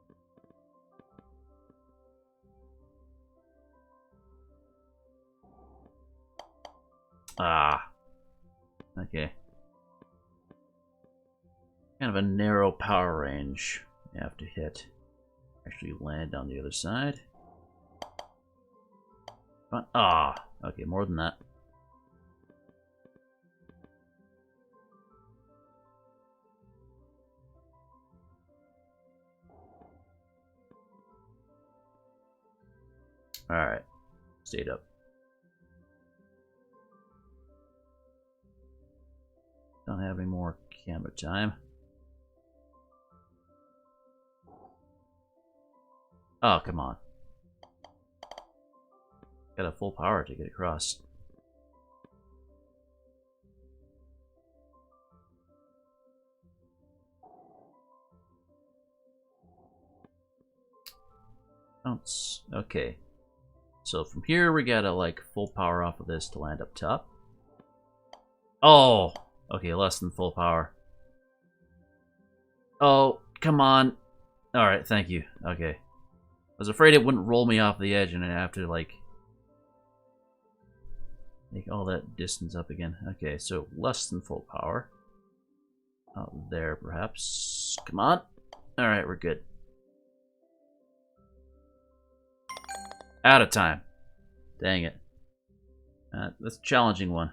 Ah. Okay. Kind of a narrow power range you have to hit. Actually land on the other side. Ah. Okay, more than that. Alright. Stayed up. Don't have any more camera time. Oh, come on. Got a full power to get across. Bounce. Okay. So from here we gotta like full power off of this to land up top. Oh! Okay, less than full power. Oh, come on. Alright, thank you. Okay. I was afraid it wouldn't roll me off the edge and I'd have to like make all that distance up again. Okay, so less than full power. Out there, perhaps. Come on. Alright, we're good. Out of time. Dang it. That's a challenging one.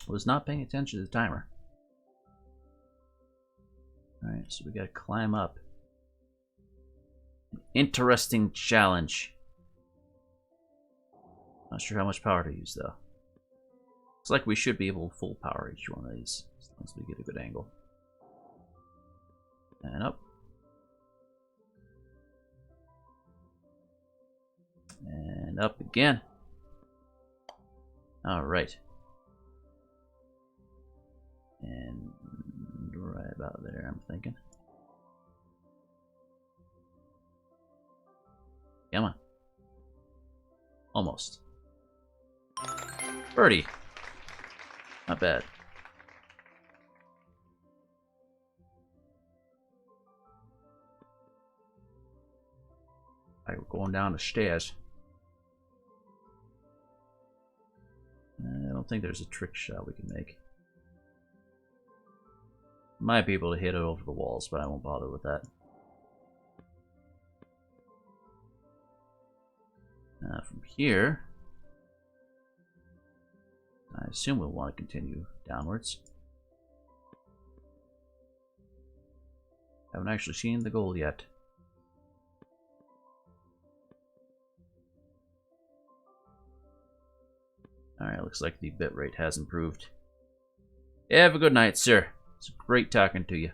Was not paying attention to the timer. Alright, so we gotta climb up. Interesting challenge. Not sure how much power to use though. Looks like we should be able to full power each one of these, as long as we get a good angle. And up. And up again. Alright. And right about there, I'm thinking. Come on. Almost. Birdie. Not bad. Alright, we're going down the stairs. I don't think there's a trick shot we can make. Might be able to hit it over the walls, but I won't bother with that. From here, I assume we'll want to continue downwards. Haven't actually seen the goal yet. Alright, looks like the bitrate has improved. Have a good night, sir. It's great talking to you.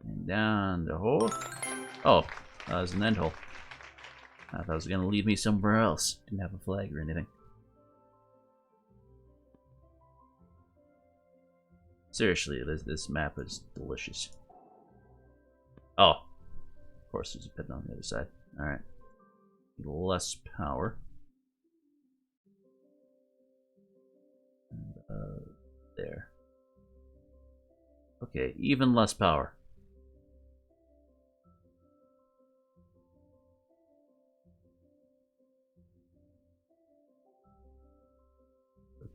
And down the hole. Oh, as an end hole. I thought it was going to lead me somewhere else. Didn't have a flag or anything. Seriously, this map is delicious. Oh, of course there's a pit on the other side. Alright. Less power. And, there. Okay, even less power.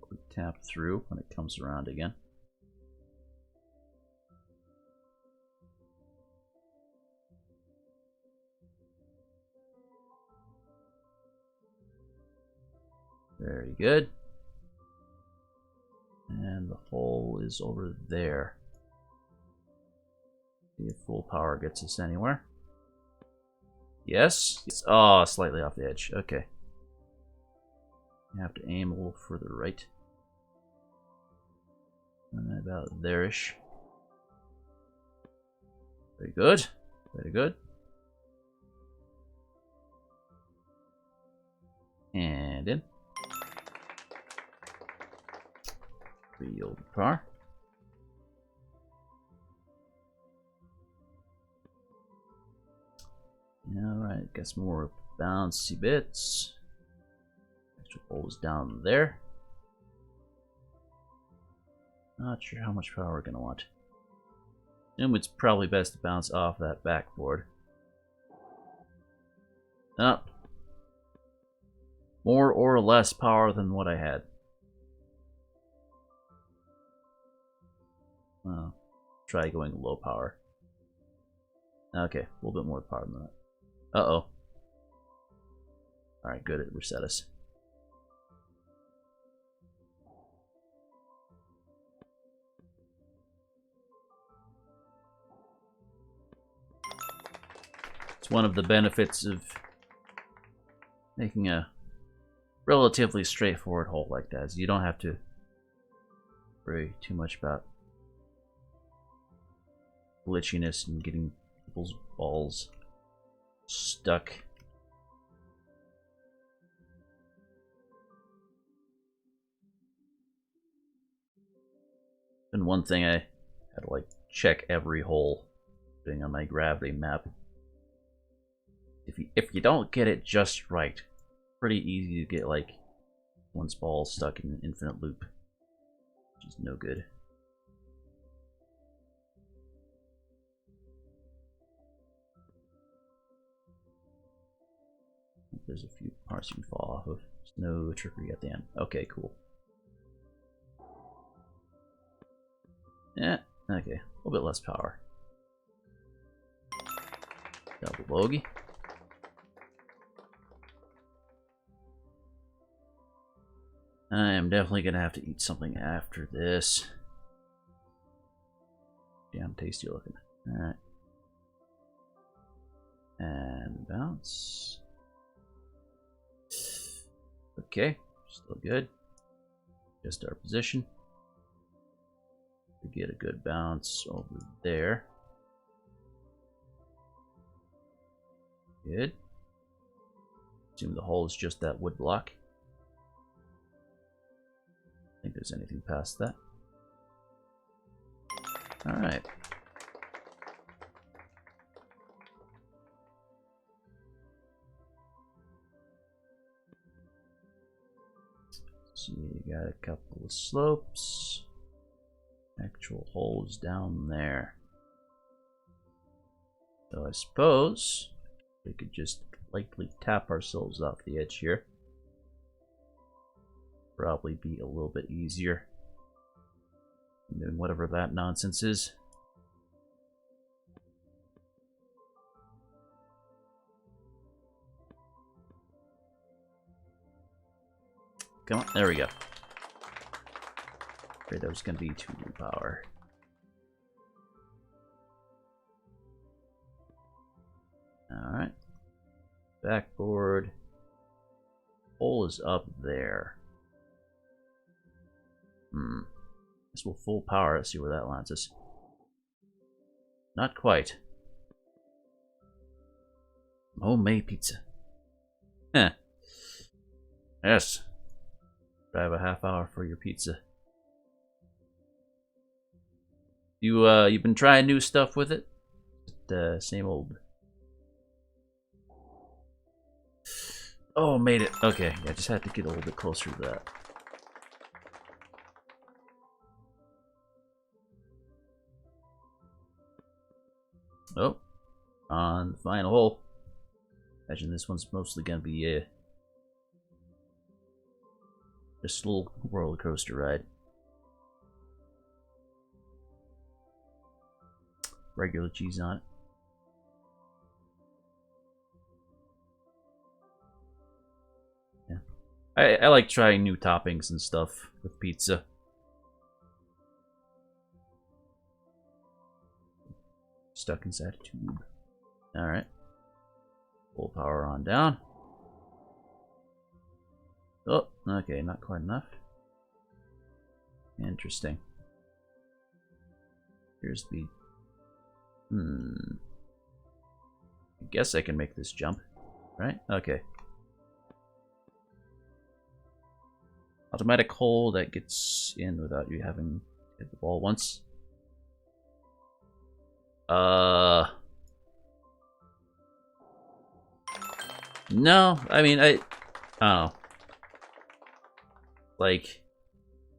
Quick tap through when it comes around again. Very good. And the hole is over there. See if full power gets us anywhere. Yes? Oh, slightly off the edge. Okay. You have to aim a little further right. And about there-ish. Very good. Very good. And in. Real power. Alright, got some more bouncy bits. Extra holes down there. Not sure how much power we're gonna want. Assume it's probably best to bounce off that backboard. Up. More or less power than what I had. Try going low power. Okay, a little bit more power than that. Uh-oh. Alright, good, it reset us. It's one of the benefits of making a relatively straightforward hole like that, is you don't have to worry too much about glitchiness and getting people's balls stuck. And one thing I had to like check every hole doing on my gravity map. If you don't get it just right, pretty easy to get like one's ball stuck in an infinite loop, which is no good. There's a few parts you can fall off of. There's no trickery at the end. Okay, cool. Yeah, okay. A little bit less power. Double bogey. I am definitely gonna have to eat something after this. Damn tasty looking. Alright. And bounce. Okay, still good. Just our position. We get a good bounce over there. Good. Assume the hole is just that wood block. Think there's anything past that. Alright. So you got a couple of slopes. Actual holes down there. So I suppose we could just lightly tap ourselves off the edge here. Probably be a little bit easier than doing whatever that nonsense is. Come on, there we go. Afraid that was going to be too low power. Alright. Backboard. Hole is up there. This will full power. Let's see where that lands us. Not quite. Homemade pizza. Huh. Yes. Drive a half hour for your pizza. You've been trying new stuff with it? Same old. Oh, made it. Okay, I just had to get a little bit closer to that. Oh, on the final hole. Imagine this one's mostly gonna be just a little roller coaster ride. Regular cheese on it. Yeah, I like trying new toppings and stuff with pizza. Stuck inside a tube. Alright. Full power on down. Oh, okay, not quite enough. Interesting. Here's the... I guess I can make this jump, right? Okay. Automatic hole that gets in without you having hit the ball once. No, I mean, I don't know. Like,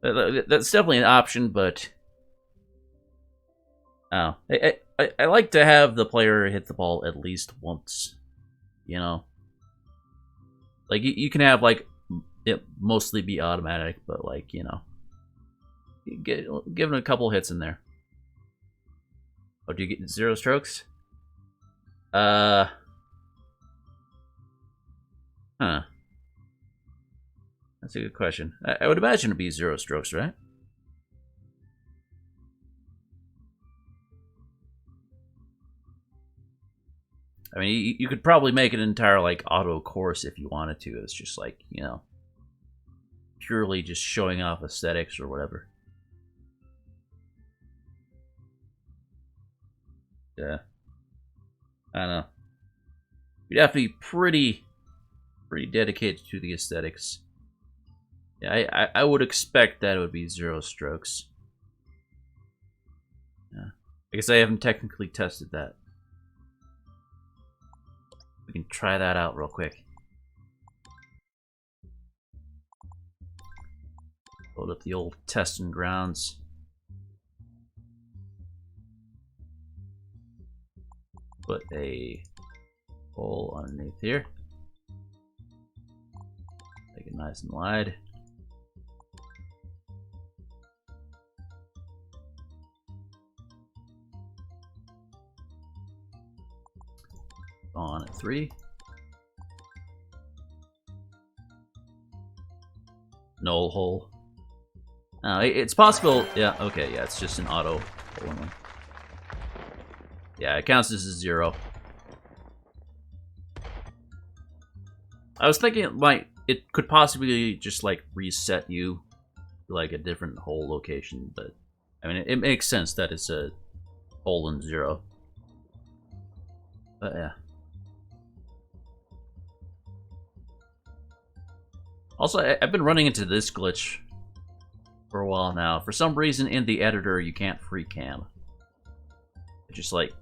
that's definitely an option, but I like to have the player hit the ball at least once. You know, like you can have like it mostly be automatic, but like you know, give it a couple hits in there. Oh, do you get 0 strokes? Huh. That's a good question. I would imagine it'd be 0 strokes, right? I mean, you could probably make an entire, like, auto course if you wanted to. It's just, like, you know, purely just showing off aesthetics or whatever. Yeah. I don't know. You'd have to be pretty dedicated to the aesthetics. Yeah, I would expect that it would be 0 strokes. Yeah. I guess I haven't technically tested that. We can try that out real quick. Load up the old testing grounds. Put a hole underneath here. Make it nice and wide. On at 3. Null hole. It's possible. Yeah, okay, yeah, it's just an auto hole in one. Yeah, it counts as a 0. I was thinking it could possibly just like reset you to like a different hole location, but I mean it makes sense that it's a hole in 0. But yeah. Also, I've been running into this glitch for a while now. For some reason, in the editor, you can't free cam. It's just like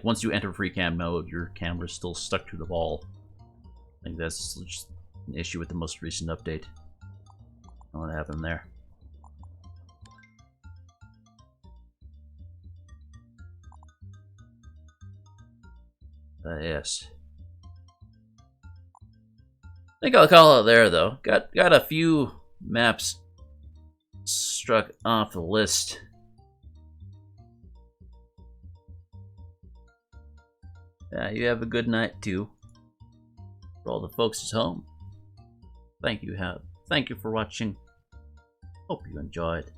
once you enter free cam mode, your camera's still stuck to the ball. I think that's just an issue with the most recent update. I don't know what happened there. Yes. I think I'll call it there, though. Got a few maps struck off the list. You have a good night, too. For all the folks at home, thank you for watching. Hope you enjoyed.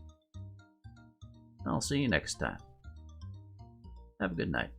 I'll see you next time. Have a good night.